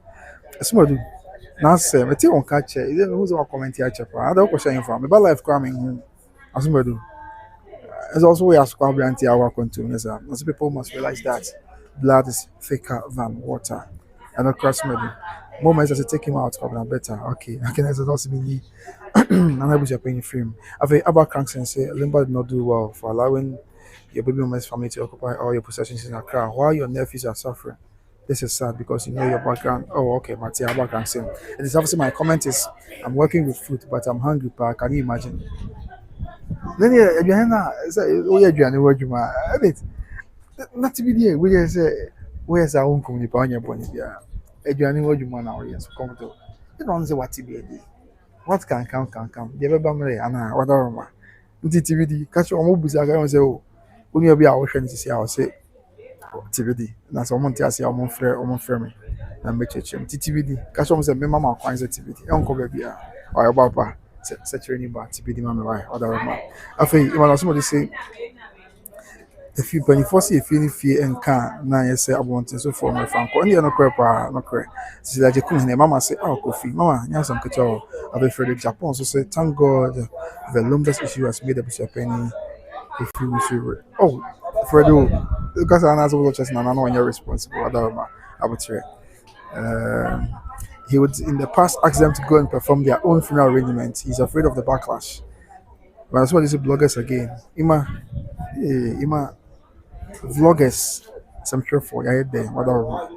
Small do. Now say, me take on catch it. Who's our comment here? Check. I don't question you for me. But life coming. As we do. It's also we ask Kwabri anti our continue. Most people must realize that blood is thicker than water. And of course, maybe moments as you take him out, probably better. Okay, I can also be and I wish you're paying film. I've about cranks and say Lumba did not do well for allowing your baby woman's family to occupy all your possessions in Accra while your nephews are suffering. This is sad because you know your background. Oh, okay, Matia, background same. It is obviously my comment is I'm working with food, but I'm hungry. But can you imagine? Then yeah, again, oh yeah, Johnny, what you want? Not to be there. We just say, where's our own community? On your bonnet, yeah. Adrian, what you want now? Yes, come to. You don't say what to be. What can come, can come. The ever family, and whatever. TVD, catch your mobile. I can say, oh, when you be our friend to see, I'll say, TVD. That's someone to say, I'm on frame. And make it change. TVD, catch on say, my mama finds a TVD. Uncle baby, or your papa. Set your name back. TVD, mamma, whatever. I think, when somebody say, if you when you foresee if you fear and can now you say I want to so for my fan call no crap no crap so that you come mama say oh coffee mama you some kitchen of a Japan so say thank God the Lumba's issue has made a bit of penny if you should oh Fredo because I know what just now I know when you're responsible I would say um he would in the past ask them to go and perform their own funeral arrangements. He's afraid of the backlash. But that's what these bloggers again. Ima vloggers, some sure for I there, whatever.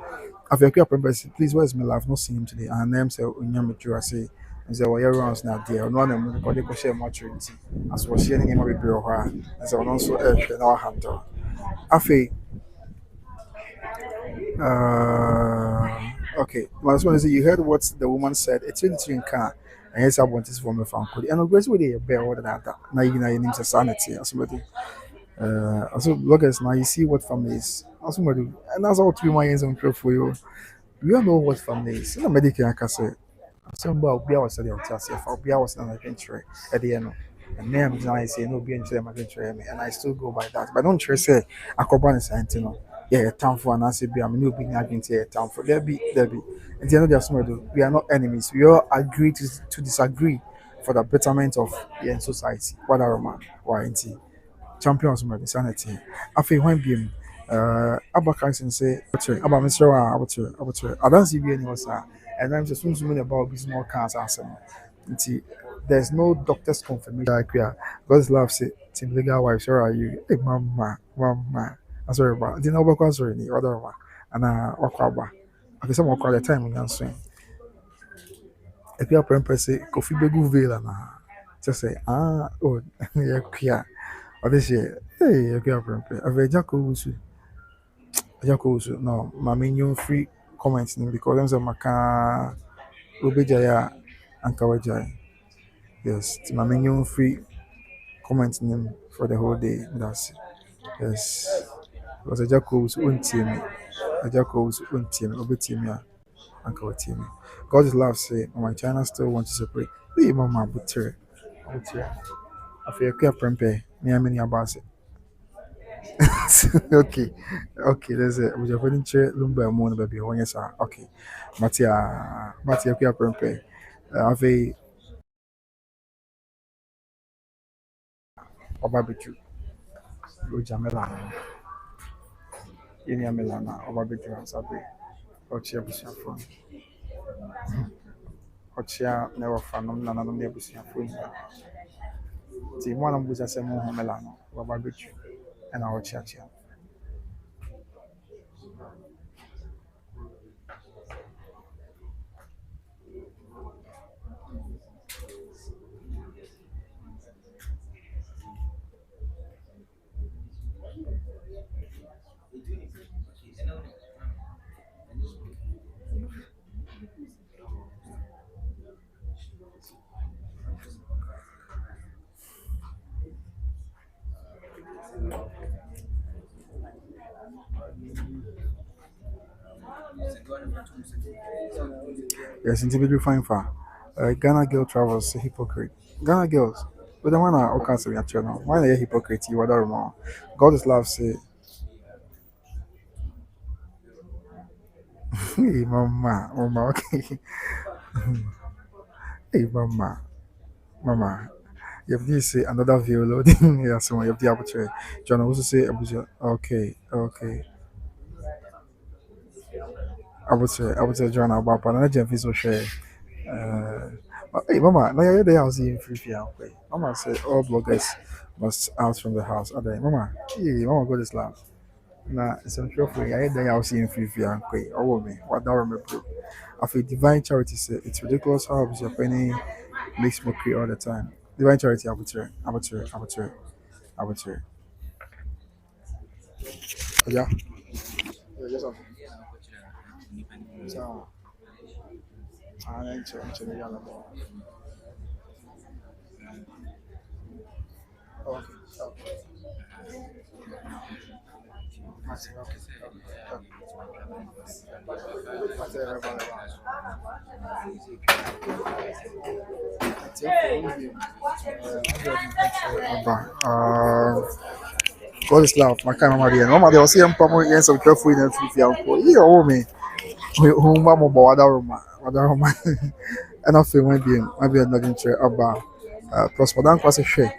I've a purpose. Please, where's my life? Not seen him today. And name say, Unyamature, I say, and say, well, everyone's not there. No one because they could share maturity. As was sharing him with Bureau, and so on also in our hunter. Afe, okay. Well, I just want to say, you heard what the woman said. It's really in car. And yes, I want this from a fan code. And of with a bear order that. Now you know, your name's a sanity or somebody. Also bloggers now you see what family is. Also, and that's all 3 months on for you. We all know what family is. No medical can say. Some about be our study of class if I'll be ours an adventure at the end. And name now I say no be into them adventure and I still go by that. But don't try say Akoban is antino. Yeah, town for an answer be I'm new being against here town for there be. And the end of the we are not enemies. We all agree to disagree for the betterment of the society. What are man? Why ain't he? Champions of the sanity. I feel when being Abakan say, about Mr. Abatur. I don't see any was and I'm just assuming about these small cars. There's no doctor's confirmation. Like, yeah, God's love say, Team Legal wife, sure are you? Hey, mama. I'm sorry about the number was already, other one. And Okwaba. Okay, some of the time we answer. If you are praying, say, Kofi Begu Vela. Just say, oh, yeah, or this year, hey, okay, I'm very Jacob, no, my menu free comments because I'm a Maka Ubejaya and Kawajai. Yes, my menu free comments name for the whole day. That's it. Yes, because a Jacob's own team, a Jacob's own team, Obetimia and Kawatimi. God is love, say, my China still wants to separate. Hey, Mama, butter. I feel a prempe, near many about it. Okay, okay, there's a we are putting chair Lumba moon baby one yes sir. Okay. Matia Pia Prempe. Have a barbecue. Ujamela. Inia Melana or barbecue and sabre. Ochia Busia phone. Ochia never found none of the Busia phone. The one of Busia Semo Melano or barbecue and our church. Yes, individual fine for Ghana girl travels a hypocrite. Ghana girls, but the one I can't say your channel. Why are you hypocrite? You are more. God is love say, hey, mama, okay. Hey, mama. You have to say another view loading. Yeah, someone you have the aperture. John also say aperture. Okay. Aperture John about another Jeff is so share. Uh, hey, mama, now you're the house in free fee. Mama said all bloggers must out from the house. Other mama, hey, mama, God is love. Na essential for I then I'll see in free and quay or me. What that remember. After divine charity say it's ridiculous how Bishop Penny makes mockery all the time. Divine charity amateur. Yeah. Yeah, yes, so I enter the yellow ball. Okay. God is love. My kind of Maria. No matter what, see, I'm probably yes, I'm careful in the future. You know me. Who mama bow that room. And I feel maybe another chair about plus modern class share.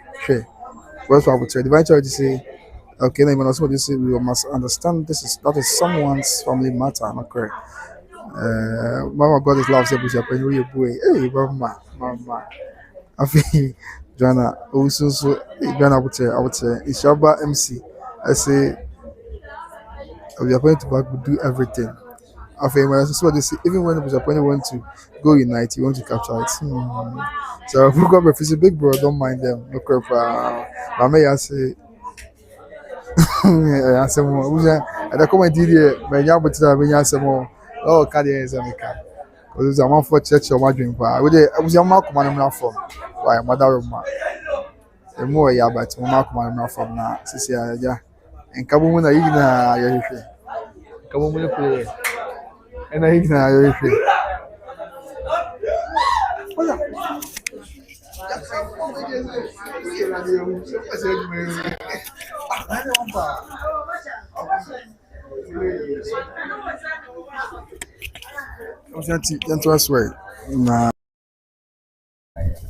Where's what I would say? Divine charity say, okay, then when I say we must understand that is someone's family matter, not correct. Mama God is love, say, boy, hey, mama. I feel Joanna, also, Joanna, I would say, it's Shaba MC. I say, we are going to back, we do everything. I feel when I saw this, even when the Japan want to go unite, you want to capture it. So, who got my big bro, don't mind them. No crap. I may say, I say, and I come and did it, but you have to when you say more. Oh, Kadia is a maker. Because I'm for church or my dream. I was a mark man from why mother of my. The more ya but mark man from now. Sisi ya and Kabu na yina ya Kabu na play and I yina ya Yanto aswe na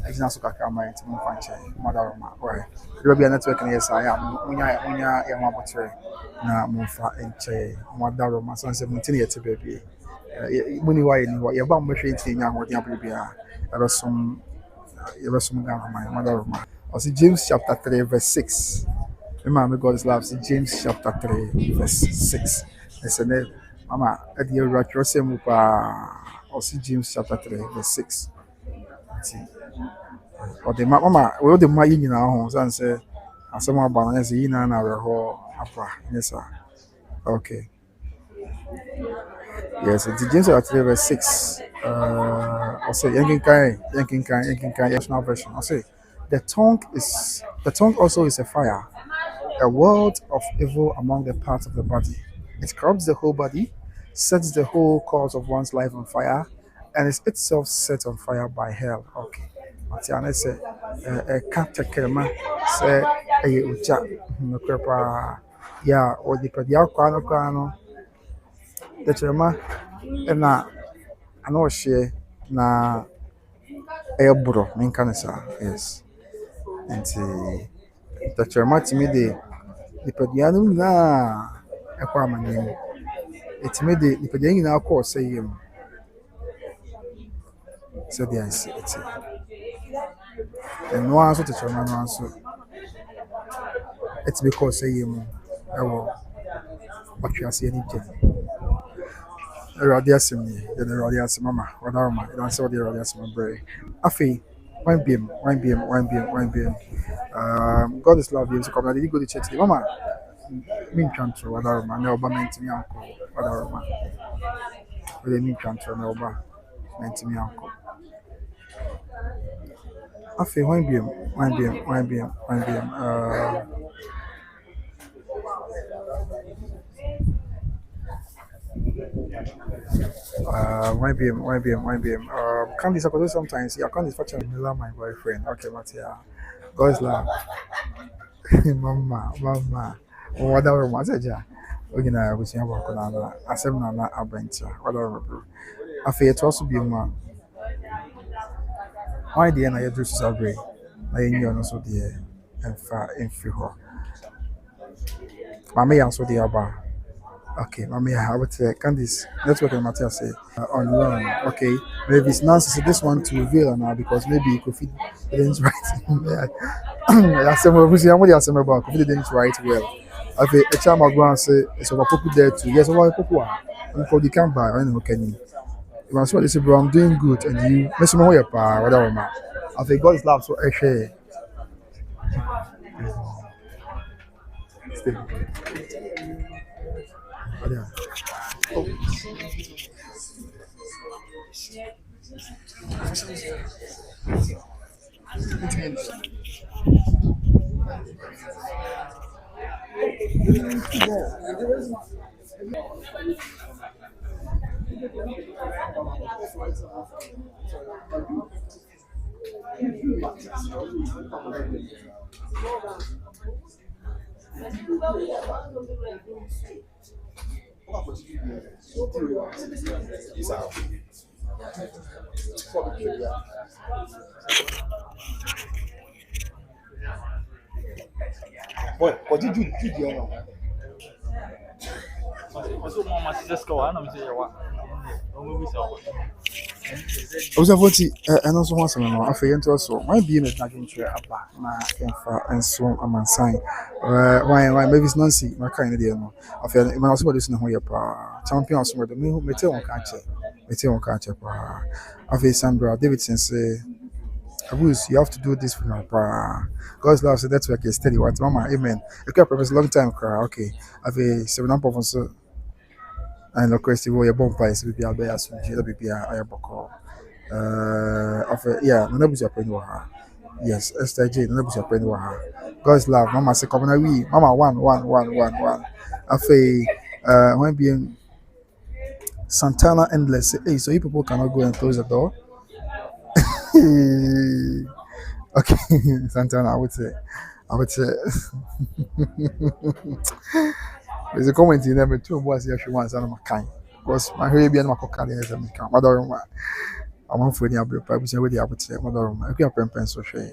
exina so kakra mai ti mo fanche mother ma right there be a network na yes I am unya ya ma botre na mo fa enche mother ma so se mo tin yete baby muni wa ni wa ya ba mo hwe tin nya ho dia bia ever some down my mother ma I see James chapter 3 verse 6. Remember God is love. See James chapter 3 verse 6. Listen, Mama, at the right or see James chapter 3 verse 6. See, or the Mama, well, the my in our homes and say, as someone about as in an hour or upper. Yes, sir. Okay. Yes, it's James chapter 3 verse 6. I'll say, Yankin Kai, national version. I'll say, the tongue also is a fire, a world of evil among the parts of the body. It corrupts the whole body, sets the whole course of one's life on fire, and is itself set on fire by hell. Okay. Matiana said, a capture kerma, say, a uja, no crepa, yeah, or the pediaquano, the cherma, and I know she, na elbro, main cancer, yes. And the cherma to me, the pedianum na. Ɛkɔ amanyɔsɛm ɛtumi de nipadua nyinaa kɔ ɔsɛ yie mu sɛdeɛ nsi ɛte ɛnoa nso tete ɔno anoa nso ɛtumi kɔ ɔsɛ yie mu ɛwɔ ɔtweaseɛ ne gyem Awurade asɛm nie yɛde Awurade asɛm ama wɔdaroma yɛde ansɛ wɔde Awurade asɛm abrɛ afei wan biem God is love biem so kɔmna did go to church today mama mentwa ntoro wɔdaroma na ɔba mantumi ankɔ wɔdaroma wode mentwa ntoro na ɔba mantumi ankɔ afei wan biem can't disappoint sometimes. Yeah, can't disappoint me. Love my boyfriend. Okay, but yeah, God's love. Mama. What other one said ya? Okay, now we see about Canada. I said, "No, not a bench. Whatever, bro." I feel it also be Why the end I do Sabre? I knew also the and far in free her. Mammy also the Abba. Okay, Mammy, I would say Candice network and Matthias say on loan. Okay, maybe it's Nancy say this one to reveal now because maybe you could fit it didn't write. I said, well, we see how many are saying about could didn't write well. I think a child might go and say it's over people there too. Yes, over people are. And called you can't buy, I know can you. You must say, bro, I'm doing good, and you, Miss Moya, whatever, man. I think God's love so I share. Stay. Yeah. Boy, what did you do? Observati, and also once a month, I feel also my being a nagging chair about my and so on my sign. Why, maybe it's Nancy, my kind of deal. I feel when I was about to know your champion, somewhere the me who metal on catch up. I feel Sandra Davidson say, Abuse, you have to do this for my God's love, so that's why I can steady what mama, amen. You kept purpose long time, cry, okay. I feel 7 up of us. And of course, you bomb price, be a bear, so you be a boko. Yeah, no was your penny. Yes, Esther J, no was your penny. God's love, Mama say, come on, we, Mama, one. I feel, when being Santana endless, hey, so you people cannot go and close the door. Okay, Santana, I would say, there's a comment in there, two boys actually once, and I'm a kind. Because my baby and my cocaine is a mechanic. I'm on for the abri, I was already able to say, Mother, I can't pen so shame.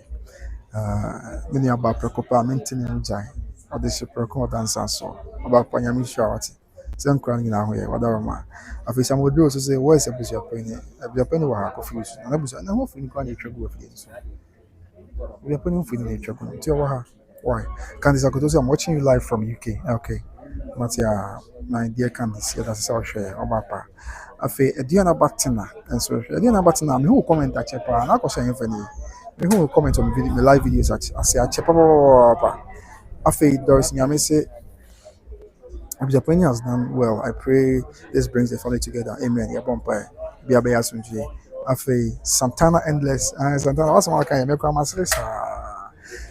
Many about Procopa, maintaining Jai, or the super dance and so about Panyami Shawati. Some crying in our way, whatever man. I feel some would do to say, where's a busy penny? A penny were confused, and I was an awful incarnate with this. We are putting for the nature. Why? Candice, I could also, I'm watching you live from UK. Okay. Matia, my dear Candice, that's our share. Obapa. I feel a Diana Batina, and so Diana Batina, who comment at Chepa, and I was saying for me. Who comment on the live videos at I say at Chepa. I feel Doris Nyame say, if the penny has done well, I pray this brings the family together. Amen. Yeah, bumpy. Be a bear soon. I feel Santana endless. Santana, what's my kind of make my stress?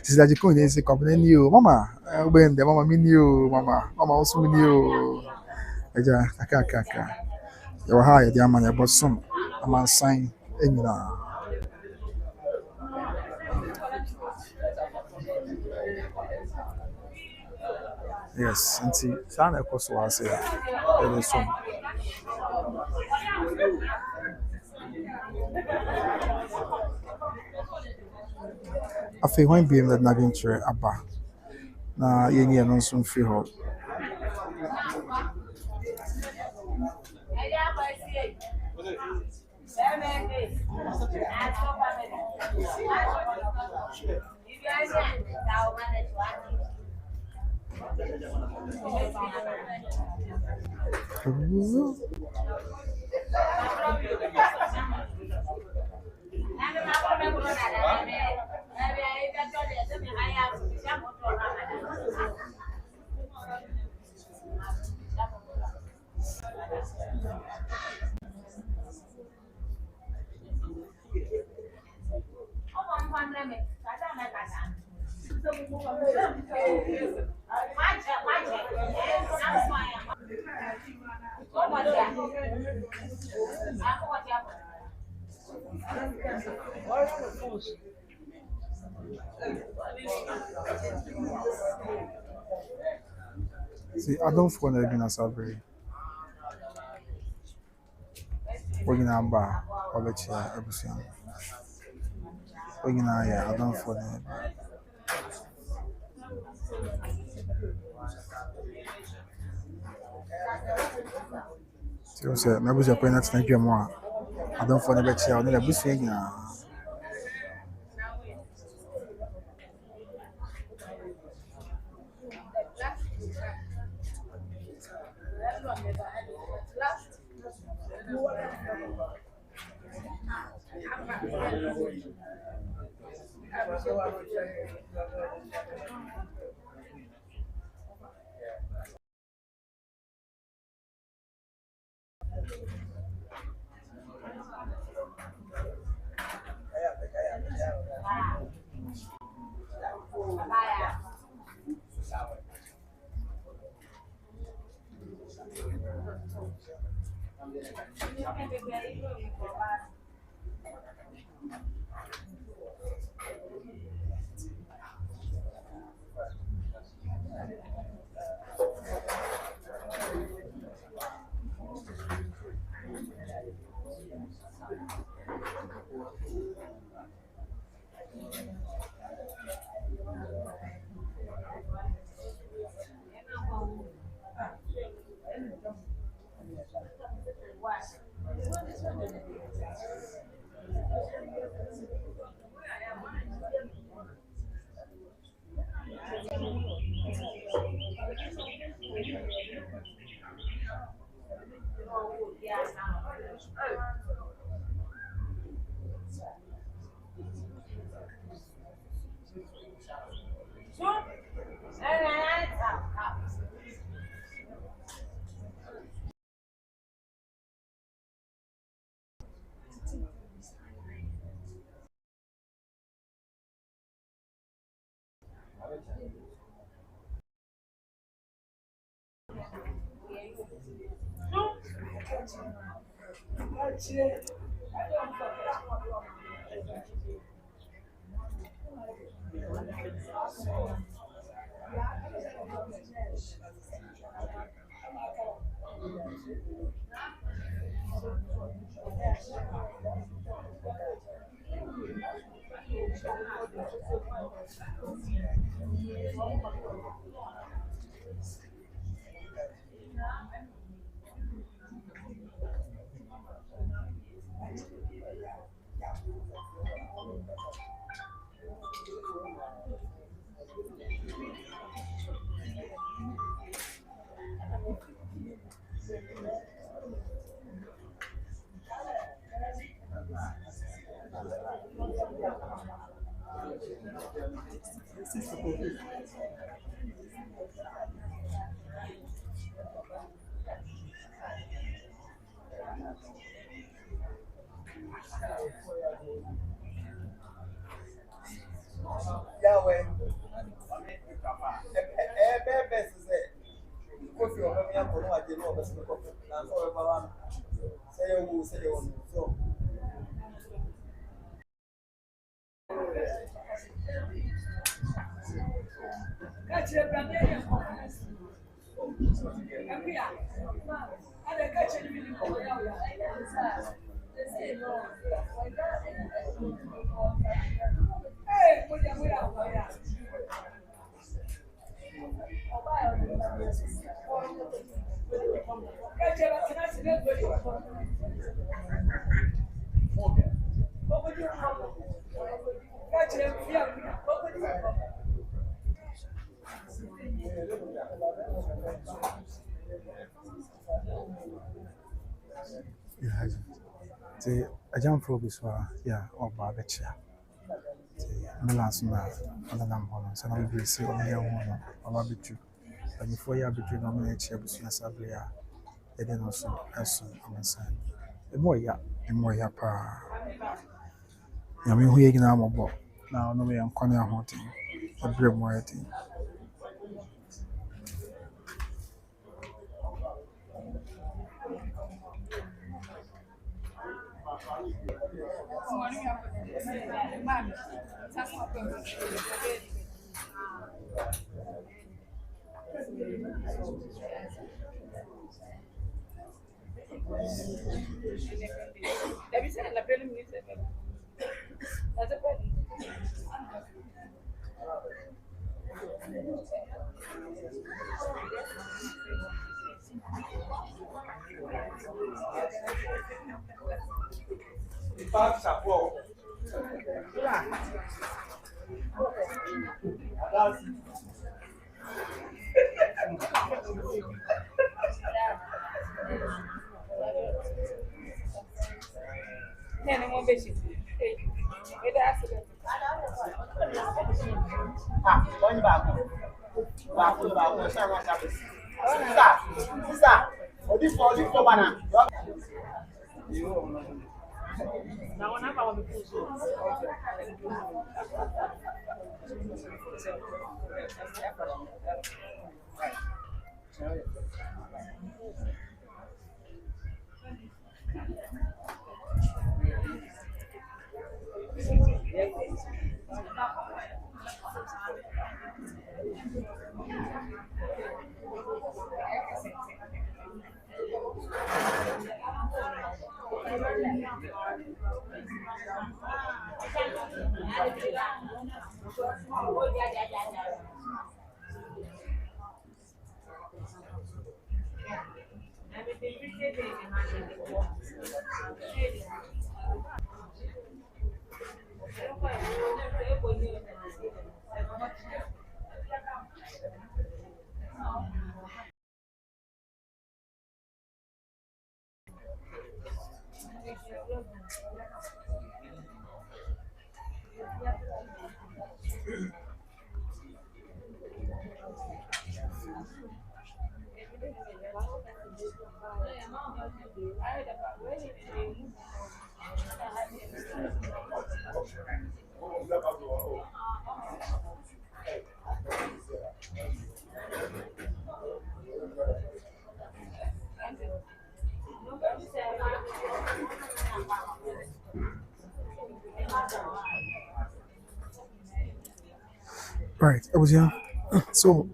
She's like, you couldn't say, company new, Mama. When the Mama mean you, Mama also mean you. I can't. You're high, dear man, but soon. I'm a sign. Yes, and see, Sana cost was here. Very soon. I feel when being that nagging chair abba. Na yenny and soon free her. See, I don't phone again as a very. We're going to bar or let you everything. I don't for them. So, sir, maybe you're going to take your more. I don't for the better. I'll never be saying, yeah, I jump for this one, yeah, or Barbecha. Balance na other than one, so now we see on here one or barbecue. But before you have between nominate here, between Sabria, and then also as on the side. The more ya pa. Yami who you now mobile. Now, no way I'm corner haunting. A brave more thing. Right. I was young. So,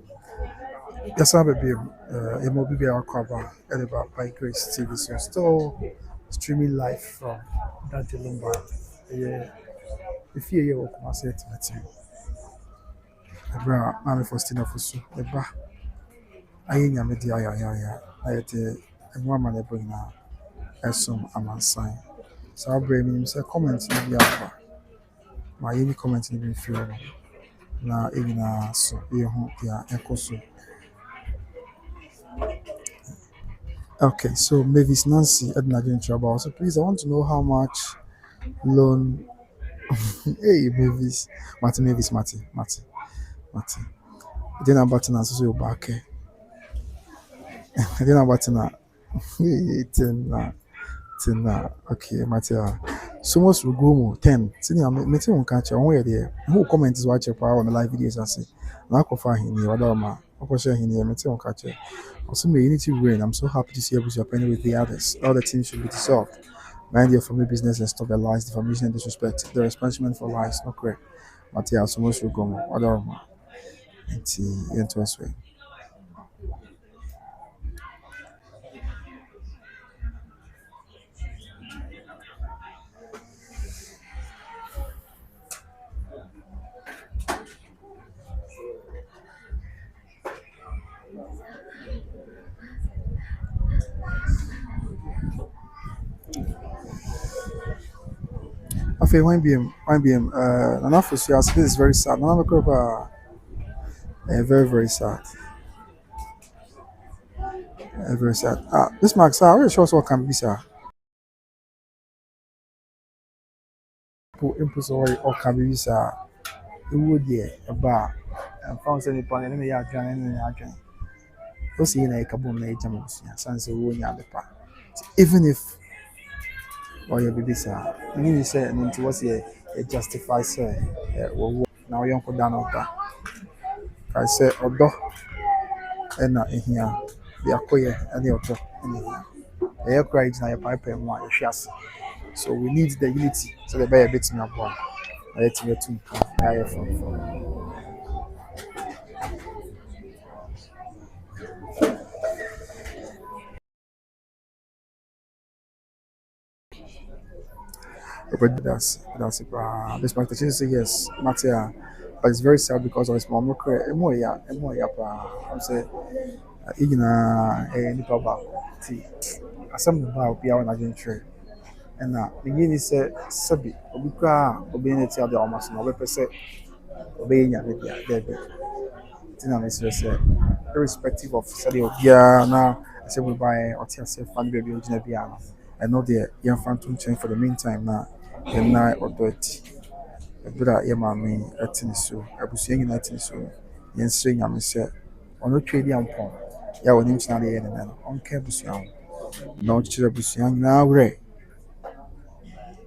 yes, I'm a baby. A movie be our cover and about by Grace TV. So, still streaming live from that Lumba. Yeah. If you're welcome, I say to my Ebra, I'm Faustina Fosu. Ebra, I ain't a media. I had a woman that bring now as some aman sign. So, I'll bring him say comments in the alpha. My any comment in the field. Na even so, yeah, echo so. Okay, so Mavis Nancy Edna getting trouble. So please, I want to know how much loan. Hey, Mavis, Matty. Then I'm about to so back. Then I'm about to okay, Matty. So much will go 10. Senior, meeting on catch on where there. Who comment is watching power on the live videos and say, lack of fine here, what am I? Of share here, meeting on catch. Also, may unity reign. I'm so happy to see everything happening with the others. All the teams should be dissolved. Mind your family business and stop the lies, defamation, and disrespect. There is punishment for lies, not correct. Matty, so much will go. What am I? Into us way. Okay, YBM, Nana Fosu, this is very sad. Nana Makoba, very, very sad. Very sad. This Max, sir, really sure what can be, sir. Impulse or can be, sir. It would be a bar and found any point in the yard, and the yard. What's in a carbon nature, Sans a wound at the park. Even if or your baby, sir, you say, and into what's a justify, sir. Now, young put down of that. I say, although, and not in here, they are queer and the author in here. The air cries now, a pipe and one, yes. So we need the unity so the bear bits in our boy. I let you to higher from. But that's it. This my teacher say yes, Matia, but it's very sad because of his mom. More yeah. I'm say, any papa. See, some about be our agent trade. And beginning say sabi obikra obeying the almost no be say obeying ya media there be tin am say irrespective of study obia na say we buy or tia say fan baby original bia no and no there yan fan to change for the meantime na yan na authority ebra ya mami atini so abusua nyina atini so yan sre nyame say ono twedi ampon ya woni ntina de yan na no onka abusua ho na onkyere abusua nyina awre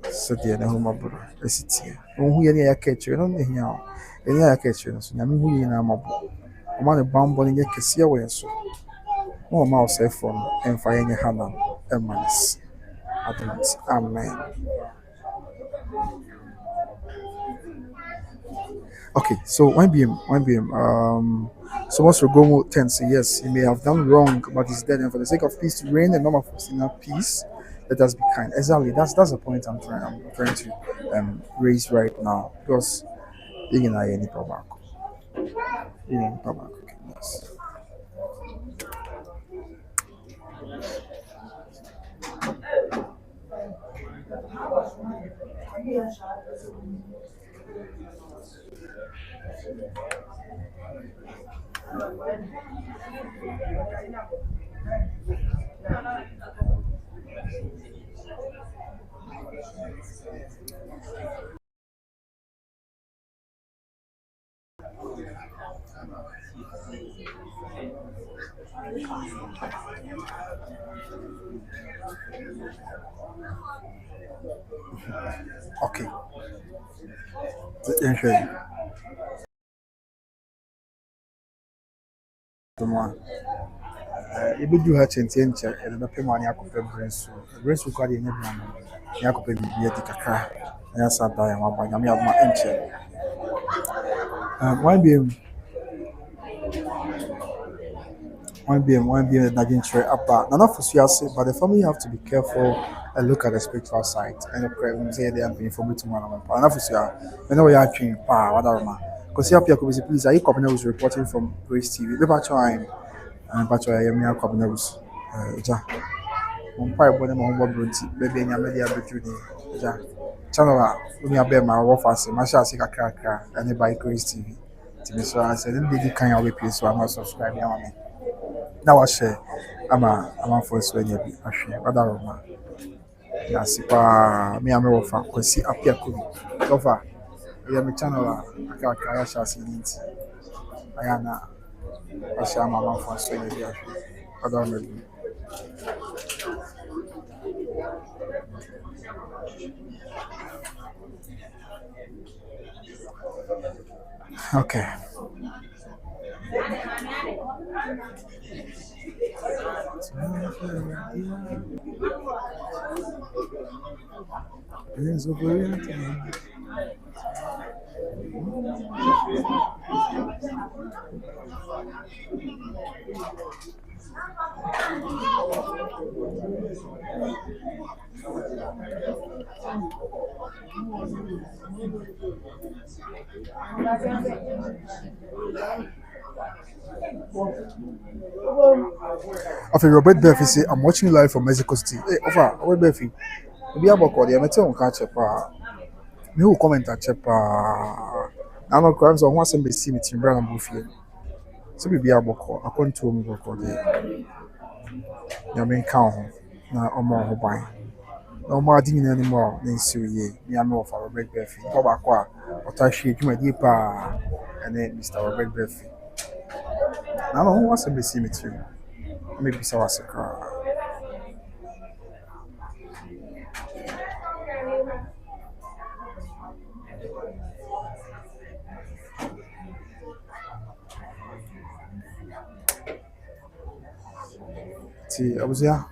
sɛdeɛ ne ho mmɔborɔ asi tie ɔhu yɛ ne yɛaka akyire no ne hia o ɛne yɛaka akyire no so nyame hu yɛ nyinaa mmɔbɔ ɔma ne bammɔ no nyɛ kɛseɛ wɔ yɛ so na ɔma ɔsɛefoɔ no ɛmfa yɛnyɛ hanam ɛmma no se adonti amen. Okay, so so once Rogomo tends to yes, he may have done wrong, but he's dead, and for the sake of peace to reign and normal Faustina peace, let us be kind. Exactly, that's the point I'm trying to raise right now because you know any problem. Yes. Okay. Ebedu ha chentie nche ene na pema ani akopɛ brainsu kwa de nyɛ bia no ni akopɛ bibia di kakra na santa ya maba nyame adoma enche one beam that didn't try up none of us but the family have to be careful and look at the spiritual side and the say they are being for me to man and of us we know we are trained whatever because here please are you company was reporting from Grace TV paper trying and but I am here company was ja on pipe when mo ho bronti baby nya media betru ni ja channel a uni abem ma wo fast ma sha se kakra and by Grace TV to so I said did kind of we so I must subscribe ya me na wa share ama for so nya bi ahwe whatever ma na sipa me am wo fa kwasi apia ko bi so fa ya me channel a kakra ya sha se ni nti aya na asha ama for so nya bi ahwe whatever ma. Okay. Of Robert Berfi say, I'm watching live from Mexico City. Hey, Robert Berfi, be about call the metal catch up. Me who comment at Chepa. I'm not crimes on once and be seen it in Brown Buffy. So be about call. I can't tell me what call the main count. Now, I'm more buying. No more didn't anymore than Syria. Me, I'm off for Robert Berfi. Go back, or Tashi, you my deeper, and then Mr. Robert Berfi. Now, who wants to be seen it too? Maybe so as a car. See, I was here.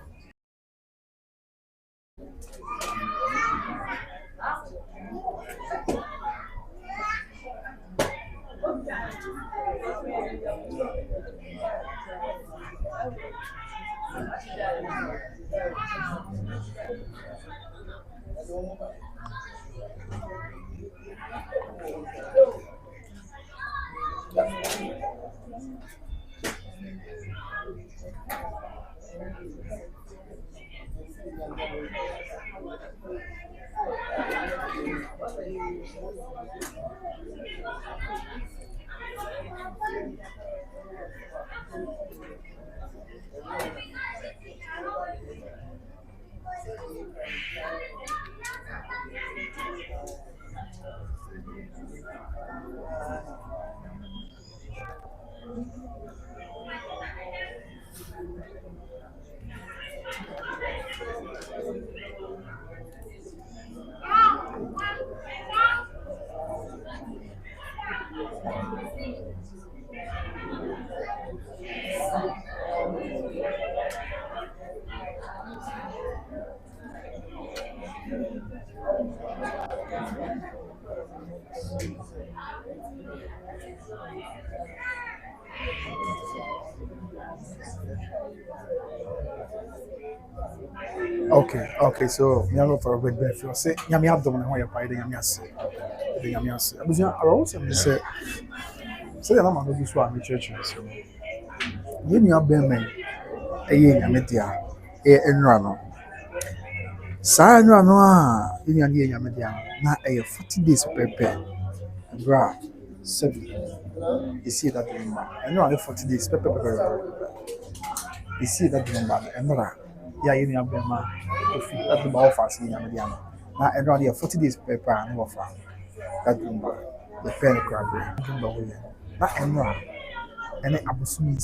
Okay, so me go for a bit better. You say, Yami Abdom, and why by the Yamias. The Yamias. I was also say, you're not going to do so at the church. So, you need a bellman, a year, Yamedia, a rano. Sa rano, in a year, Yamedia, not a 40 days prepare. Bra, 7. You see that number. I know 40 days, pepper. You see that number, and not. Yeah, you know, that number offers in Yamadiana. Now, around here, 40 days per and offer that number. The pen crab, not annual, and Abusumi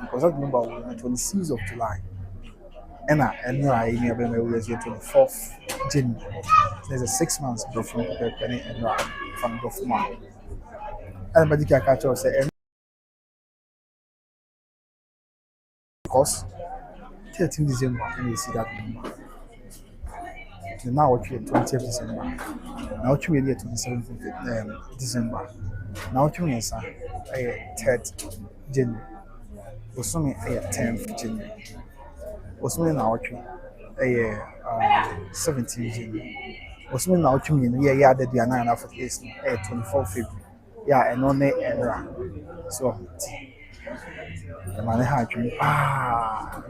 because that number will be 26th of July. And annual in your 24th January. There's a 6 months from penny annual from Dofma. And Medical catcher say, because 13 December, and you see that number. Now, we're 20th December. Now, we're 27th December. Now, we're 3rd January. Osumi 10th January. Osumi now, 17th January. Osumi now, yeah, the day 9 of days, 24th February. Yeah, and only era. So, the man had you.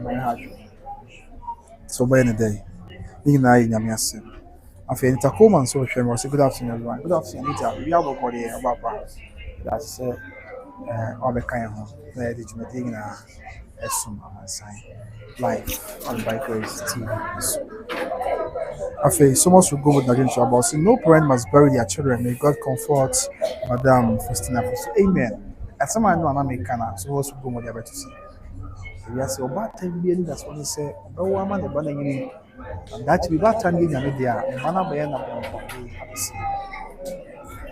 Man had you. So, by the day, you know, I'm saying. I feel it's a common social media. Good afternoon, everyone. Good afternoon. We have a body about that's all the kind of the thing as some sign life on by grace TV. I feel so much to go with Nigerian about saying no parent must bury their children. May God comfort Madam Faustina. Amen. As someone know I'm American, so what's go with the better to see. We are so bad time being that's what they say. No woman the banner that we bad time in America. Mana by na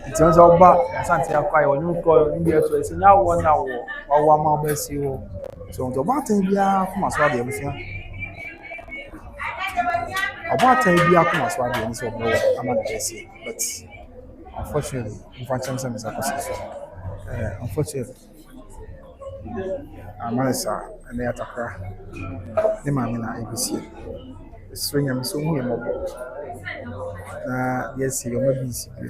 nti wọn sọ ọba asante akwa yẹ ọnyẹ nkọ ndí ẹsọ ẹsẹ nyà wọ na wọ ọwọ ama ọba ẹsẹ wọ so nti ọba atan biara kọma so adìẹ bẹsẹ ọba atan biara kọma so adìẹ ní sọ ọba wọ ama na ẹsẹ but unfortunately nfa nkyɛn sɛ mesa kɔsi so unfortunately amanesa ɛnɛ atakora ne maame na ebesie esoro nyame so hu yɛ mɔbɔ na yɛsi ɔmo bi nsi bi.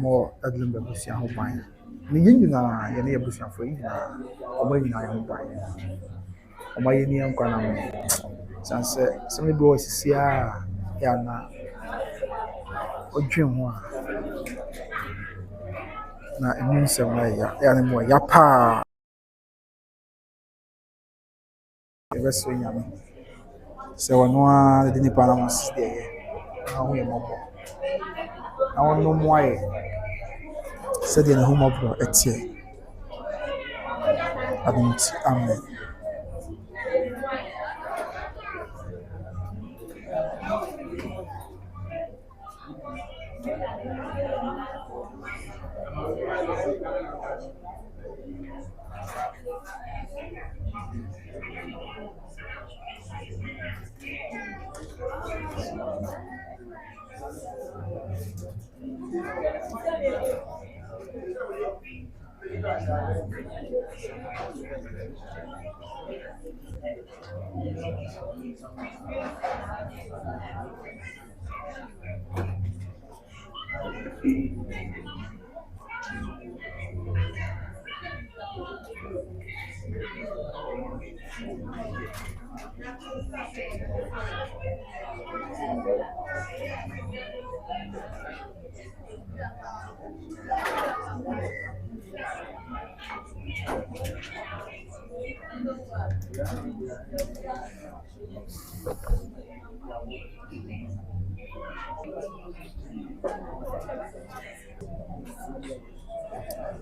More at Lumba Busia Hobine. The Union, and the Busia for India, or maybe I am buying. Or my Indian Kwanam. Sunset, some boys see Yana or Jim one. Now, it means some way, animal, yapa. The rest of Yami. So, no, the Dini Panamas there. Now we are mobile. I want no more. Said in a home of Etie. Amen.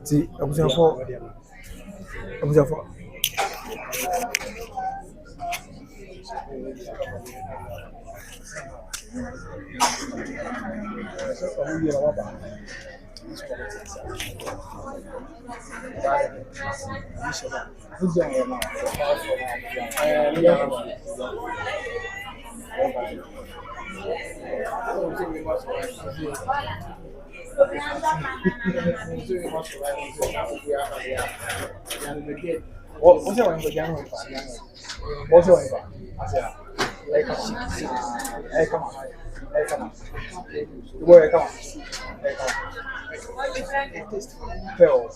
See, I was for. What's your name? What's your name? Hey, come on. Hey, come on. Hey, come on. Boy, come on. Hey, come on. Phil.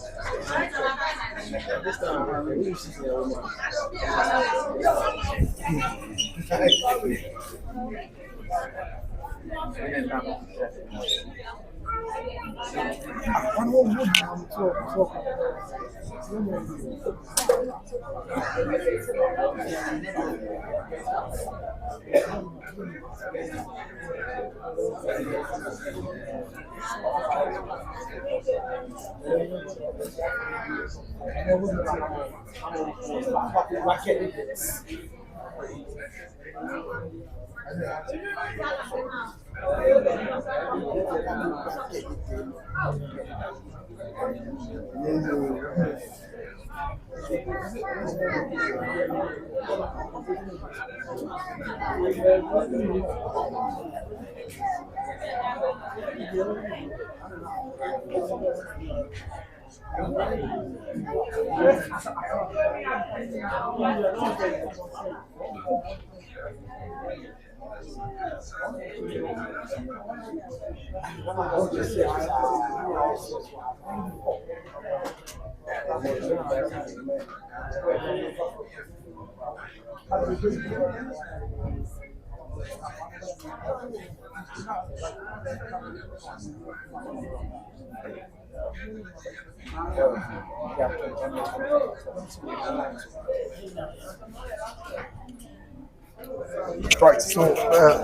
Right, so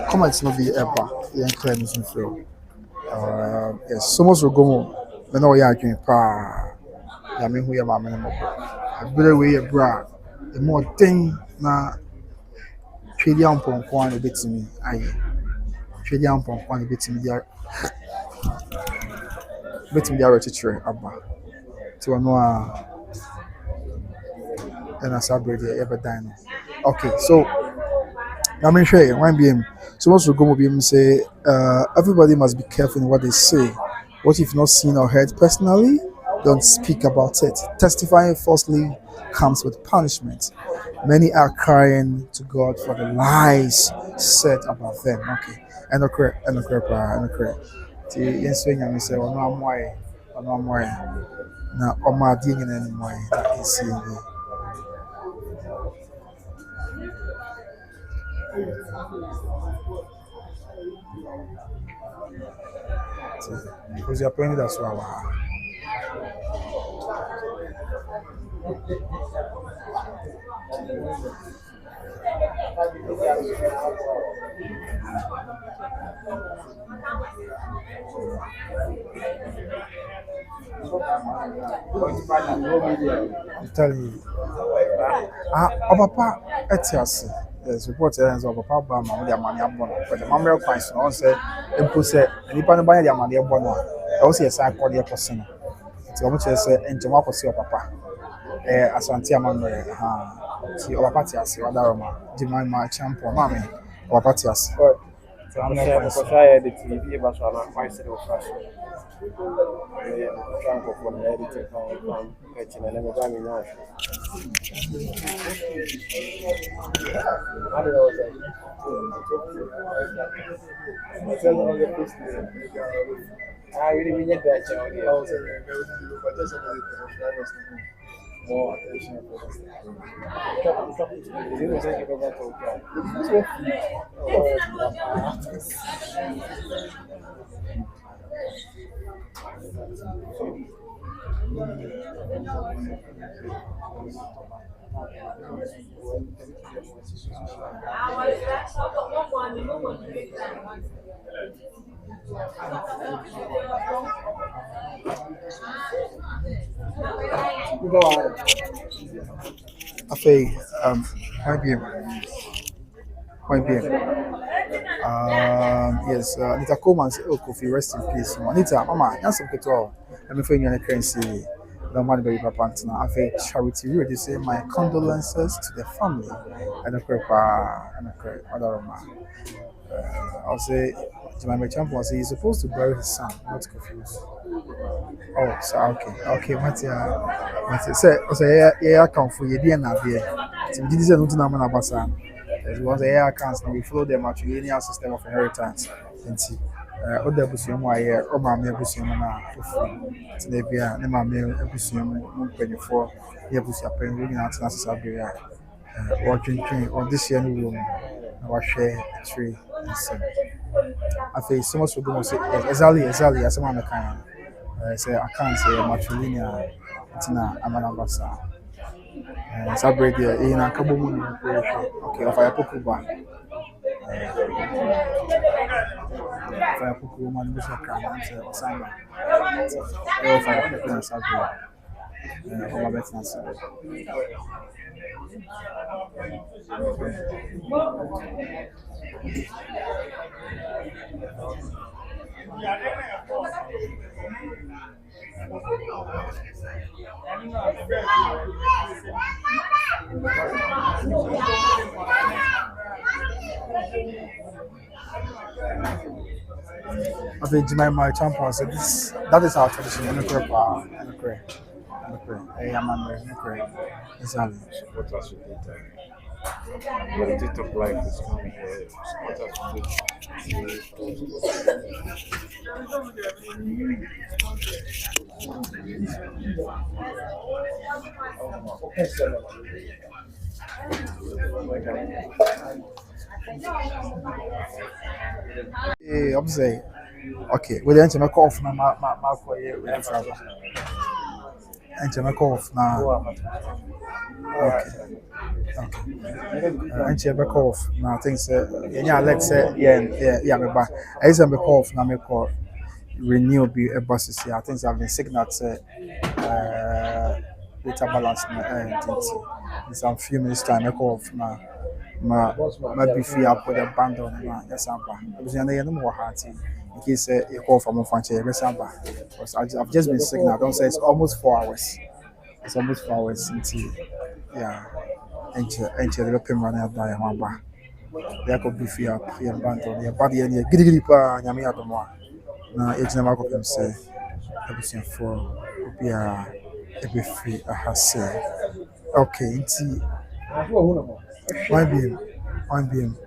comments will be ever yeah, claims and feel. Yes, so much will go. But no, yeah, I can pa. I mean, we are my minimum. I better way a bra. The more thing na trade down upon one a bit to me. I trade down upon one a bit to me. They are bit me. They are teacher abba. To know and I saw brady ever dying. Okay, so I mean, sure, one BM. So once we go, BM say, everybody must be careful in what they say. What if not seen or heard personally? Don't speak about it. Testifying falsely comes with punishment. Many are crying to God for the lies said about them. Okay, and okay. Yes, when I say, "Oh no, I'm why, oh no, I'm why." Now, oh my, dear, anymore. That is it. Because you're playing that well. I'm telling you. Papa, Etias. There's reports of Papa Bama, their money abon. But the mamma finds no one said, and put said, and if anybody their money abon. I was here, I called your person. It's almost say, and Jamako see your papa. Asantehene, see our party, other demand my champion, mammy, or party. So I'm saying because I the TV, but I'm quite still fresh. Trying to for the editing from catching and never got me now. I don't know what I really mean that. more attention for this. Afei, point bien. Point bien. Yes, Anita Coleman said, oh, Kofi, rest in peace. Anita, Mama, that's some good all. Let me find you on the currency. The money baby papa now. Afei, Charity Road, they say, my condolences to the family. And the crepa, and the crepa, other man. I'll say, my champion say he's supposed to bury his son, not confused. Oh, so okay, Matia, say, yeah, account for you, dear Navia. So, this is not number of us. As was air accounts, we follow the matrilineal system of inheritance. And see, other Busium, why, or my Busium, to the Bia, and my Busium, 24, Yabusia, Penguin, and Sabrina, or drinking, or this year, room, or share a tree. I face so much for going to say, exactly, as a man can. Say I can't say matrilineal. It's not Amanabasa. Sabrina in a couple of okay, if I put Kuba, if I put woman, Miss Akan, Samba, if I put in Sabrina, or my best. I think my champion said this. That is our tradition. And the correct. Hey, I'm on the correct. Exactly. Support us with it. But the TikTok life is coming here. Support us Hey, I'm saying, okay, we then make off now. My career with the and make off now. Okay. And she back off now. Things yeah, let's say yeah, me back. I say back off now. Me call renew be a bus here. I think I've been signaled data balance and in some few minutes time. I call off now. Ma be free up with a band on now. Yes, I'm back. I was in the more hearty. In case you call from a franchise, yes, I'm back. Because I've just been signaled. Don't say it's almost 4 hours. It's almost 4 hours until yeah. Enter the open run out by one bar. There could be fear, band on your body and your giddy pa, Yamia Domoa. Now, it's never got him say, everything for be a be free. I have said, okay, it's one beam,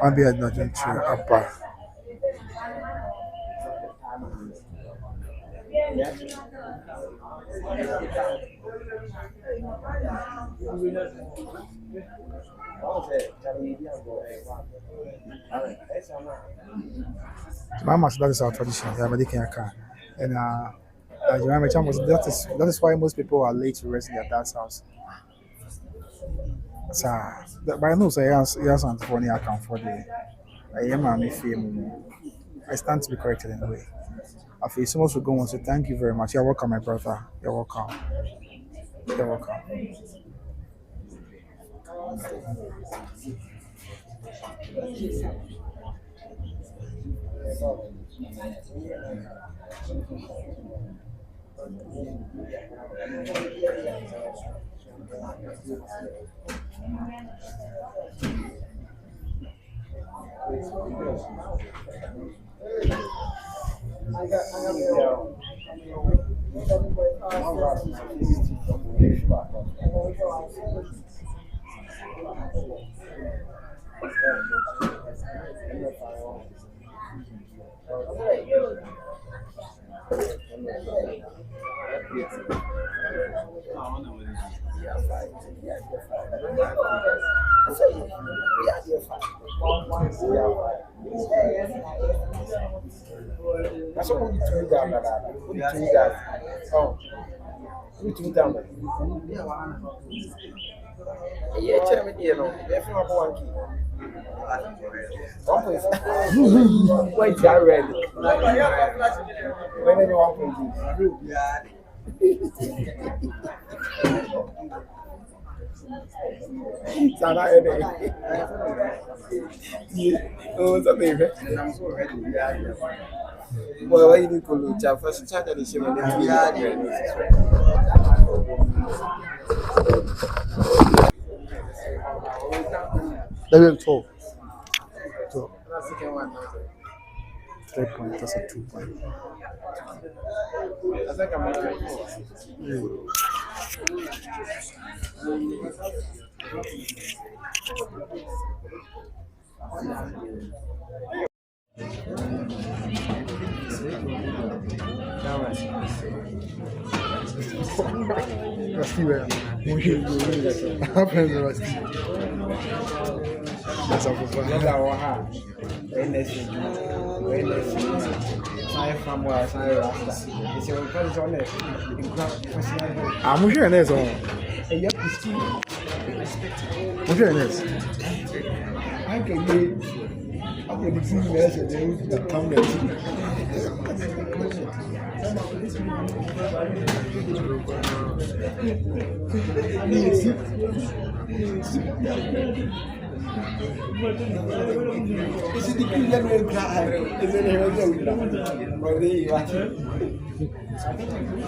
not into a bar. Mama, that is our tradition. Yeah, and that is why most people are late to rest in their dad's house. So, but I know say yes, Asantehene account for the I am a fame. I stand to be corrected in a way. I feel so much to go on. So thank you very much. You're welcome, my brother. You're welcome. You're welcome. That's what we do down. We do that. Oh, we do down. Yeah, tell me, you know, if you have one key. Wait, that ready. When anyone can do. Sana ede. Oh, something. Well, why you need to look at first? Chat at the same time. Level 12. 12. 3 points, that's a 2 point. I think I'm Rusty, where? Happens, Rusty. That's our fun. I'm sure it is all. I'm sure it is. I can be. I'm going to see you as a come there. Is it the Christian way cry? Is it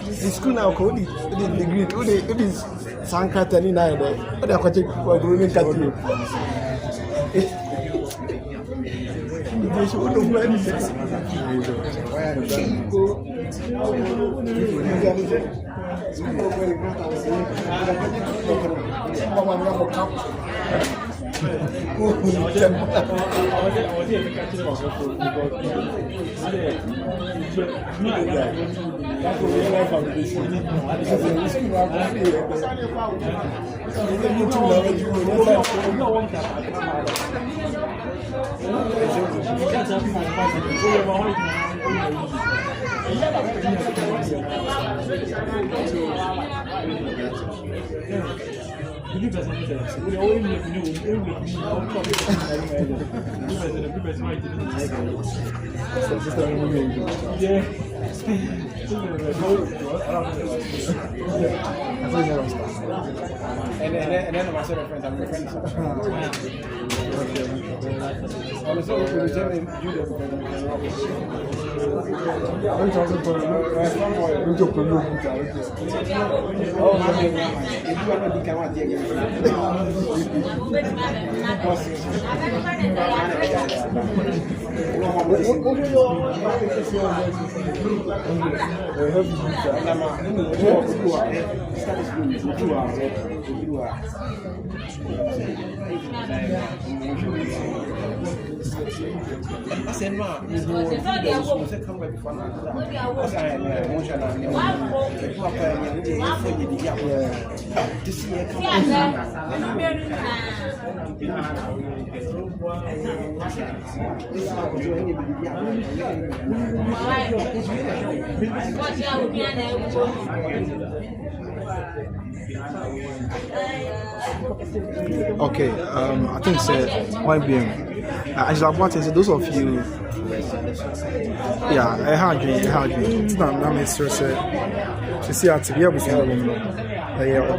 the school now called it the degree. It is Sankatani now. But I can't take what we're going to do. And then my sort of friends, I'm friends. Okay, I think YBM. As I want to say, those of you, yeah, I had you. It's not Myster said. To see how to be able to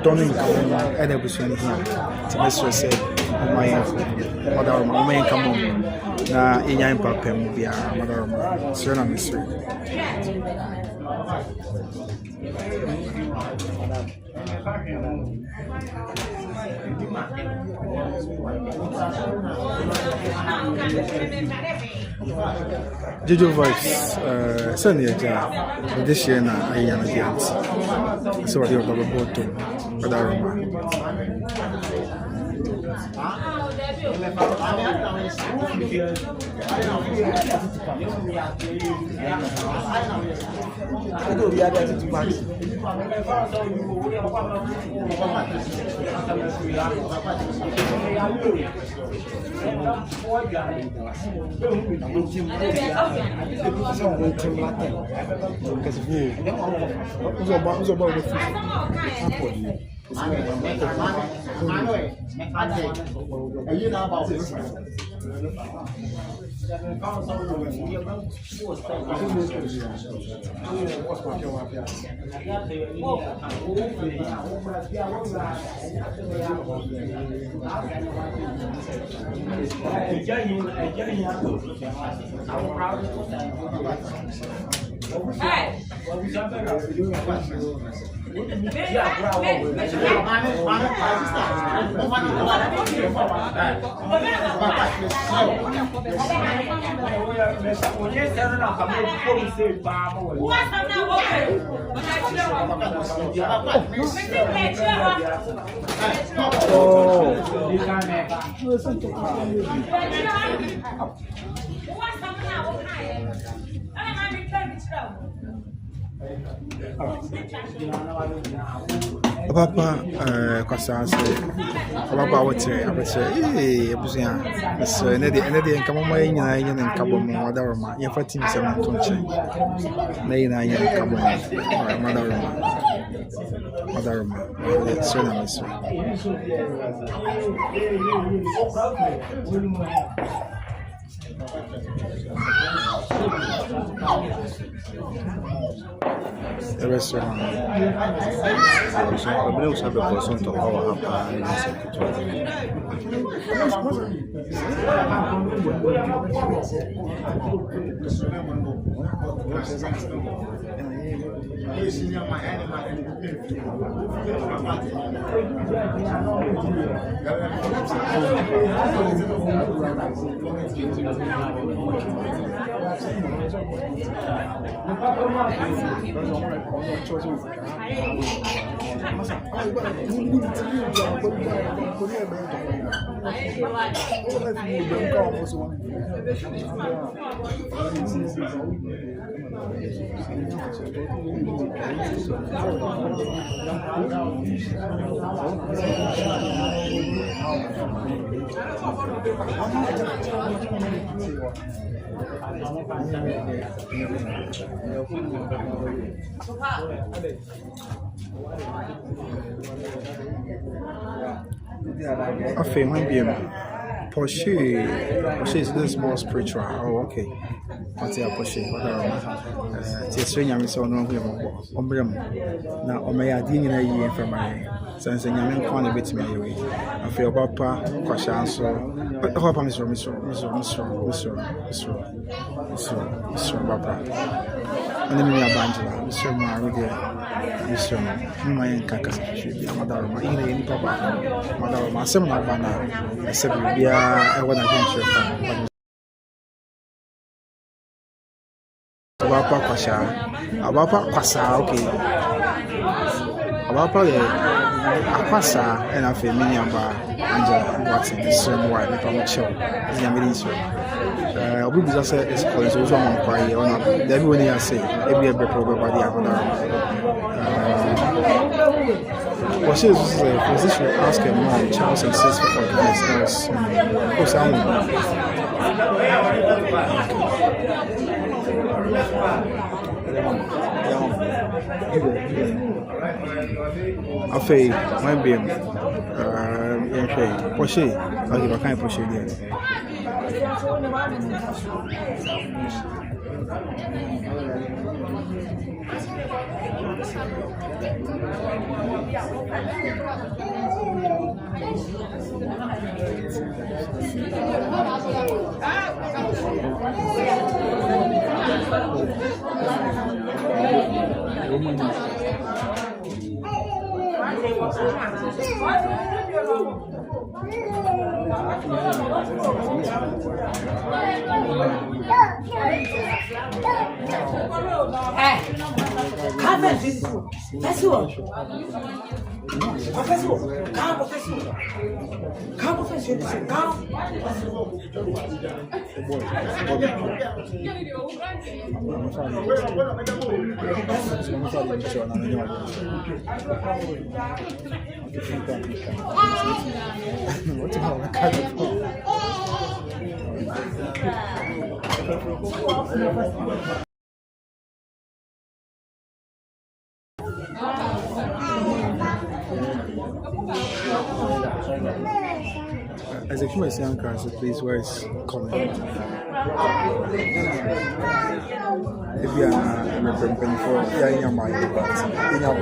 don't and able to Myster said, my mother, my come on. Na inya impact mu bia mother, so na Myster. Jojo vibes, send the this year na I am against. So what you have about to Papa, Cassans, Papa, what's it? So, Neddy and come on, my and Cabo Madarama, your 14 to change. Nay, I am Madarama, the restaurant. I believe we have some to our I feel my being Porsche is this more spiritual. Oh, okay. What's your Porsche? It's when I'm so no now, on my idea in a year from my sense, and I'm going to bit me away. I feel Papa, Quashan, so but the hope I'm Mr. Papa. And then we are Bangela, Mr. Maria. Myster, my Kaka, Madame, in Papa, Madame, some of Bana, I said, we are I want to venture. Abapa Kwasa, okay. Abapa, Akwasa, and I feel many of Angela Watson, the same way, the Pamucho, the Yaminisha. We just say it's called so one quiet or not. Everyone here say, every problem by the what she is a position ask a mom, Charles and says for organizers. Who's I feel my beam. Push it. I'll give a kind of push it again. As a human young car, so please, where is Colin? If you are representing for your mind, but in our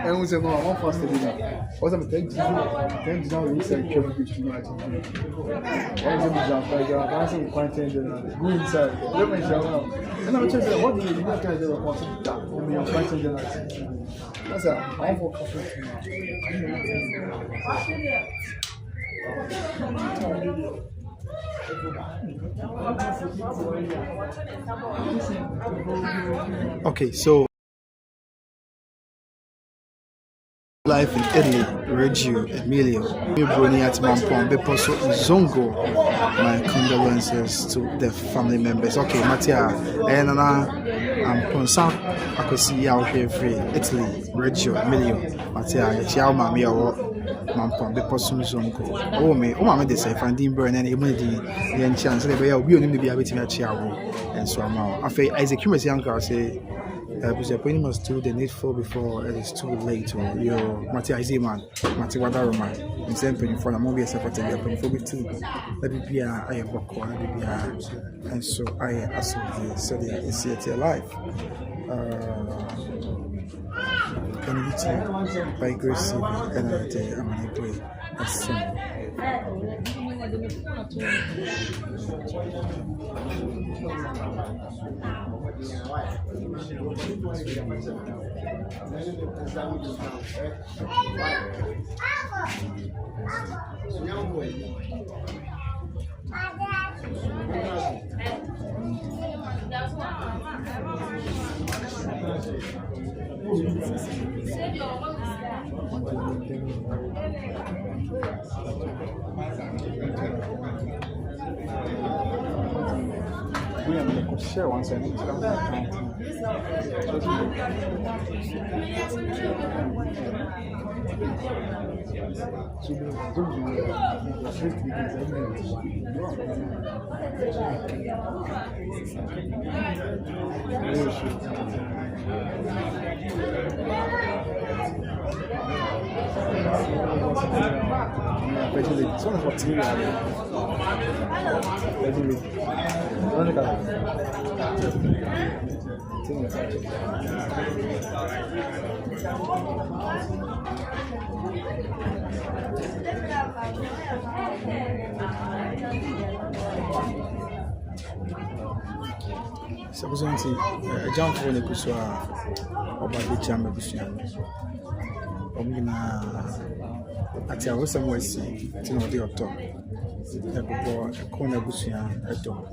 and we say, no, I'm faster than that. What's up? Thank you. We said, go inside. Let me show you. And I'm just saying, what do you do? What kind of that's a awful coffee. Okay, so life in Italy, Reggio Emilia, Bruni at Mampon, Beposo Zongo. My condolences to the family members. Okay, Mattia, and I'm concerned I could see out here free Italy, Reggio Emilia, Mattia, Chiao Mamia or Mampon, Beposo Zongo. Oh, me, they say, finding burn and immunity, the chance they will be able to be a Chiao. And so I'm out. I feel as a curious young girl say, because appointment must do the needful before it is too late. Or your Mattia is a man, Mattia Wadaroman, and same penny for a movie as a particular penny for me too. Let me be a book or let me be and so I assume so they is yet alive. Can you by grace and I pray as soon. We are going to share one second. So I was going to jump for the Kuswa about the chamber. I'm gonna at your somewhere see to know the author. A corner Busian at all.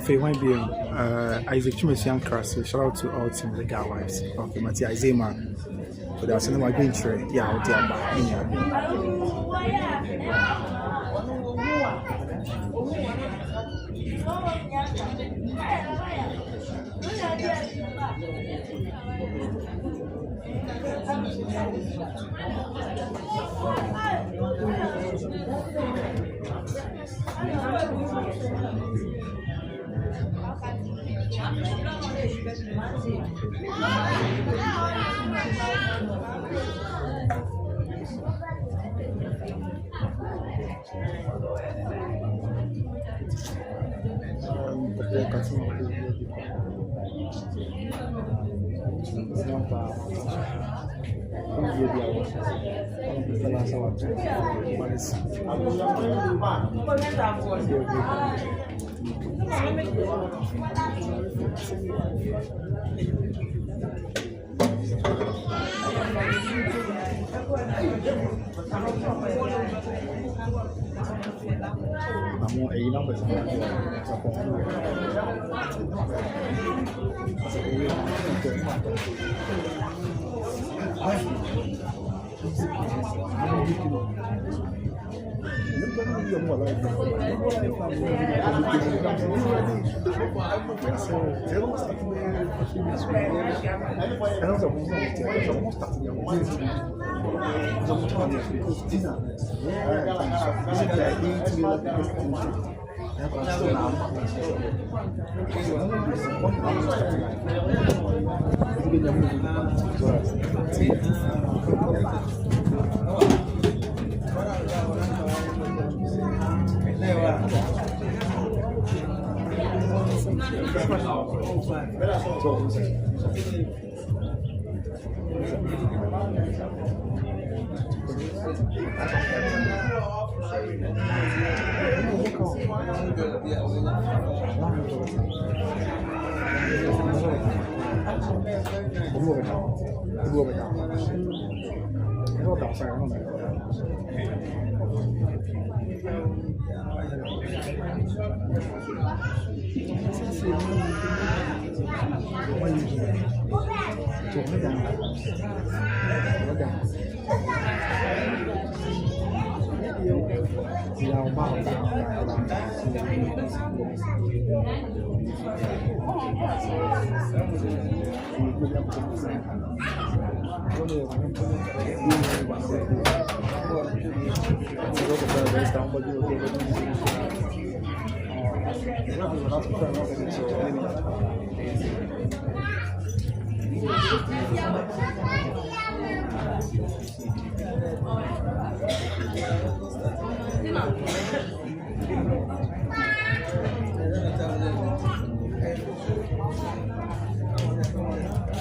Faye won't be Isaac Chimesian Cross. Shout out to all team the girl wives. Okay, Mattia Isaiah man. But that's another green tray. Yeah, I'll tell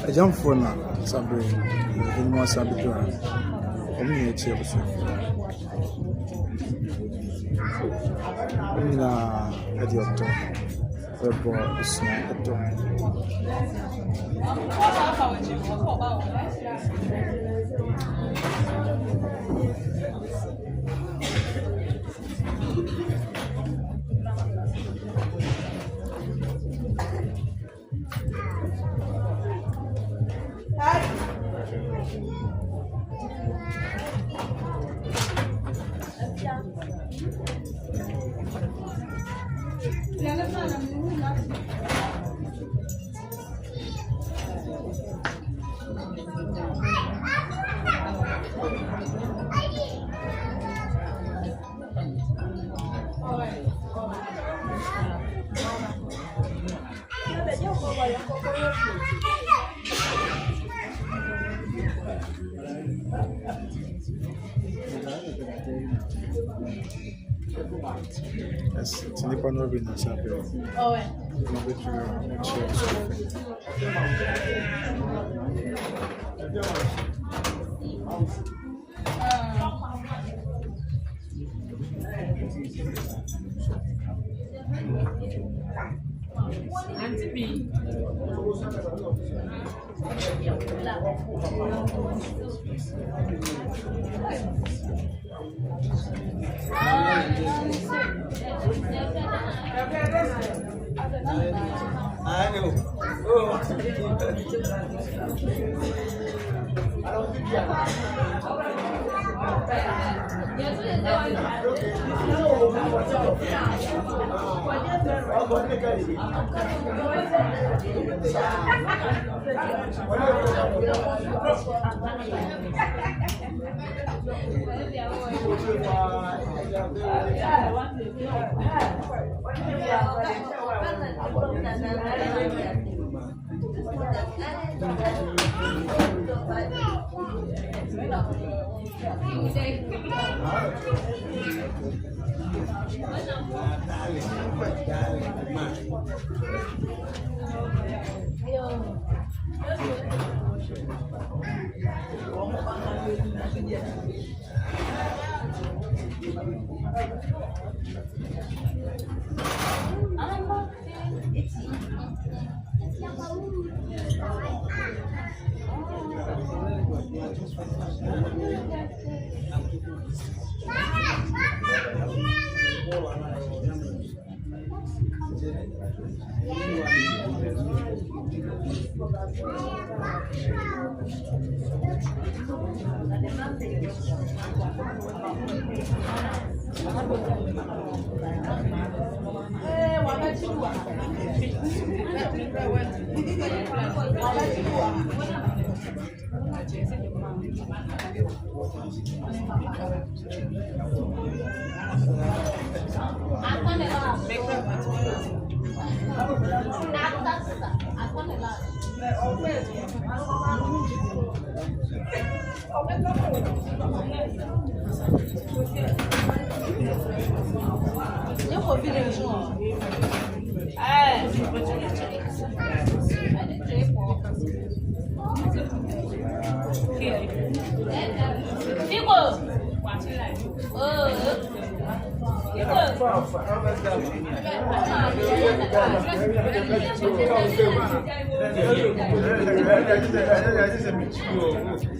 a jump for now. Sabre, in one sabre, only a chair. At your top, the ball is not at the Yes, it's in the corner of the Sarpong. Oh, yeah. Auntie B.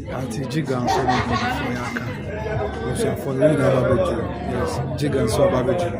Anti Gigan so for the barbecue. Yes, Gigan so barbecue.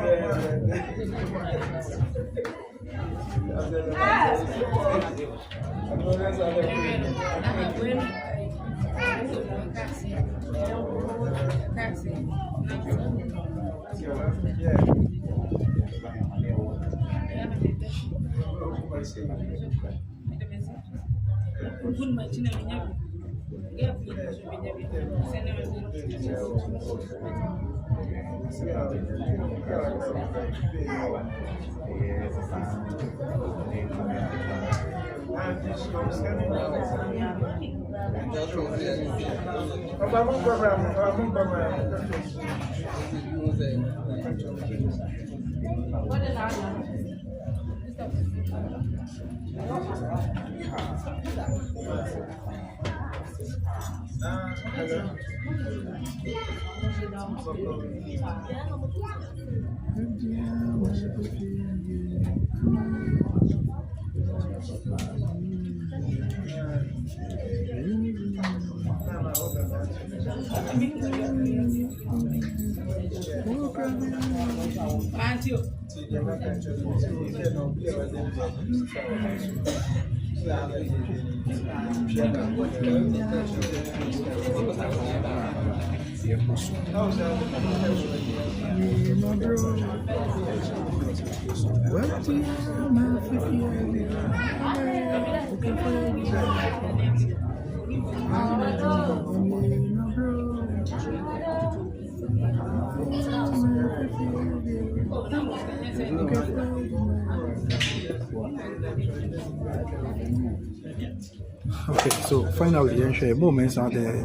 Okay, so finally, you share moments are there.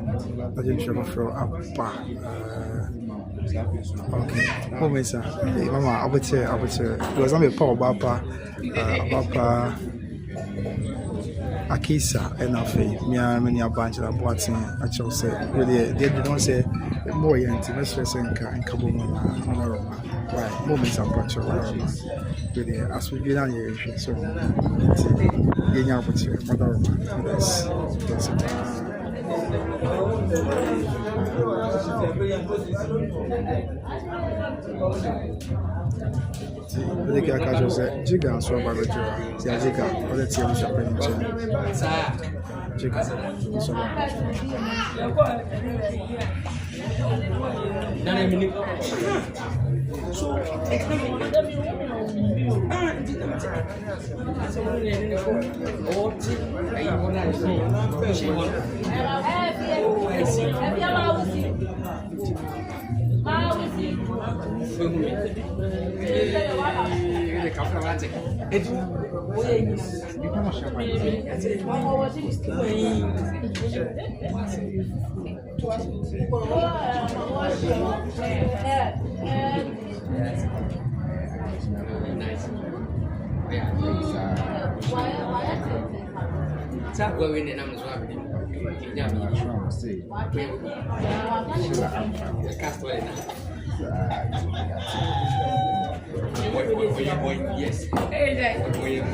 I just share from Appa. Okay, moments are. Mama, I would say, because I'm a power Bapa, Akisa, and Afe. Me and many a bunch of boats. Actually, say really, they don't say more intimate stress and Kabuma. Right, moments are practical. Really, as we do now, so. Getting out with your mother. That's it. Ele que a casa é gigante, só para ver se é gigante. Olha se ele já aprende. Gigante, só para Yes. Hey,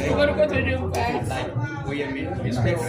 you want to go to the room? We are respect.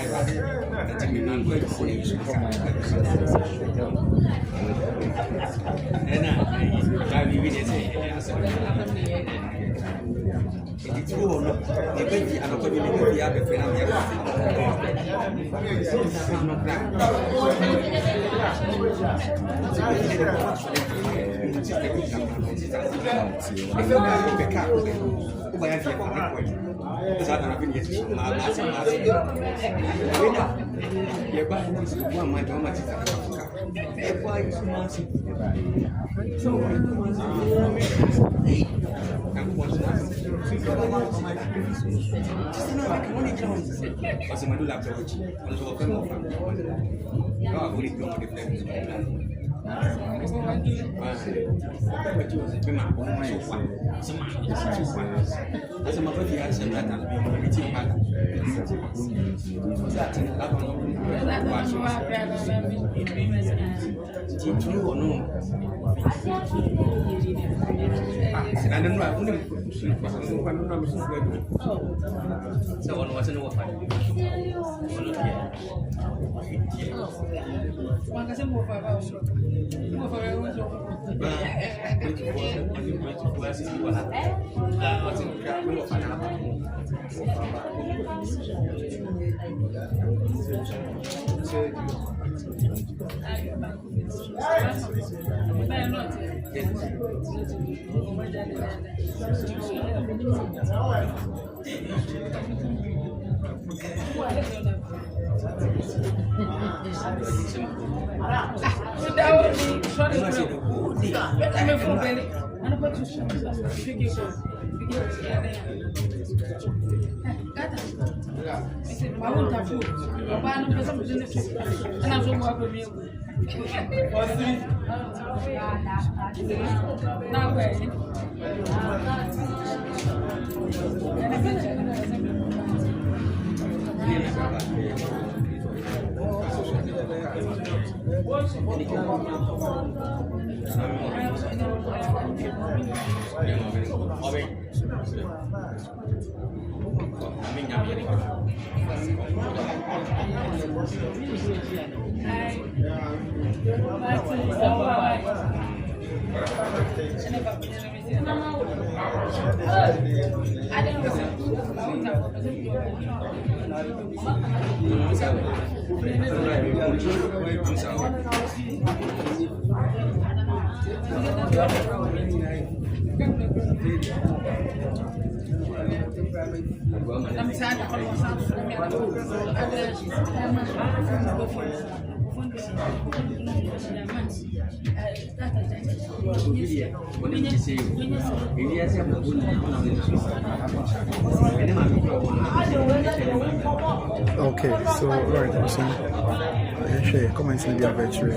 Okay, so right, I'm saying, come and see the adventure.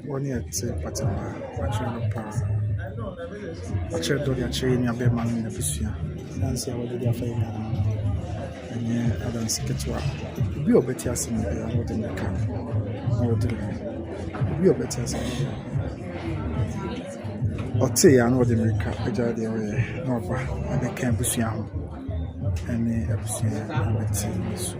One year to Patama, watching the train, your bed man in the Pusia. Nancy, I will do their favor. And yeah, I don't see it. Be a better as in the camp. Be a better as ɔte ya na ɔde mmirika agya deɛ ɔyɛ na ɔba ɛbɛka abusua ho ɛne abusua abɛte ne so.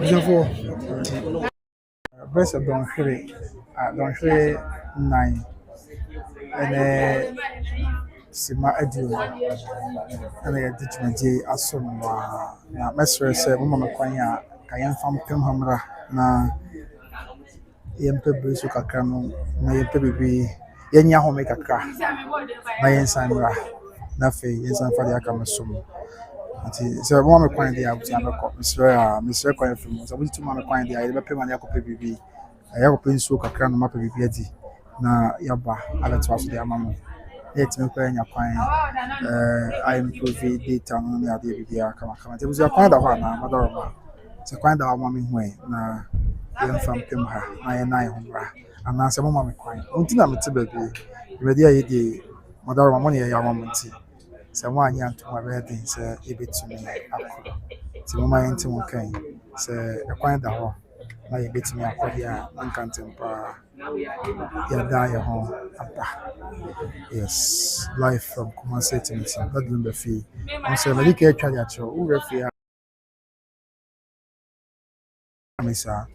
Therefore, best of don't hurry nine and Sima Edu and I did my day as some Myster said, Woman Quanya, Kayan from Pimhamra, na Yempe Bruce Kakano, na Yempe baby, Yenya home make a crack, na Yensanra, Nafe, Yensan for the Akamasum. So, one of the Myster Quine from so we two man quine the I pay my baby. I have a prince who can cram up a baby. Na Yaba, I let us the Amamo. Let me play in your quine. I improve data on the idea. Come on, it was a quite a one, Mother. It's a quite a woman way. Na young from Pimha, I and I hombra, and answer Mamma quine. Until I'm a baby, ready idea, Mother money, a woman tea. Someone young to my wedding, sir, a bit to me. To my intimate kind, sir, a quite a home. Na you bet me akodia nkantempa ya die home apa. Yes, live from Kumasi to Myster. That Lumba fee. I'm saying I did try that show. Who referee Myster?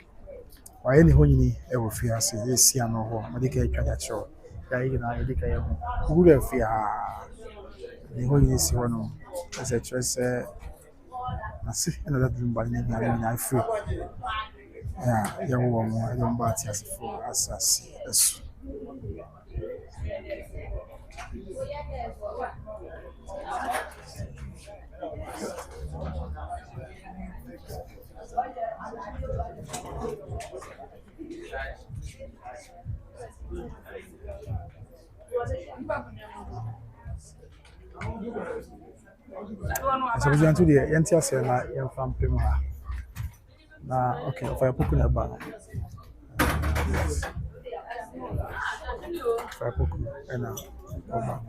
Why any honey ever fear say yes, see no home. I did try that show. Ya you know I did try who referee the honey see one as a choice na see another Lumba name I free. Yeah, young woman, I don't bat as for assassin. So we went to the entire cell, young from Pimha. Na okay, if I put in a bar. If I put in a bar.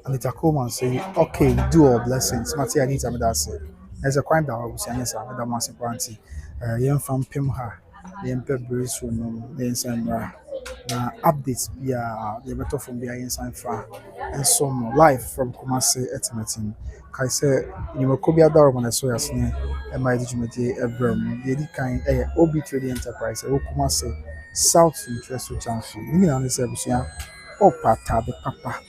And it's a common say, okay, do all blessings. Matty, I need to that say. There's a kind of was saying, I'm the massive party. Young from Pimha, the Emperor Bruce, the Ensamra. Updates via the better from the inside far and some live from Kumasi estimating. Kai say, you know, Kobe Adar when I saw your snake and my digimate Abram, the kind OB Trading Enterprise, Kumasi South Interest Junction. You know, this episode, Pata, the Papa,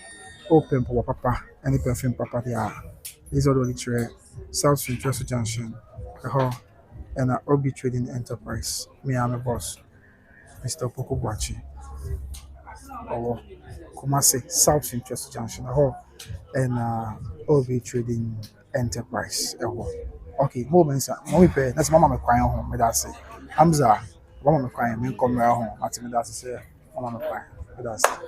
Open Papa, any perfume Papa, they are. These are the literary South Interest Junction, and OB Trading Enterprise. Me, I'm a boss, Mr. Pokubachi. Or Kumasi South Interest Junction and OB Trading Enterprise. Okay, moments. Mommy pay. That's Mama crying home. Me that's it. Hamza, Mama crying. Me come home. That's me. That's it. Mama crying. That's it.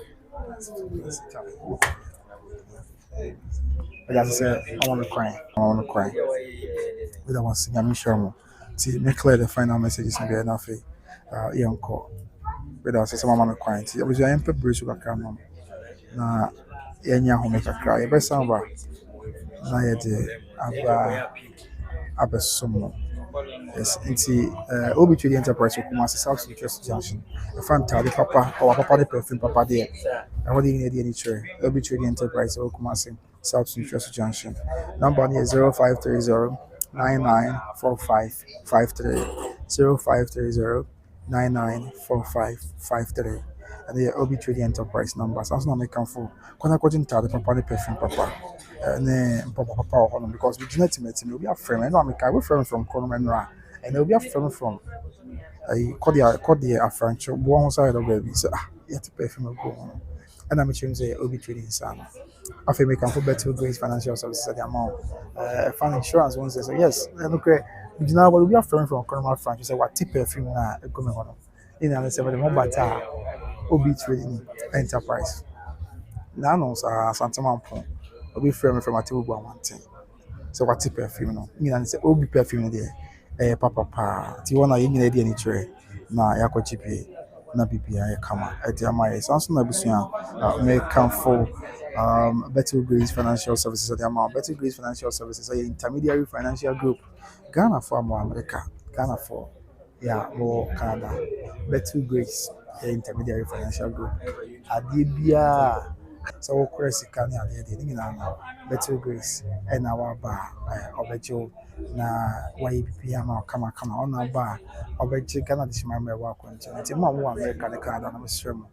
But as I said, I want to cry. I want to cry. But I want to sing. I'm sure more. See, make clear the final messages and be enough. Young call. But as I said, I want to cry. See, I was young people brace with a camera. Na yɛnya home kakra yɛbɛsan ba na yɛde aba abɛsom no. Yes, nti obi twedi enterprise okuma ase South Interest Junction ɛfa ntaade papa ɔwɔ papa de perfume papa deɛ ɛhɔ de yɛn adi ani kyerɛ obi twedi enterprise okuma ase South Interest Junction number no yɛ 0530 994553 0530 994553 and the Obi Trading Enterprise numbers. I was not making for according to the papa perfume papa. And papa because we do not meet him. We are friends. I know I'm friends from Coleman and we are friends from call the French one side of baby. So you have to perfume go on. And I'm saying Obi Trading Son. I feel we can put better Grace Financial Services at the amount. Fund insurance one says yes. Okay. We do not we are friends from Coleman French. You say what tip perfume na come on. In and say the more better. Obi Trading Enterprise. Now, no, Asantehene, Obi frame from a table one thing. So, what type perfume? No, me and say Obi perfume there. Papa, Tiwana, you need any tray. Na yako chipi, na BPI kama. Etiama is also na busia. May come for Better Grace Financial Services at the amount. Better Grace Financial Services, an intermediary financial group. Ghana for America, Ghana for more Canada. Better Grace. Intermediary financial group. Adibia. So, Cressicani, Better Grace, and our bar, Obejo, na YPM, come on our bar, Obejo, Canada, my work on American Canada, and Australia.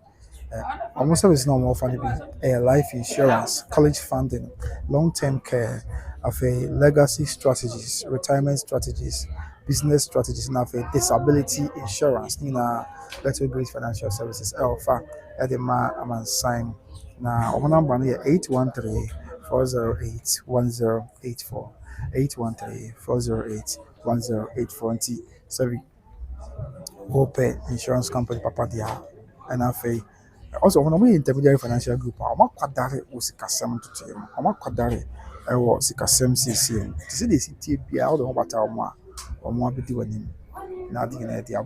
Almost always no more funny life insurance, college funding, long-term care, of a legacy strategies, retirement strategies, business strategies, and of a disability insurance. Nina, Better Grace Financial Services, Alpha, Edema, Aman sign. Now, our number here 813-408-1084. 813-408-1084. Sorry, Gope Insurance Company, Papa Dia, and Afe. Also, when we intermediary financial group, I'm not quite that was Sikasem to him. I'm not quite that I was Sikasem CCM. To see the city be out of what or more be doing him. Now, the idea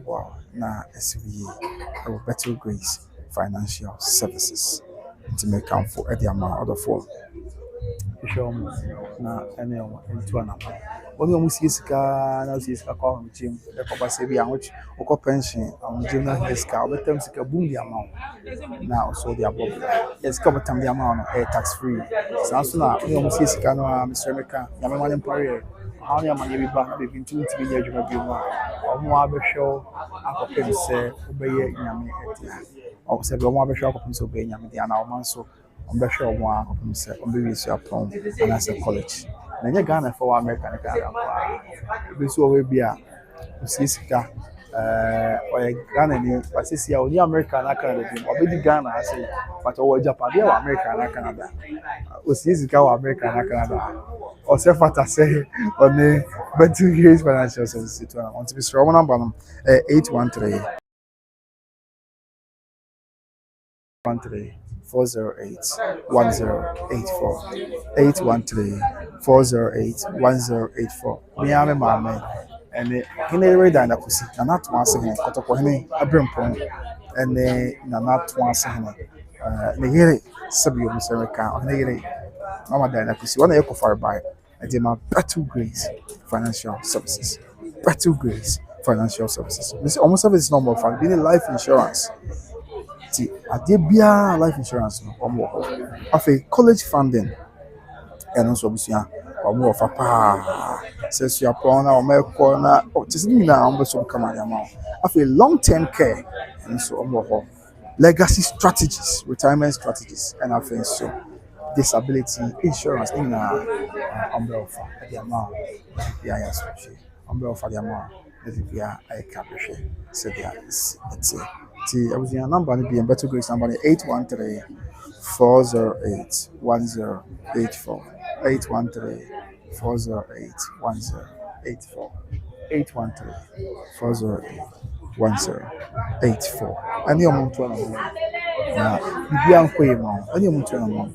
na SVA or Better Grace Financial Services to make come for the amount of phone. Show me na anyone into an amount. When you see na see call him gym, the papa say be which or pension on gym na his car, but them sika boom the amount. Now so the above. Yes, cover time the amount tax free. So now when you see no Mr. Meka, na me money prayer. How many money be back be into to be adwuma bi mu a omo abehwe akopem se obeye nyame etia. O se be omo abehwe akopem se obeye nyame dia na omo nso ombehwe omo akopem se obewi su apon na se college. Na nye Ghana for America na Ghana kwa. Be so we bia usisika oye Ghana ni pasisi ya oni America na Canada bi obedi Ghana ase but o Japan dia wa America na Canada. Usisika wa America na Canada. Or self say on the Better Grace Financial Services to want to be strong number 813 408-1084 813-408-1084. Me am mama and in a read and akusi na not once again kotoko hene abrempon and na not once again ne yere sabi obi sereka on ne yere mama dan akusi one echo far by and my Better Grace Financial Services. Better Grace Financial Services. This almost service normal fund being life insurance. See, Adebia life insurance no more. Of a college funding and also or more of a pa says you are prawn or milk corner or just now some come amount of a long-term care and so more legacy strategies, retirement strategies, and I think so. Disability insurance in umbrella for the amount umbrella for the amount the I capture so it's I was in a number to be in Better Grace number 813-408-1084 813-408-1084 813-408-1084 and the amount to now Bibian Quaymo and the amount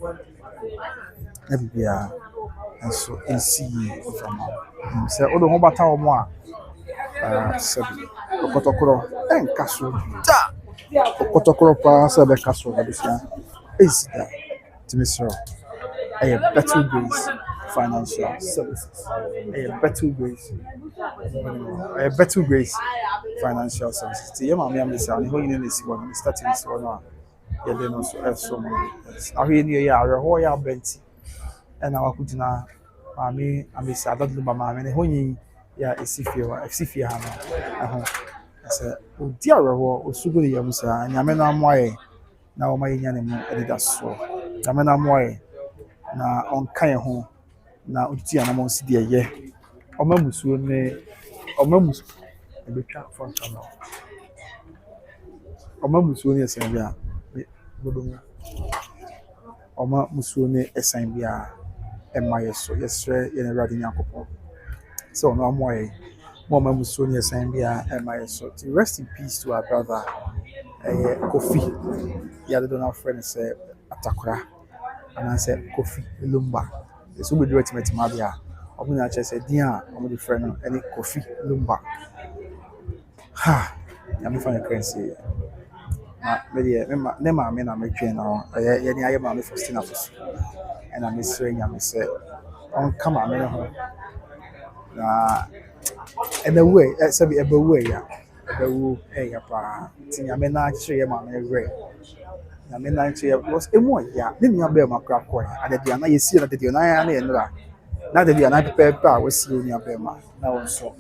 na bibia nso nsi mfama sɛ wode ho bata wɔ mo a sɛbi ɔkɔtɔkorɔ ɛnka so da ɔkɔtɔkorɔ paa sɛ ɛbɛka so abusua ɛnsi da tumi srɛ ɛyɛ Battle Grace Financial Services ɛyɛ Battle Grace Battle Grace Financial Services ti yɛ maame amesa ne hɔ nyina na esi hɔ no starting esi hɔ no a yɛde no so ɛso mo ahwɛ ni yɛ awerɛhoɔ yɛ abɛnti ɛna wakɔgyina maame amesa Lumba maame ne hɔ nyi yɛ esi fie ha no ɛho sɛ odi awerɛhoɔ osugu ne yɛ mu saa nyame no amoayɛ na wɔma yɛnya ne mu ɛdeda soɔ nyame no amoayɛ na ɔnka yɛn ho na ɔtutu yɛn anamɔ nsi deɛ yɛ ɔma musuo ne ɛbɛtwa front camera ɔma musuo ne ɛsan bi a ɔma musuo ne ɛsan bi a ɛma yɛ so yɛsrɛ yɛn Awurade Nyankopɔn sɛ ɔno amoayɛ ɔma musuo ne ɛsan bi a ɛma yɛ so rest in peace to our brother Kofi yɛade no afrɛ no sɛ Atakora anaasɛ Kofi Lumba ɛsɛ wobɛduru atimatima bi a ɔmo nyinaa kyerɛ sɛ din a ɔmo de frɛ no ɛne Kofi Lumba nyame fa no kra nsie na medeɛ ne maame na metwɛn no yɛne ayɛ maame Faustina Fosu ɛna mesrɛ nyame sɛ ɔnka maame no ho na ɛbɛwu sɛbi ɛbɛwu ɛbɛwu ɛyɛ paa nti nyame na akyerɛ yɛ maame werɛ nyame na akyerɛ because emu ɔya ne nua bɛɛ ma kora kɔɛ adadua na yɛsie na adadua na yɛ nnora na adadua na pɛpɛɛpɛ a wɔsie nua bɛɛ ma na wɔn nso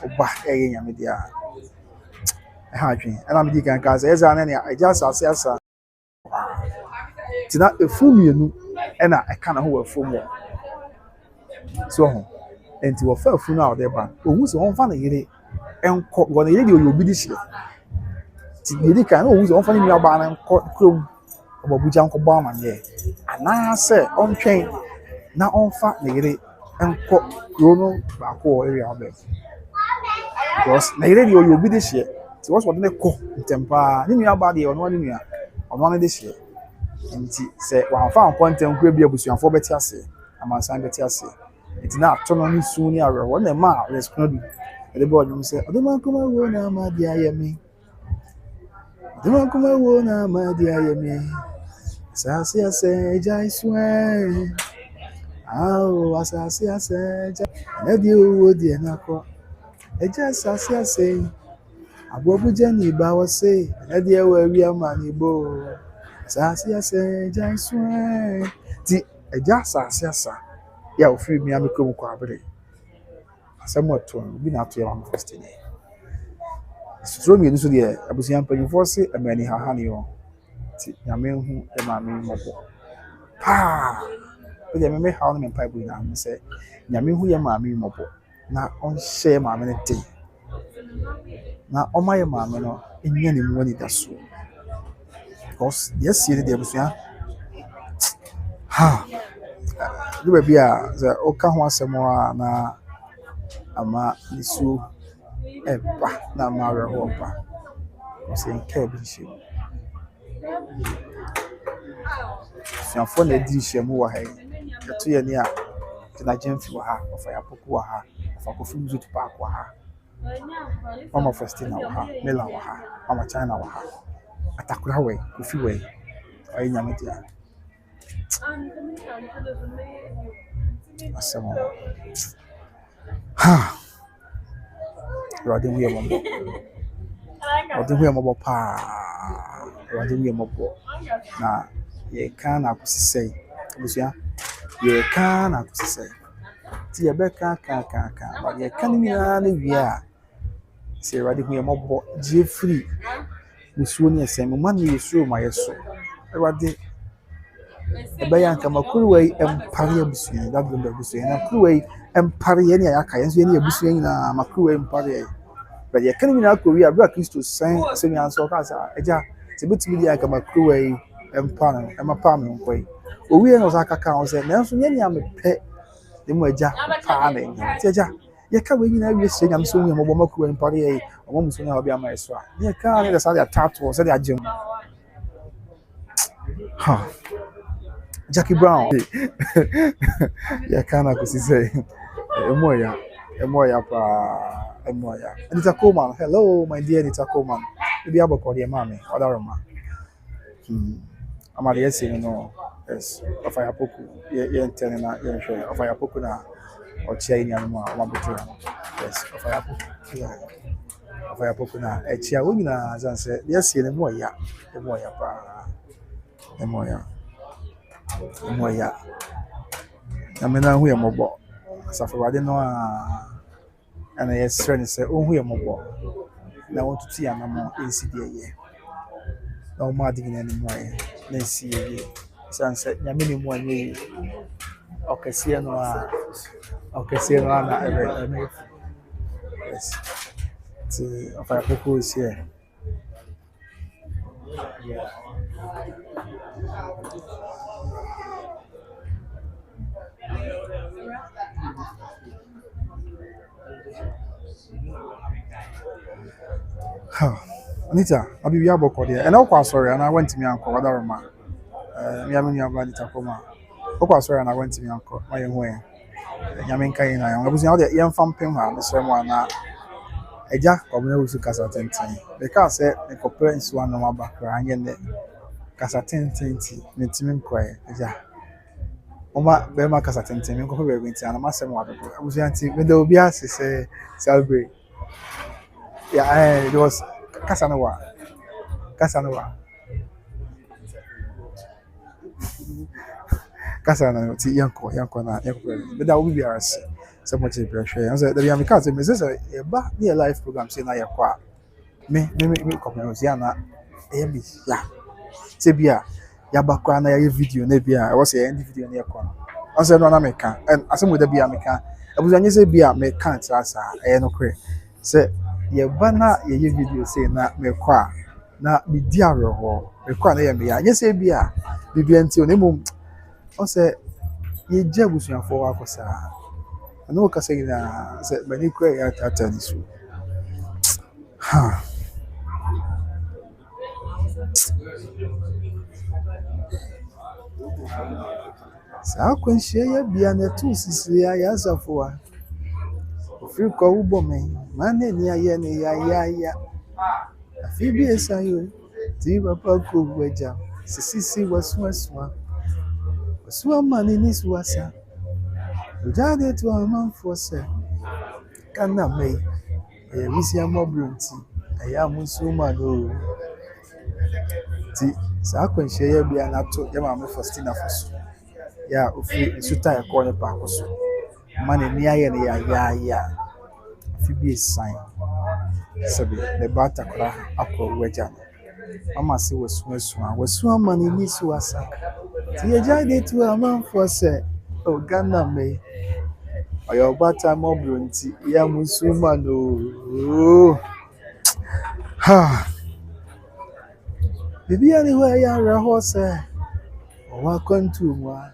ɔba ɛyɛ nyame deɛ a ɛha adwene ɛna medi kan kaa sɛ ɛza ne nea agya asase asa tina efu mmienu ɛna ɛka na ho wɔ afuom wɔ so ho enti wɔfa afu no a ɔde ba ohu sɛ wɔmfa ne yere ɛnkɔ wɔn yere deɛ ɔyɛ obi de hyɛ ti yedi kan na ohu sɛ wɔmfa ne nua baa no nkɔ kurom ɔbɔbugya nkɔbɔ amanneɛ anaasɛ ɔntwɛn na ɔmfa ne yere ɛnkɔ kuro no baako wɔ area ɔbɛ because na yere deɛ ɔyɛ obi de hyɛ ti wɔsɔ ɔde ne kɔ ntɛm paa ne nua baa deɛ ɔno ne nua ɔno de hyɛ nti sɛ wɔamfa nkɔ ntɛm kuro bi abusuafoɔ bɛte ase amansan bɛte ase nti na ato no ne su ne awerɛhoɔ na ɛma a ɔyɛ sukuu du ɛde bɔ ɔdwom sɛ ɔde mankoma wo na amade ayɛ me ɔde mankoma wo na amade ayɛ me asase asɛ agya isu asase asɛ agya na deɛ owó deɛ nakɔ agya asase asɛ aboabugya ne ba wɔ se na deɛ wɔ awia ma ne bo asase asɛ agya isu ti agya asase asa yɛ ofiri mi ame kurom kɔ abere asɛm ɔtɔ no bi na ato yɛ maame Faustina suro mmienu so deɛ abusua mpanyinfoɔ se ɛmɛni haha ne yɔ ti nyame hu maame mmɔbɔ paa ɛdeɛ mɛmɛ ha no mpa ibu nyinaa sɛ nyame hu yɛ maame mmɔbɔ na ɔnhyɛ maame no den na ɔma yɛ maame no enya ne mu anida so because deɛ sie ne deɛ abusua do baabi a sɛ ɔka ho asɛm a na ama nisuo ɛba na ama awerɛhoɔ ba sɛ nka bi nhyɛ mu suafoɔ na adi nhyɛ mu wɔ ha yi ɛto yɛ ne a gyina gyamfi wɔ ha ɔfa yɛapoko wɔ ha ɔfa kofi nso tupac wɔ ha mama Faustina wɔ ha mela wɔ ha mama China wɔ ha Atakora wɔ kofi wɔ ɔyɛ nyame deɛ asɛm Awurade hu yɛ mmɔbɔ ɔde hu yɛ mmɔbɔ paa Awurade hu yɛ mmɔbɔ na yɛka na akosi sɛe abusua yɛka na akosi sɛe nti yɛbɛka ka but yɛka no nyinaa no wie a sɛ Awurade hu yɛ mmɔbɔ gye firi musuo ne ɛsɛn mu ma ne yɛsuro ma yɛso Awurade ɛbɛyɛ anka makuruwa yi mpare abusua dablo abusua na kuruwa yi mpare yɛ ne ayaka yɛn so yɛ ne abusua nyinaa makuruwa yi mpare yɛ but yɛ kan nyinaa kɔ wi abra Kristo san asɛnua nso ka sa agya sɛ betumi di anka makuruwa yi mpare ɛmapa me nkɔ yi owi yɛ no sa kaka ho sɛ nanso yɛ ne amepɛ de mu agya paa na nyɛ ti agya yɛ ka we nyinaa wie sɛ nyam so nyɛ mɔbɔ makuruwa mpare yɛ ɔmo muso na obi ama ɛso a yɛ ka ne da sa de atato sɛ de agye mu Jackie Brown. Yeah, kind of say, Emoya, Emoya. Anita Coleman, hello, my dear Anita Coleman. Maybe I will call your mommy, other man. I'm at the essay, no, yes, of Ayapoku, yeah, telling her, yeah, of Ayapoku now, or chain and one between, yes, of Ayapoku, yeah, of Ayapoku now, a chair women, as I said, yes, the Moya, I mean, who am about, so for I didn't know, and I friend say, oh, who am about, now I want to see a number ACDA. No more digging anymore. Let's see again. Sunset, Yamini one way. Okay, see no, yes. Of our people is here. Anita, I'll be able to there. And I'm sorry, and I went to me uncle, whatever man. Yamini about it, Akoma. Okay, sorry, and I went to me uncle, my young way. Yaminka, I was out there, young fan pimha, the same one now. A jack of no to Casatenti. The car said, the compare one on my background, and the Casatenti, Mintimin Quay, ja. Oma, Bema Casatenti, and go over winter, and I must say, I was anti, when there will be as say, celebrate. Yeah, it was Casanova. Casana, Yanko, but that will be ours. So much pressure. I said, the young cousin, Mrs. A back near life program saying, I acquire. Me, come here, Yana, Amy, ya. Tibia, Yabakwana, video, Nebia. I was a video near corner. I said, no, American, and I said, with the Biamica. I was going to say, Bia, make can't answer, I no cray. Say, ye banner, ye video saying that me qua, not be dear or require me. I just say, Bia, Bibianti, Nemo. I said, ye jabus your 4 hours. I know what I said, but you cry at tennis. Ha. So, when she be an a 2 years of 4. If you call woman, man, near ya. A few years I you, Tiva Paco Wedja, Sissy was one man in this was a. Jade to a man for say, Canna may. We see a mob tea. I am Musuma. So when she be an actor, Yamma Faustina Fosu. Ya, if you tie a corner back or so. Money near ya. If you be a sign, Sabi, the Batakra, Apple Wedjan. Mama say was one man in this was a. Tia Jade to a man for say, oh, Ghana may. Or your butter mob tea, Yamusuma no. Ha. Bibi anywhere ya horse, or welcome to one.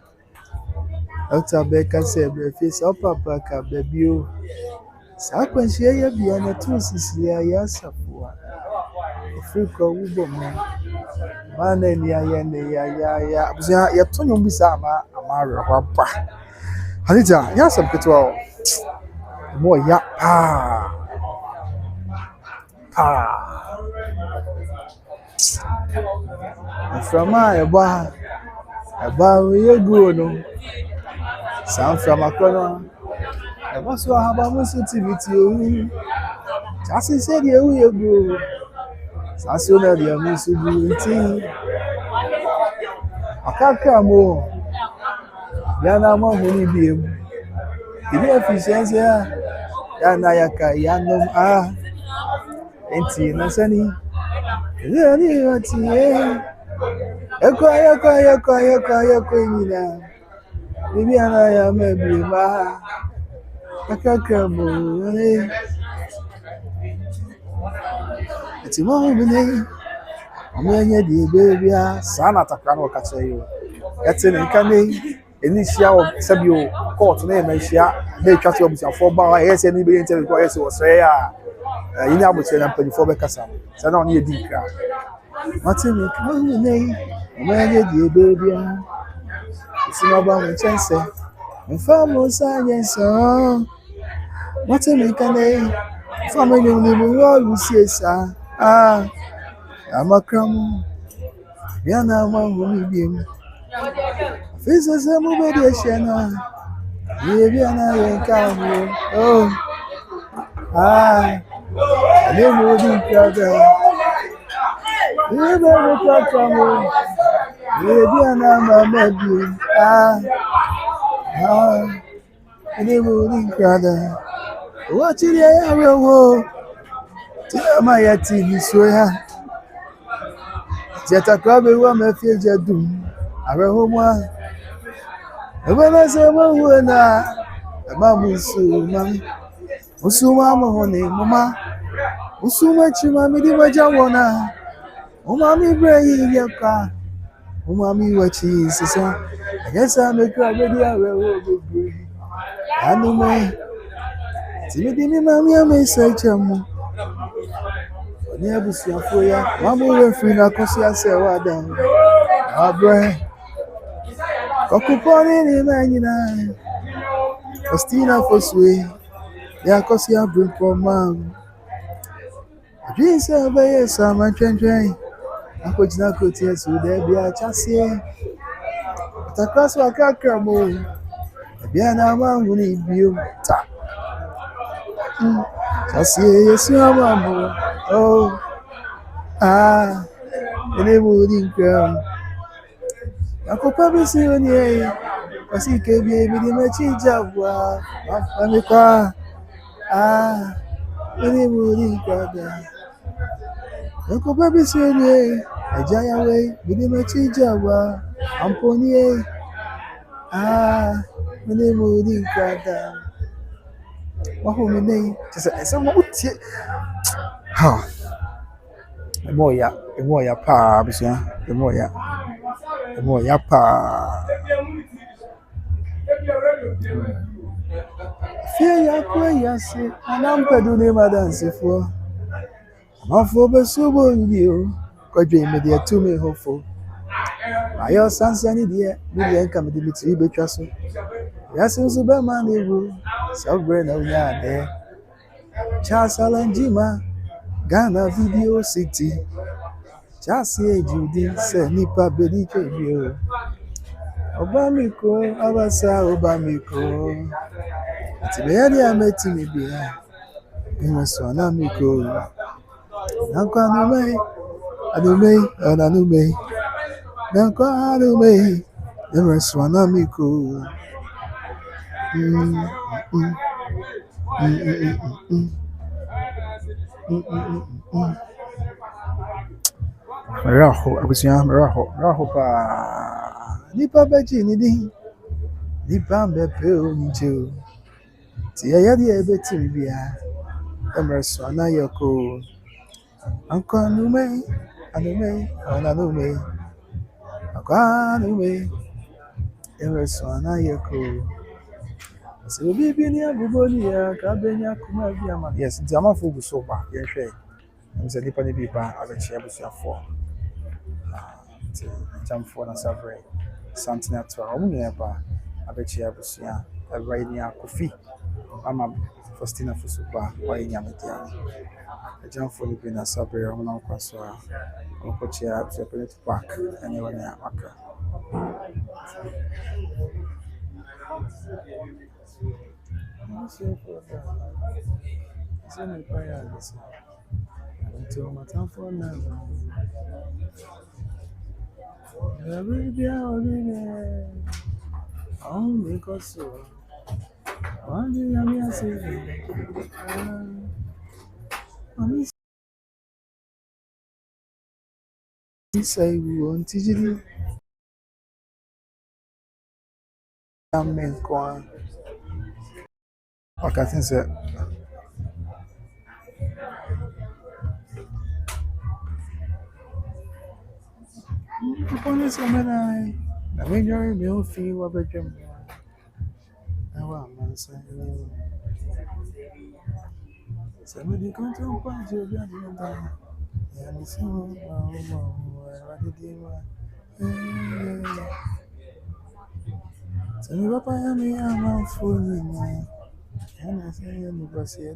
Dr. Becca said, face up, Papa, baby. Sarpong share be an a 2 years of one. A free call woman. Man, ya, Tony Bisama, Amara, Wapa. Anita, yes, I'm good. More ya, from my bar, we are good. Sound from a corner. I was so about TV. Just said, yeah, we are good. As soon as you are Missy, I can't come more. Yana Mahoney beam. The efficiency, Yanayaka, Yanum, Enti, Nasani. Yako, maybe I am maybe ma. I can't come. It's a moment. I'm the baby. Sana Takano catch you. That's in Kane. Initial Sabio court name and share. They catch you with 4 bar. Yes, anybody intelligent was say, you know, but you're not 24 Becassa. So I don't need a deep car. What's in it? I'm the baby. Simaba Muchense, and Famo Science, what a make a name. Family living all who says, I'm a crumb. Yana Mamma Bibium. Faces a movie, maybe I come. Oh, I never would brother. You never talk from me. Maybe I'm maybe. I never would brother. What did I ever walk? Tell my TV so ya. Jetta club will make you doom. I will home one. And when I say, well, when Mamma Usuma Mahone, Mamma Usuma Chimami Wajawana, Umami Bray, Yaka, Umami Wachis. I guess I make a ready. I will be. I know my Timothy Mammy, I may say, Chamu. Never see a foyer. Mamma will free Nacosia Sewa. Abra Coccupon in Manina Faustina Fosu. Yakosia bring for mam. Dreams of a summer train. I could not go tears with there be a chassis. But across my cacamo. Biana man will need you. Chassis, yes, your mamma. Oh, and they wouldn't come. I could probably see on ye. I see KB with him a change of wow. I'm a car. And they wouldn't come. Uncle Baby said, a giant way, with him a chijawa, Ampony, when they moved in Crada. What home name? Some ha, the more ya pa, the more ya pa. Fear ya quay, I say, and I'm peddling my dance for. My father so you, quite dream with your 2 me hopeful. My your son's any dear, William come to Dimitri Betrasso. Yes, it was a bad man, they will. So, Brenna, we are there. Charles Alan Jima, Ghana Video City. Chassis, Judy, said Nipa Bedi Tribune. Obamiko, Abasa, Obamiko. Tibeadi, I met me behind. You must want Amiko. Nankanume, Anume, and Anume. Nankanume, the rest one Amiko. Raho, abusua raho pa. Nipa beji ni din. Nipa bepe onjo. Ti ayadi ebeti bia. Emerso anayoko. Anko anume, anume. Anko anume. Emerso anayoko. So bibi ni abuboni ya kabenya kuma bia ma. Yes, nti amafo bu so ba. Ye hwe. Mse nipa ni bipa abechia busuafo. Jamfo na Sabre Santina to Omunyeba Abechia Busia, a Rainia Kofi, Mama Faustina Fosuba, why Yamadia. A Jamfo Libin a Sabre Omana Quaswa, Okochia, Japanese Park, anyone in Amaka. Until my time for now. Oh, because so. One day I'm saying, say we want to do. I'm in Kwan. I can say, upon this, I mean, you're a fee, what about you? Now, I'm saying, somebody come to a point to be and so, what did you Tell me, Papa, I'm a fool, and I say, anybody say,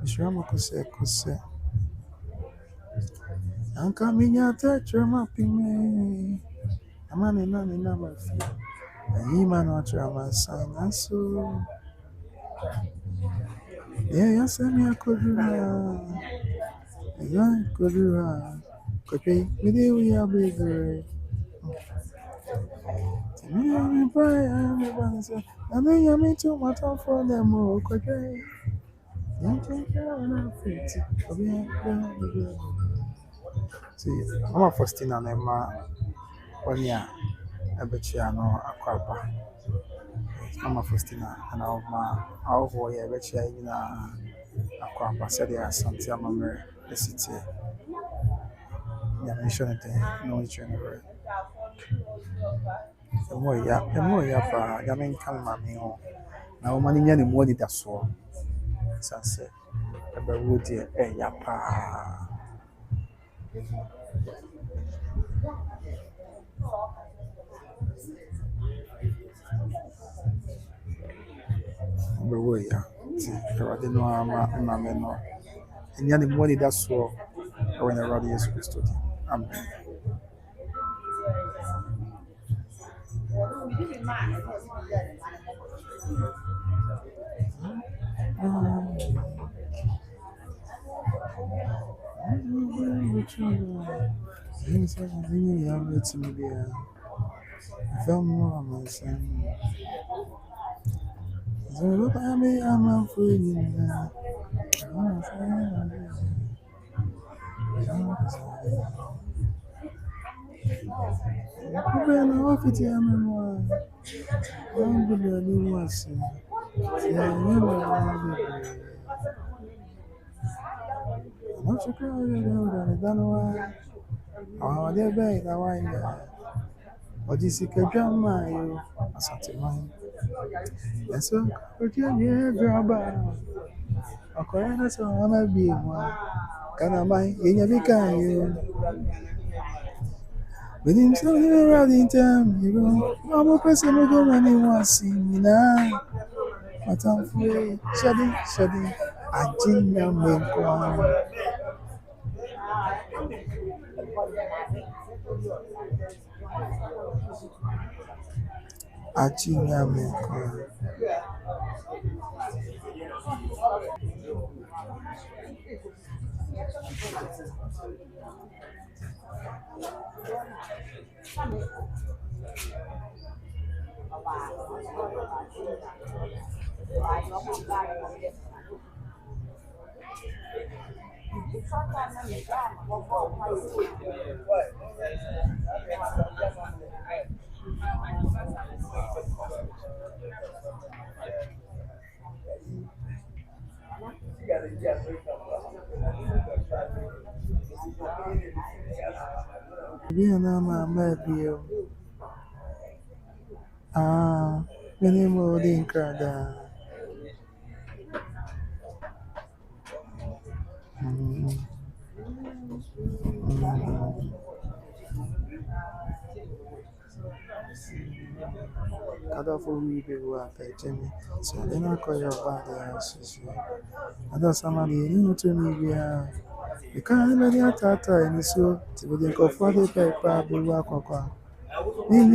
Mishramako say, I'm coming out at your mapping me. A man in my feet. And he man watch my son, and so, yeah, send me a Kodura. Yeah, Kodura. Could we are bigger. Me, Brian, and then you mean too much for them, oh, okay. See, I'm a Faustina and Emma, 1 year, a Betchiano, a crapper. I'm a Faustina, and our boy, a Betchia in a crapper, said they are Asantehene, the city. Yeah, mention it, no general. The more yapa, Yamin come, mammy. Now, money, any more did that so. Sunset, a woody, a yapa. Breweya, Erade no ama mame no. Enya ne mo ni da so e we na Erade Yesu Kristo di. Amen. Asantehene. And so, Virginia, grabba. A corner so I'm a big one. Can I buy in your big you? But in some around in time, you know, I'm a person who go anyone see me now. But I'm free, shedding. I didn't make one. I didn't make one. Many more than Crada. Other for we people are Jimmy. So then I call your body as other somebody new to me. You can't let your tata and so to be the father paper be walk. Name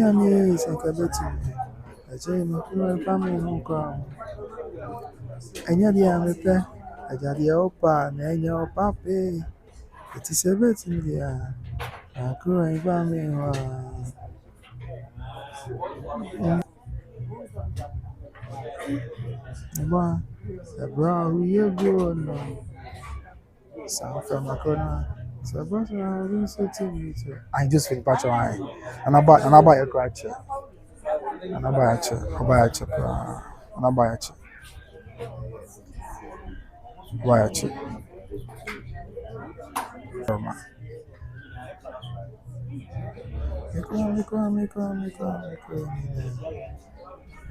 is a cabin. A chain family home crown. And yet, the amateur, I got the opa, and your papi. It is a bit in the air. I couldn't family. The brown you go no. South from Macona. So, but I will say to you. I just feel patch eye. And I buy a crack. And I buy a check. I buy a check. And I buy a check. Buy a check.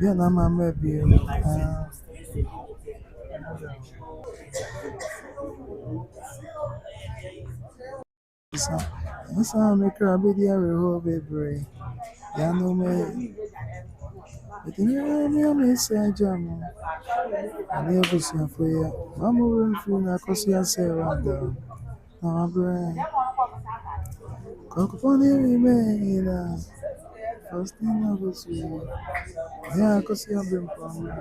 Yeah, na mama be. This make her be there, baby. Yeah, no me. But you may say, Jam, I never see a for you. Mamma will feel like I see a sailor. Now, brain. Cockapony remain. Faustina was you. Yeah, because you have been from.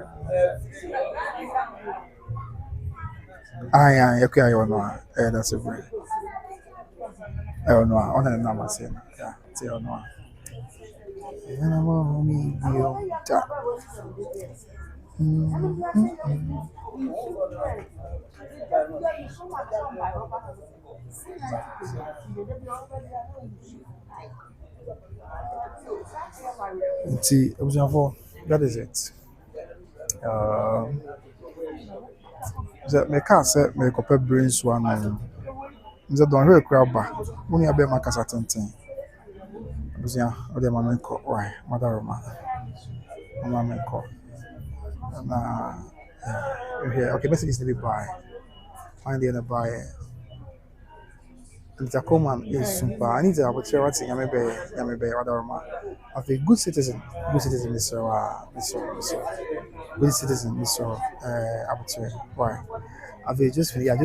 Aye, okay, I don't know. That's a brain. I don't know. On the number saying, yeah, say, I don't know. And I want me, you. See, that is it. Me can't say me copy brains one. Nze don hwe kura ba. Muni abe makasa tenten. Abusia, ode ma menko. Why? Madaroma. Mama menko. Na okay, message is to be buy. Find the other buy. It's a common is super. I need to have a chair what's yame be Madaroma. Of a good citizen Mr. Good citizen Mr. Abutre. Why? I've just I'm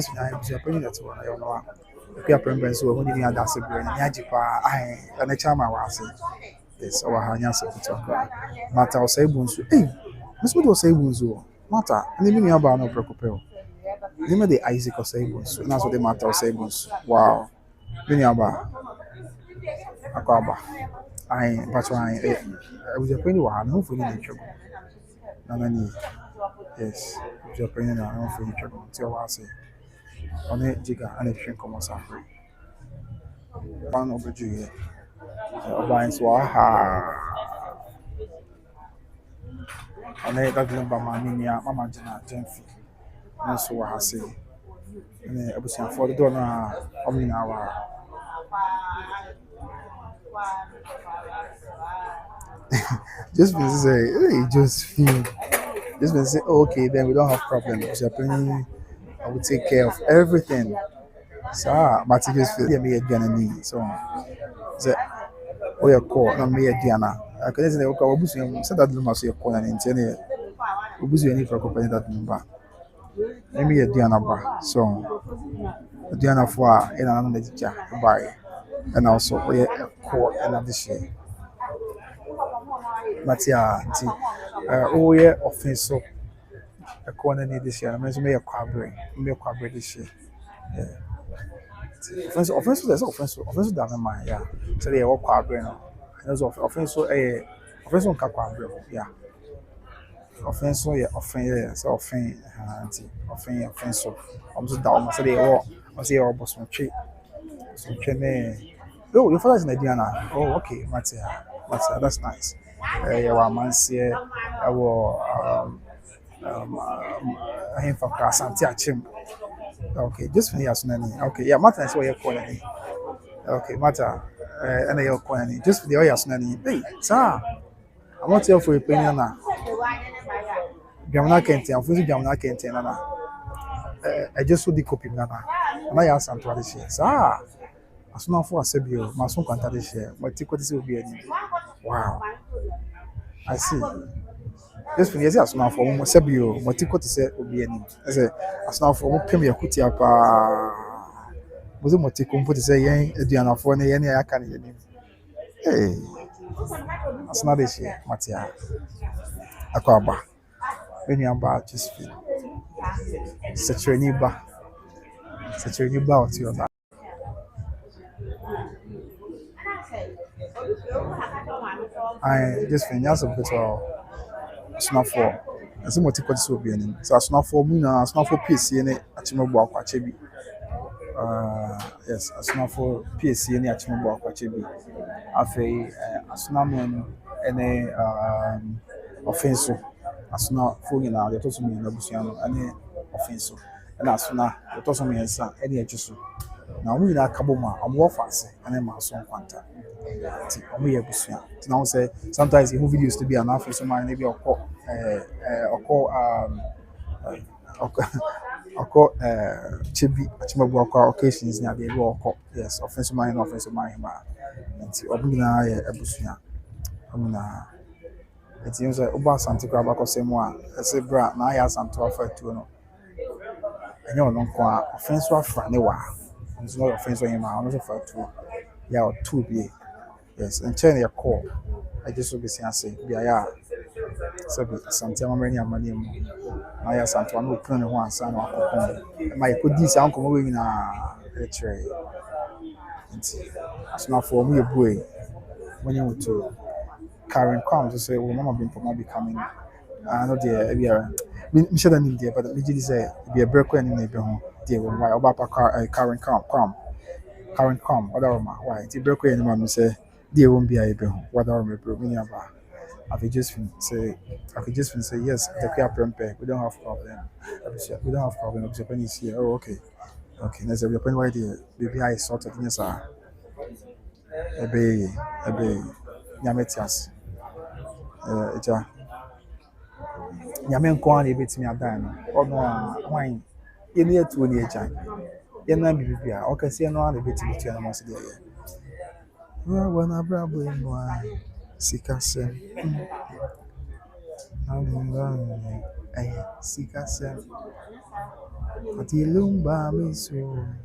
opinion that one. I don't know. If you are president, so when you are that brain, Yajipa, I and a charmer was it. Yes, our Hanyas of the talk. Mata say bunsu. Hey, Miss Wood was say bunsu. Mata, and the mini about no procopel. Name the Isaac or say bunsu. And that's what the matter say bunsu. Wow. Mini about Aquaba. I, but I was a penny one, no for any trouble. None, yes, if you're penny, I don't for any trouble. Tell what I say. On it, Jigger, and a shrink almost after. One over Jigger. Buying Swaha. And I got Lumba Mania, Mamma Jana, Jenfi. And so I say. And I was for the donor, Omina. Just been say, hey, just feel. Just been say, okay, then we don't have problems. Japan, I will take care of everything. So, but just feel me again. So, we are called, not me, Diana. I can say, okay, we said that Lumba say, call and intend we any for company that number. Let me a Diana bar. So, Diana for in another teacher buy, and also we are called another share. But yeah, oh, yeah, offense so a corner need this year. I mean, me a quabre this year. Offense, there's offense down my yeah. So they are all quabre now. There's offense so a offense on quabre, yeah. Offense so yeah, offense, so offense so. I'm just down. So they all, I say all boss tree. So can oh, your father's in Diana. Oh, okay, Matia, that's nice. Yeah, well, man, see, I will him for Asantehene. Okay, just for the Asantehene. Okay, yeah, Martin is what you're calling. Okay, Martha, and you're calling just for the Asantehene. Hey, sir, I want you for your opinion now. Jamana Kenti, I'm feeling Jamana Kenti, Nana. I just saw the copy, Nana. And I asked Antoine, sir, as soon as I said, you, my son can't this year, but take what is will be any. Wow, I see. Just for the as now for almost a bio, but take what is said will be any. As now for what came your cutia pa was a moticum put to say, Diana for any I can. Hey, that's not this year, Matia. Aquaba. When you're about just feel. Such a new bar. Such a new bar to your back. I just finished as a bit of snap for. As a moticus will be in. So I snap for Muna, snap for PC in it at Chimabo Quachebi. Yes, a snap for PC in it at Chimabo Quachebi. Afe, a snowman and a offensive. As not fully now, they told me in the Busiano, any offensive. And as soon as they told me any adjustment. Now we are Kabuma, I'm more fancy, and then my son Quanta. We are Busia. Now say sometimes the movie used to be an office of mine, maybe or call Chibi, Chimabuaka occasions near the walk. Yes, offensive mind, and Obina, a Busia. It seems like Uba Santa Craba Cosemo, as a bra, Naya Santo offer to no. And you don't quite offense for Franewa. It's not offense on him, I also for two. Yeah, 2 yes, and turn your call. I just will be saying, yeah, so sometimes I'm ready. I'm ready. I have something I'm open one son or my could this uncle moving in a tray. It's not for me a boy when you to Karen come to say, well, Mama been for my becoming. I know dear, we are. Michelle and India, but the lady say, be a break in the neighborhood. Dear, why about Karen come. Karen come, whatever, why? It's break in the mom say, dear won't be a neighborhood, whatever, me about. I could just say yes, the care prempe, we don't have problem. We don't have problem. The Japan is here. Oh, okay. Okay, there's a Japan right there. Baby I sorted yes, sir. A bay, Yametias. Yamen Kwan, bit me a dime. Or no wine. You near to the agent. You're not be okay, see no other bit to the animals there. Well, when I brought in wine, Sikasem. Sikasem. Ati Lumba Myster,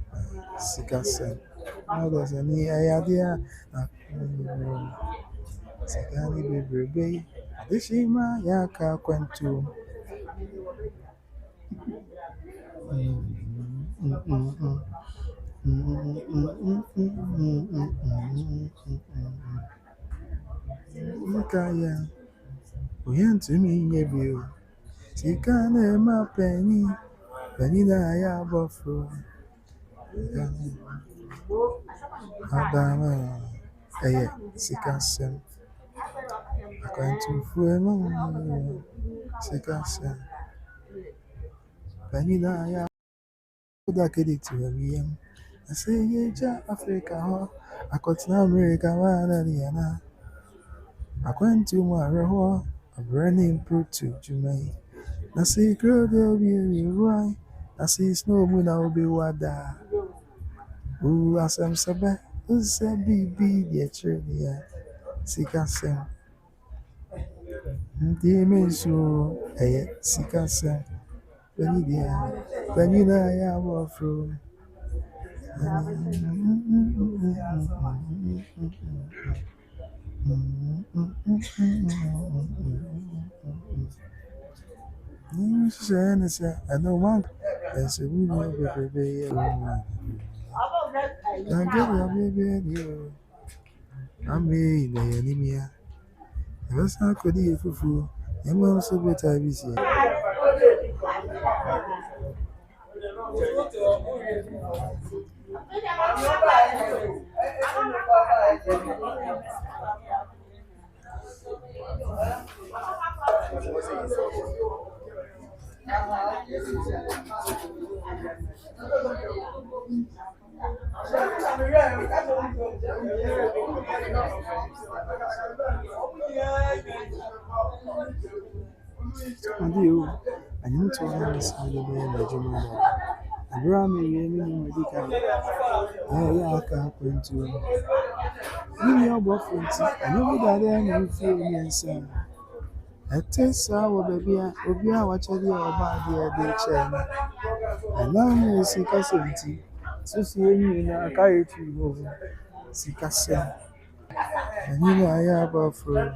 Sikasem. Others any idea? Sikani baby. Adishima Yaka Quentu. Kaya, we to me, you. Sikane ma penny, penny na ya buffalo. Adama, Sikasem. Quentu Fuemo, Sikasem. Penny na ya. Dakedi to a VM. I say, yeah, Africa, I got to America, Diana. I went to my reho, a burning put to Jumay. I say, girl, there'll be a right. I say, snow moon, I'll be wada. Ooh, as I'm sabe, who's a BB, dear Trivia. Sikasem. Dear Mesu, Sikasem. Benida, Benida, I am from. I know one. As a woman, baby, I get your baby. I mean, the anemia. I was not good here for food. I'm also better. I see. I need to understand the way I do. I brought me medical. I can't point to your boyfriend. I never got any feeling insane. I taste our baby, Obia, watch the bad dear chain. And now you see Cassenti. So see you in a carry to over. See Cassent. And you know I have a friend.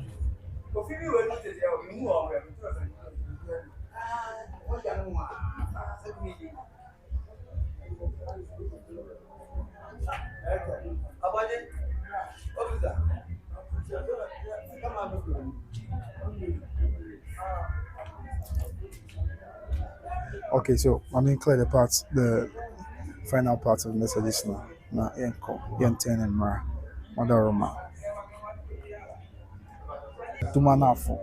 Okay, so I mean clear the final parts of this edition. Now, Yen and Mara, Mother Roma. Tumanafo.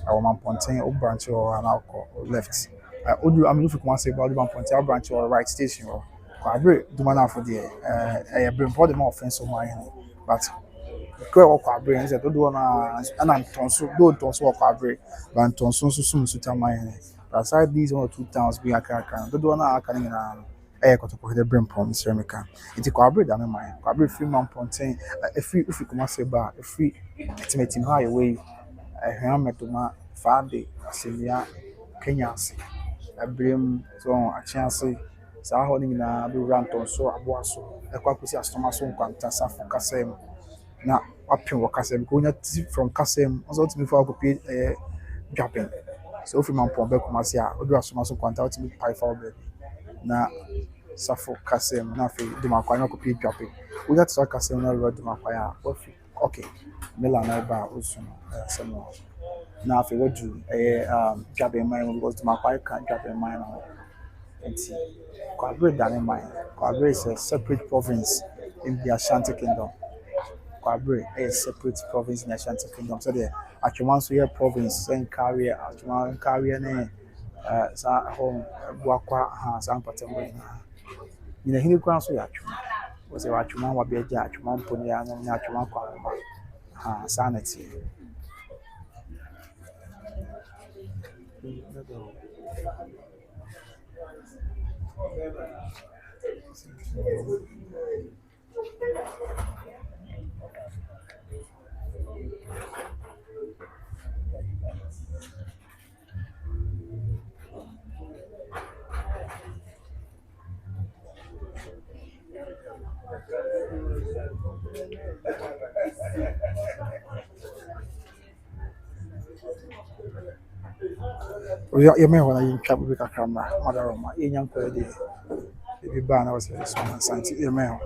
Our man Pontain, or branch or an alcohol left. I mean, if you want to say about the Pontain branch or right station or Quabre, Tumanafo there. I have been for the more offensive mine, but Quabre Quabre, I don't want to, and I'm Tonso, don't Tonso Quabre, but Tonso soon to mine. Aside these 1 or 2 towns, be a car, the door now coming in. I got to put the brim from Mr. America. It's a quabre than mine. Quabre free man pontain, a free if you come say bar, a free estimating high away. Meduma, Fadi, Asilia, Kenyasi, a brim, so a chance. So I holding na be ranton so aboaso. E kwa kusi asoma so nkwanta safo kasem. Na wapin wo kasem ko nya from kasem. Also to me for akopie dropping. So if man pon be kuma se a odu asoma so nkwanta to me pai for be. Na safo kasem na fe de makwanya akopie dropping. We got so kasem na road de makwanya. Okay. Mela na ba osu no. Na fe what do dropping mine because de makwanya can dropping mine na. Kwabre than in mine. Kwabre is a separate province in the Ashanti Kingdom. Kwabre is a separate province in the Ashanti Kingdom. So the Achumanso here province and carrier Achuman carrier name home Buakwa San Patembo. In the Hindu Crown, so Achuma was a Achuman Wabeja, Achuman Punya, and Achuman Kwama sanity. You may want to in with a camera, Mother Roma, in young Purdy. If you ban was very small and science, you may.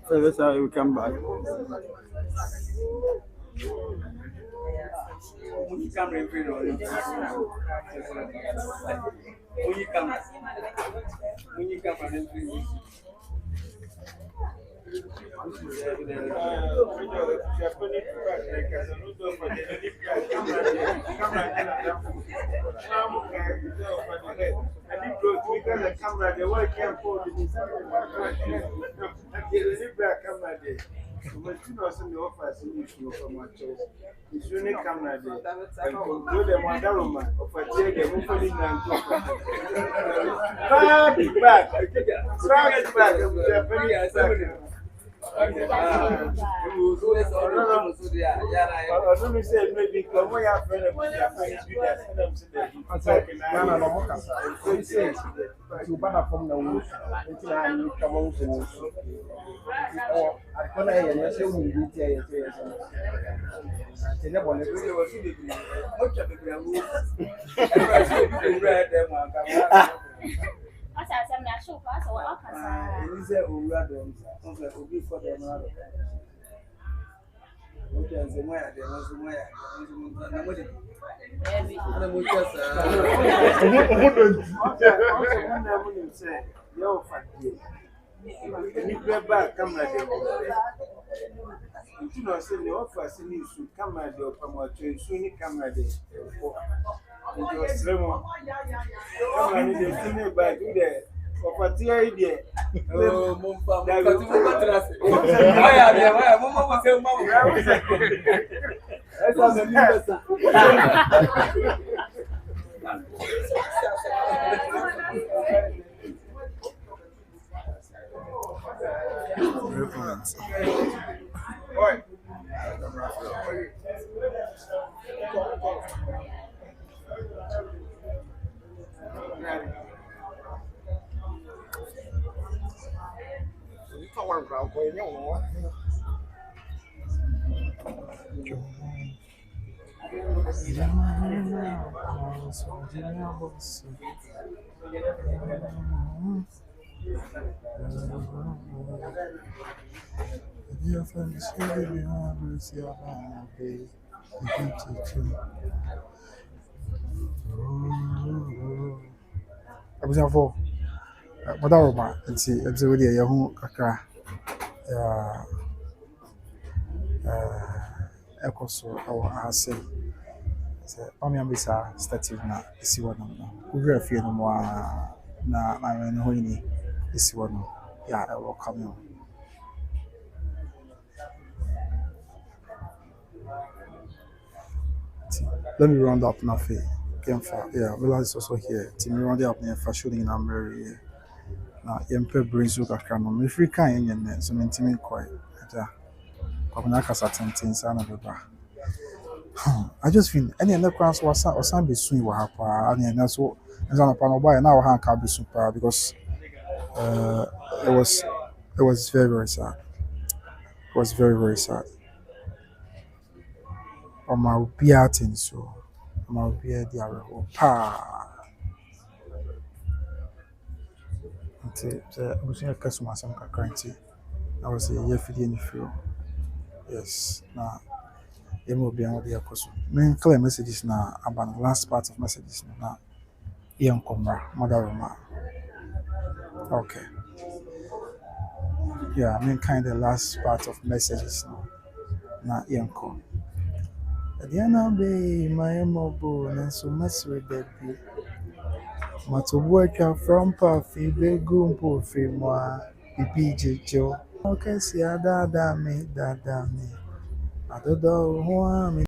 So that's how we come back. Abusafo Mother Roma nti ebi we dey ye hu kakra uh, ɛkɔ so ɛwɔ ase sɛ ɔmo ambisa stative na esi hɔ nom no wowura fie no mu a na maame no hɔ yini esi hɔ no yɛ ɛwɔ kame let me round up now for yeah Mila is also here Timmy round up near for shooting in America na yɛmpɛ brainsu kakra no mefiri ka yɛnyɛ nnɛ so mentimi nkɔe agya kwabena kasa tenten saa na bɛba I just feel ɛne ɛnɛ koraa so ɔsan bɛsui wɔ ha paa ne ɛnɛ so ɛnsa nɔpa no ɔbaeɛ na wɔ ha nka bɛsu paa because it was very sad. It was very sad. Ɔma obiara te nsuo ɔma obiara di awerɛhoɔ paa nti sɛ abusua ka so asɛm kakra nti na wɔ sɛ yɛyɛ afidie no firi hɔ. Yes na yɛma obiara wɔde yɛkɔ so menclear messages na aba no last part of messages no na yɛnkɔ mmra mother okay yeah kind the last part of messages no na yɛnkɔ Diana be my mobile and so much with that be. Matobuacha from Puffy, big gumpo free moi, PPJ Joe. Okay, see, da me. I don't know who I'm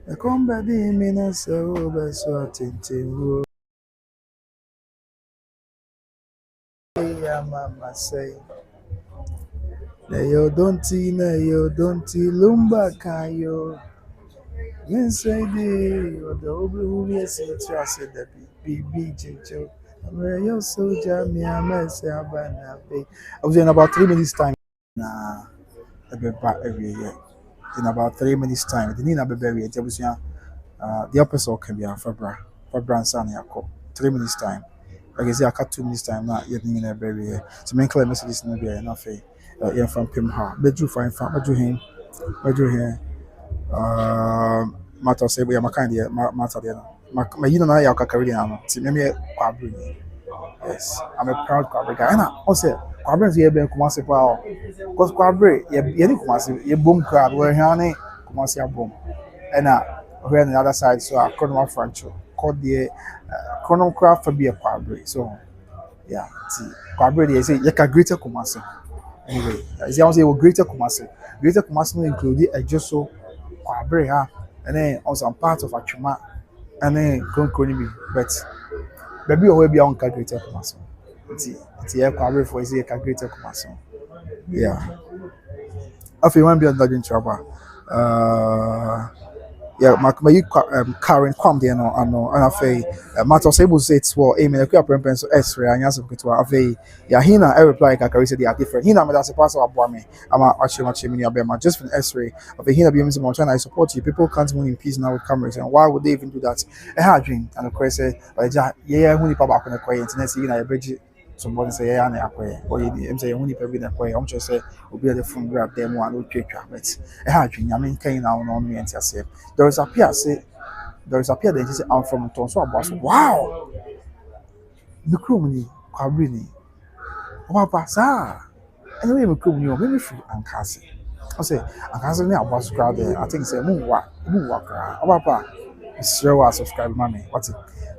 a combat in a so best sorting. Mama say. Nayo don't Lumba kayo. Say the obvious interest that BBJ. I'm a soldier, me a mess. I was in about 3 minutes time. Nah, I be back every year. In about 3 minutes time, the Nina be buried. The opposite can be a Fabra and Sunny. 3 minutes time. I guess I cut 2 minutes time. Not yet in a bury here. So, main clear messages in the beer enough. Yeah, from Pimha. Bedroom fine, bedroom here. Matter say we are my kind of matter there. My you know, I have a career. See, me Quabri. Yes, I'm a proud Quabri guy. And I also, Quabri is here being Kumasi Power. Because Quabri, you Kumasi, you boom crab, where honey, Kumasi boom. And we're on the other side, so I couldn't want French. Called the Chrono Craft for be a Quabri. So, yeah, see, Quabri, they say, you can greater Kumasi. Anyway, is the also greater Kumasi. Greater Kumasi will include a Joso Quabri, and then also part of Achuma, and then Concordi, but baby, will be on greater Kumasi. It's a Quabri for a greater Kumasi. Yeah. I feel one be on the trouble. Yeah, my Karen come there no and I say matter able to say it's for aim and a preference X-ray and answer to a yeah hina I reply kakari say they are different hina me that's a pass of me I'm actually much in your just from X-ray of a hina be mountain I support you people can't move in peace now with cameras and why would they even do that a hard dream and of course say yeah who nipa back on the quiet internet see na bridge somebody say yeah na akwa or you say who nipa be na quiet I'm just say obi the phone grab them one no twetwa but a hard dream I mean can now no me enter say there is a peer that say I'm from Tonso Abbas. Wow! The crew ni Kwabri ni. Papa sa. Anyway, the crew ni o me free Ankasi. I say Ankasi ni Abbas crowd there. I think say mu wa kra. Papa share wa subscribe mama. What it?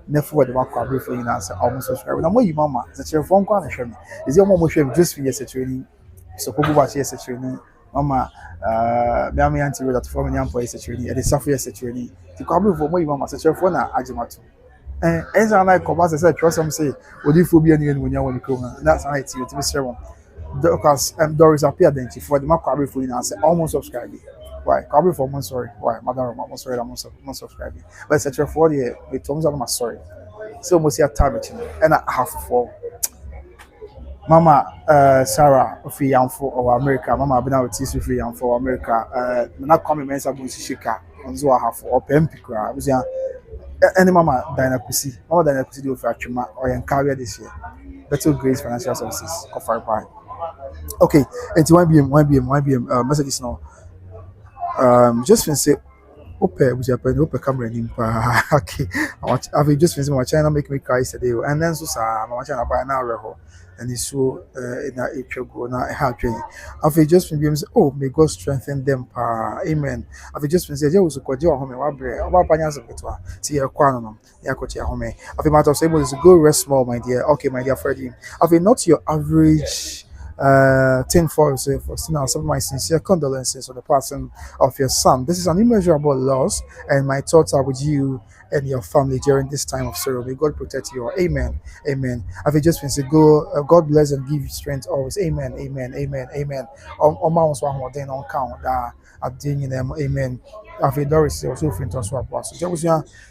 Never the Kwabri for you now say almost subscribe. Na mo yi mama. Say share phone kwa na share me. Is your mama share just for your training. So people watch your training. Mama me am anti that for me am for training. E dey suffer your training. The Kwabri for mo yi mama say share phone na agimatu. As I like Kobasa said, trust them say, would you phobia when you want to come? That's how it's you to be sure. Because Doris appeared then for the Macquarie for you and say almost subscribe. Why? Kwabri for one sorry. Why? Madam, I'm sorry, I'm not subscribing. But it's a 4 year with Tom's I'm sorry. So almost a time and a half for Mama Sarah free young for America. Mama been out with free young for America. Not coming men's about Shika on Zoa half or Pempicra. Was any Mama Dynakusi, Mama Dynakusi do for Achuma or in career this year. Better Grace Financial Services of Firepower. Okay, and to 1 BM messages now. Just say Ope, which happened, Ope camera nimpa. Okay. I've just finished my channel make me cry yesterday. And then so my channel by now and it's so in that April go now Heärtbreaking. I've just been say, oh, may God strengthen them. Amen. I've just been saying, was a cordial home. What panyas of it? See your quanum. Yakotia home. I've been out able to go rest small, my dear. Okay, my dear Freddie. I've been not your average thing for Faustina, some of my sincere condolences on the passing of your son. This is an immeasurable loss, and my thoughts are with you and your family during this time of sorrow. May God protect you all. Amen. Amen. I've just been saying, God bless and give you strength always. Amen. Amen. Amen. Amen. One more thing on count that I'm doing them. Amen. I've Doris also free to swap. So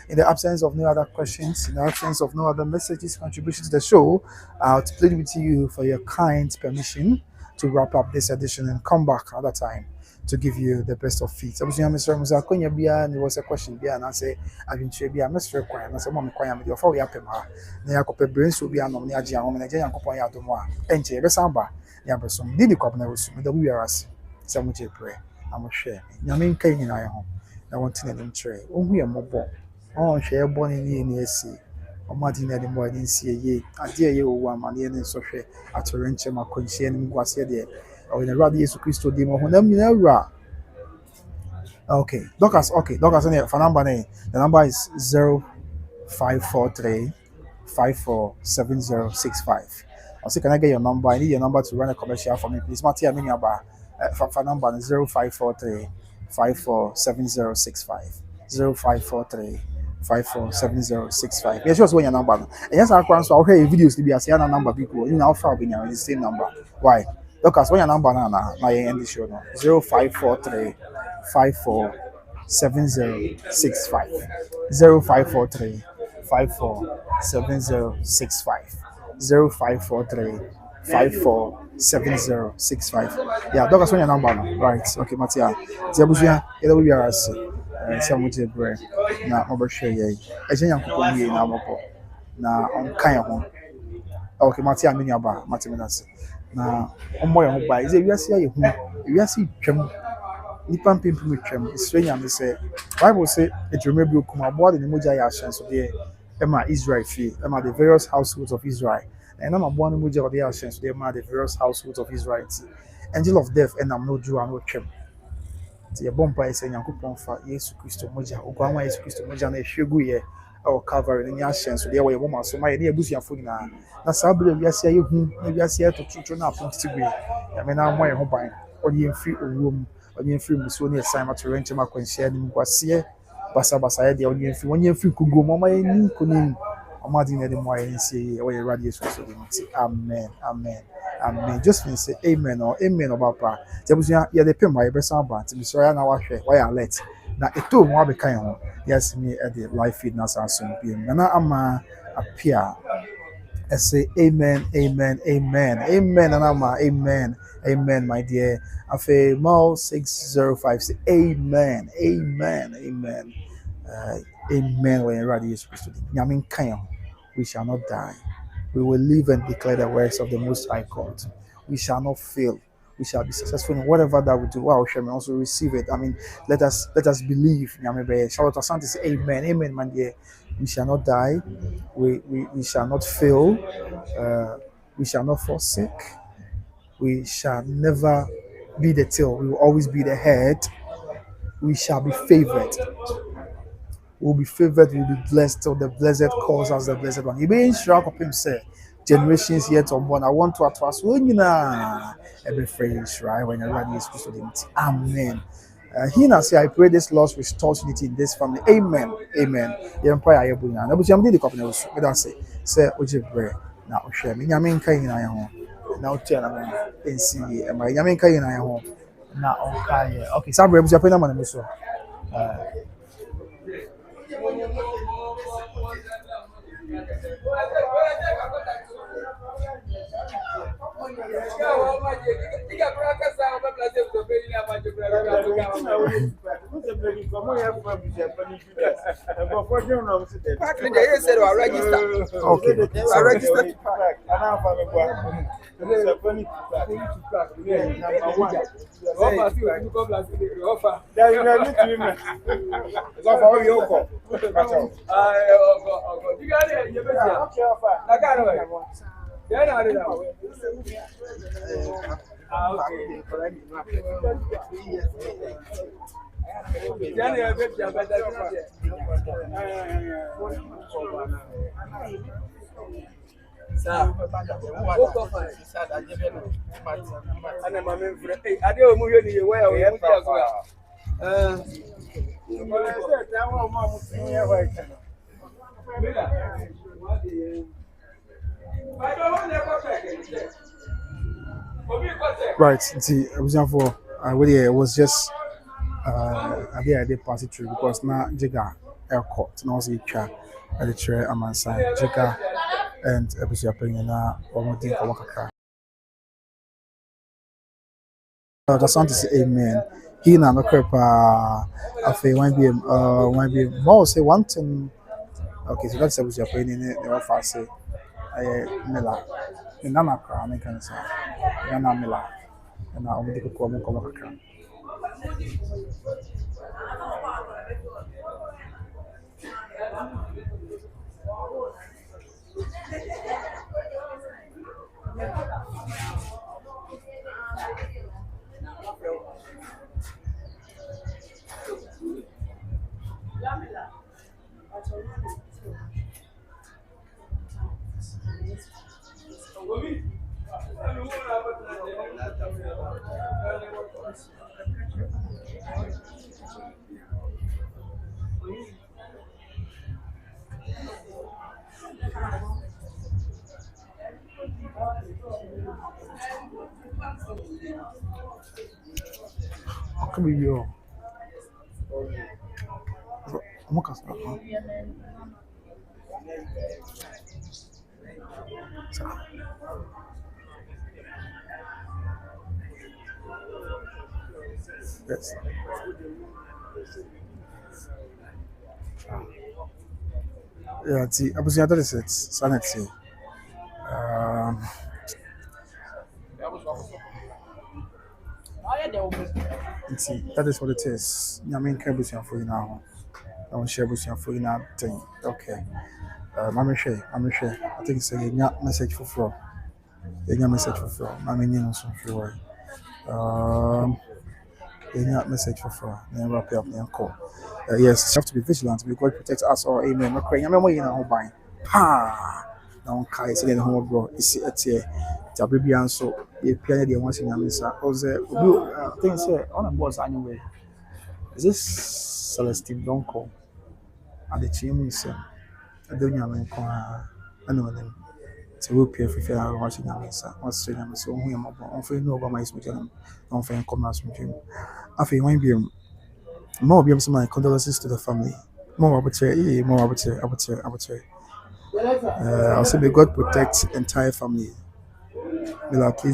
in the absence of no other questions, in the absence of no other messages, contributions to the show, I'll plead with you for your kind permission to wrap up this edition and come back another time to give you the best of feet. I was Mr. Muzakonya Bia, and there was a question Bia, and I say, I've been to Bia, Mr. Quine, and I said, Mamma Quine, with your 4 year pema. Neacope Brains will be a nominee, home and a giant company at the moa. And Jay Samba, Yabberson, Diddy Copner was with the Wearas. Some would pray. I'm a share. Yamin Kane in I home. I want to let them tray. Oh, we are more. Oh, share born in the sea. Or Martin anymore, I didn't see a ye. I dear you, one man, and so share at Torrent, my concern, was here. Or in a rather Jesus Christo demo, when I'm never. Okay, Docas, for number name. The number is 0543 547065. I say, can I get your number? I need your number to run a commercial for me, please. Matia Miniaba, for number 0543 547065. 0543 547065. Yes, just when your number. And yes, I can so I'll hear videos to be a number people. You know, far being the same number. Why? Docas, when your number now, I end the show now. 0543 547065. 0543 547065. 0543 547065. Yeah, Docas, when your number now. Right. Okay, Matia. Ziabusia, it'll be us. Some would say, bread. Now, overshare ye. A young couple here now. Now, on kind of home. Okay, Matia, Miniaba, Matiminasi. Now, on my own by is a see nipa mpempem metwam israel me say bible say it remember you come aboard the moja ya chance so there ema israel fee ema the various households of israel and am aboard the moja of the chance so there ema the various households of israel angel of death and am no do and no twam ti e bompa ese nyankopon fa yesu kristo moja ogwa yesu kristo moja na ehwegu ye o calvary ni nya chance so there we bomma so my na ebusuafo nyina na sabre wiase ayehu na wiase atotutu na apontiti gbe ya me na mo ye ho ban odi emfi owom onye free muso ne assignment to rent ma kwanhia ni kwase basa ya de onye free kugo mama ni kunim amadi na de mo ayen sie e we radio so de nti amen just say amen or papa tebusia ya de pem wa besa ba ti so ya na wa hwe wa ya alert na eto mo abekan ho yes me at the live feed na so bi na ama appear. I say amen, and I'm amen, my dear. I say Mal 605 say amen. Amen. When you're ready, Jesus Christ, we shall not die. We will live and declare the works of the Most High God. We shall not fail. We shall be successful in whatever that we do. Wow, shall we also receive it? I mean, let us believe. Shout out to say amen, my dear. We shall not die. We shall not fail. We shall not forsake. We shall never be the tail. We will always be the head. We shall be favored. We'll be favored. We'll be blessed. So the blessed calls us the blessed one. He being struck up himself. Generations yet unborn. I want to attract when you know every phrase, right? When you're ready, amen. He say, I pray this loss restores unity in this family. Amen. The empire I bring now. But I'm the company also. But I say, Oje bread. Now share me. Yamin kain na home. Now tell me NC. Am I Yamin kain na home? Now okay. Okay, so bread. Japan na man so. Partly they said we are registered. Okay. They were registered to park. Right. See, for it was just I did pass it through because now Jigga airport now see cha at the chair Amansa Jigga and episode opinion na one thing for Wakaka. That's something to say amen. He na no crap afi one be more say one thing. Okay, so that's episode opinion the offer say Mela. In Nana Crown, I can say Nana Mela. And now we could come Wakaka. Come here. Yes. Yeah, see, I was the other set, sanity. See, that is what it is. I mean, Cabusian for you now. I want to share with you for you now. Thing. Okay. I'm sure. I think it's a message for floor. A message for floor. I mean, you know, some floor. A message for floor. Then wrap up and call. Yes, you have to be vigilant because God protects us all. Amen. We're crying. I remember you know, buying. Pa! Now, Kai, say the home bro. It's a baby answer. The piano, the ones in Yamisa. Because things say on a boss anyway. Is this Celestine Donko? And the Chimus, I don't know. I know them. So we'll pay for fair watching Yamisa. What's the name? So, who am I? I'm feeling over my smooth. I'm feeling commerce with him. I feel one be more be my condolences to the family. More arbitrary, more arbitrary. I'll say may God protect entire family. Mila, please.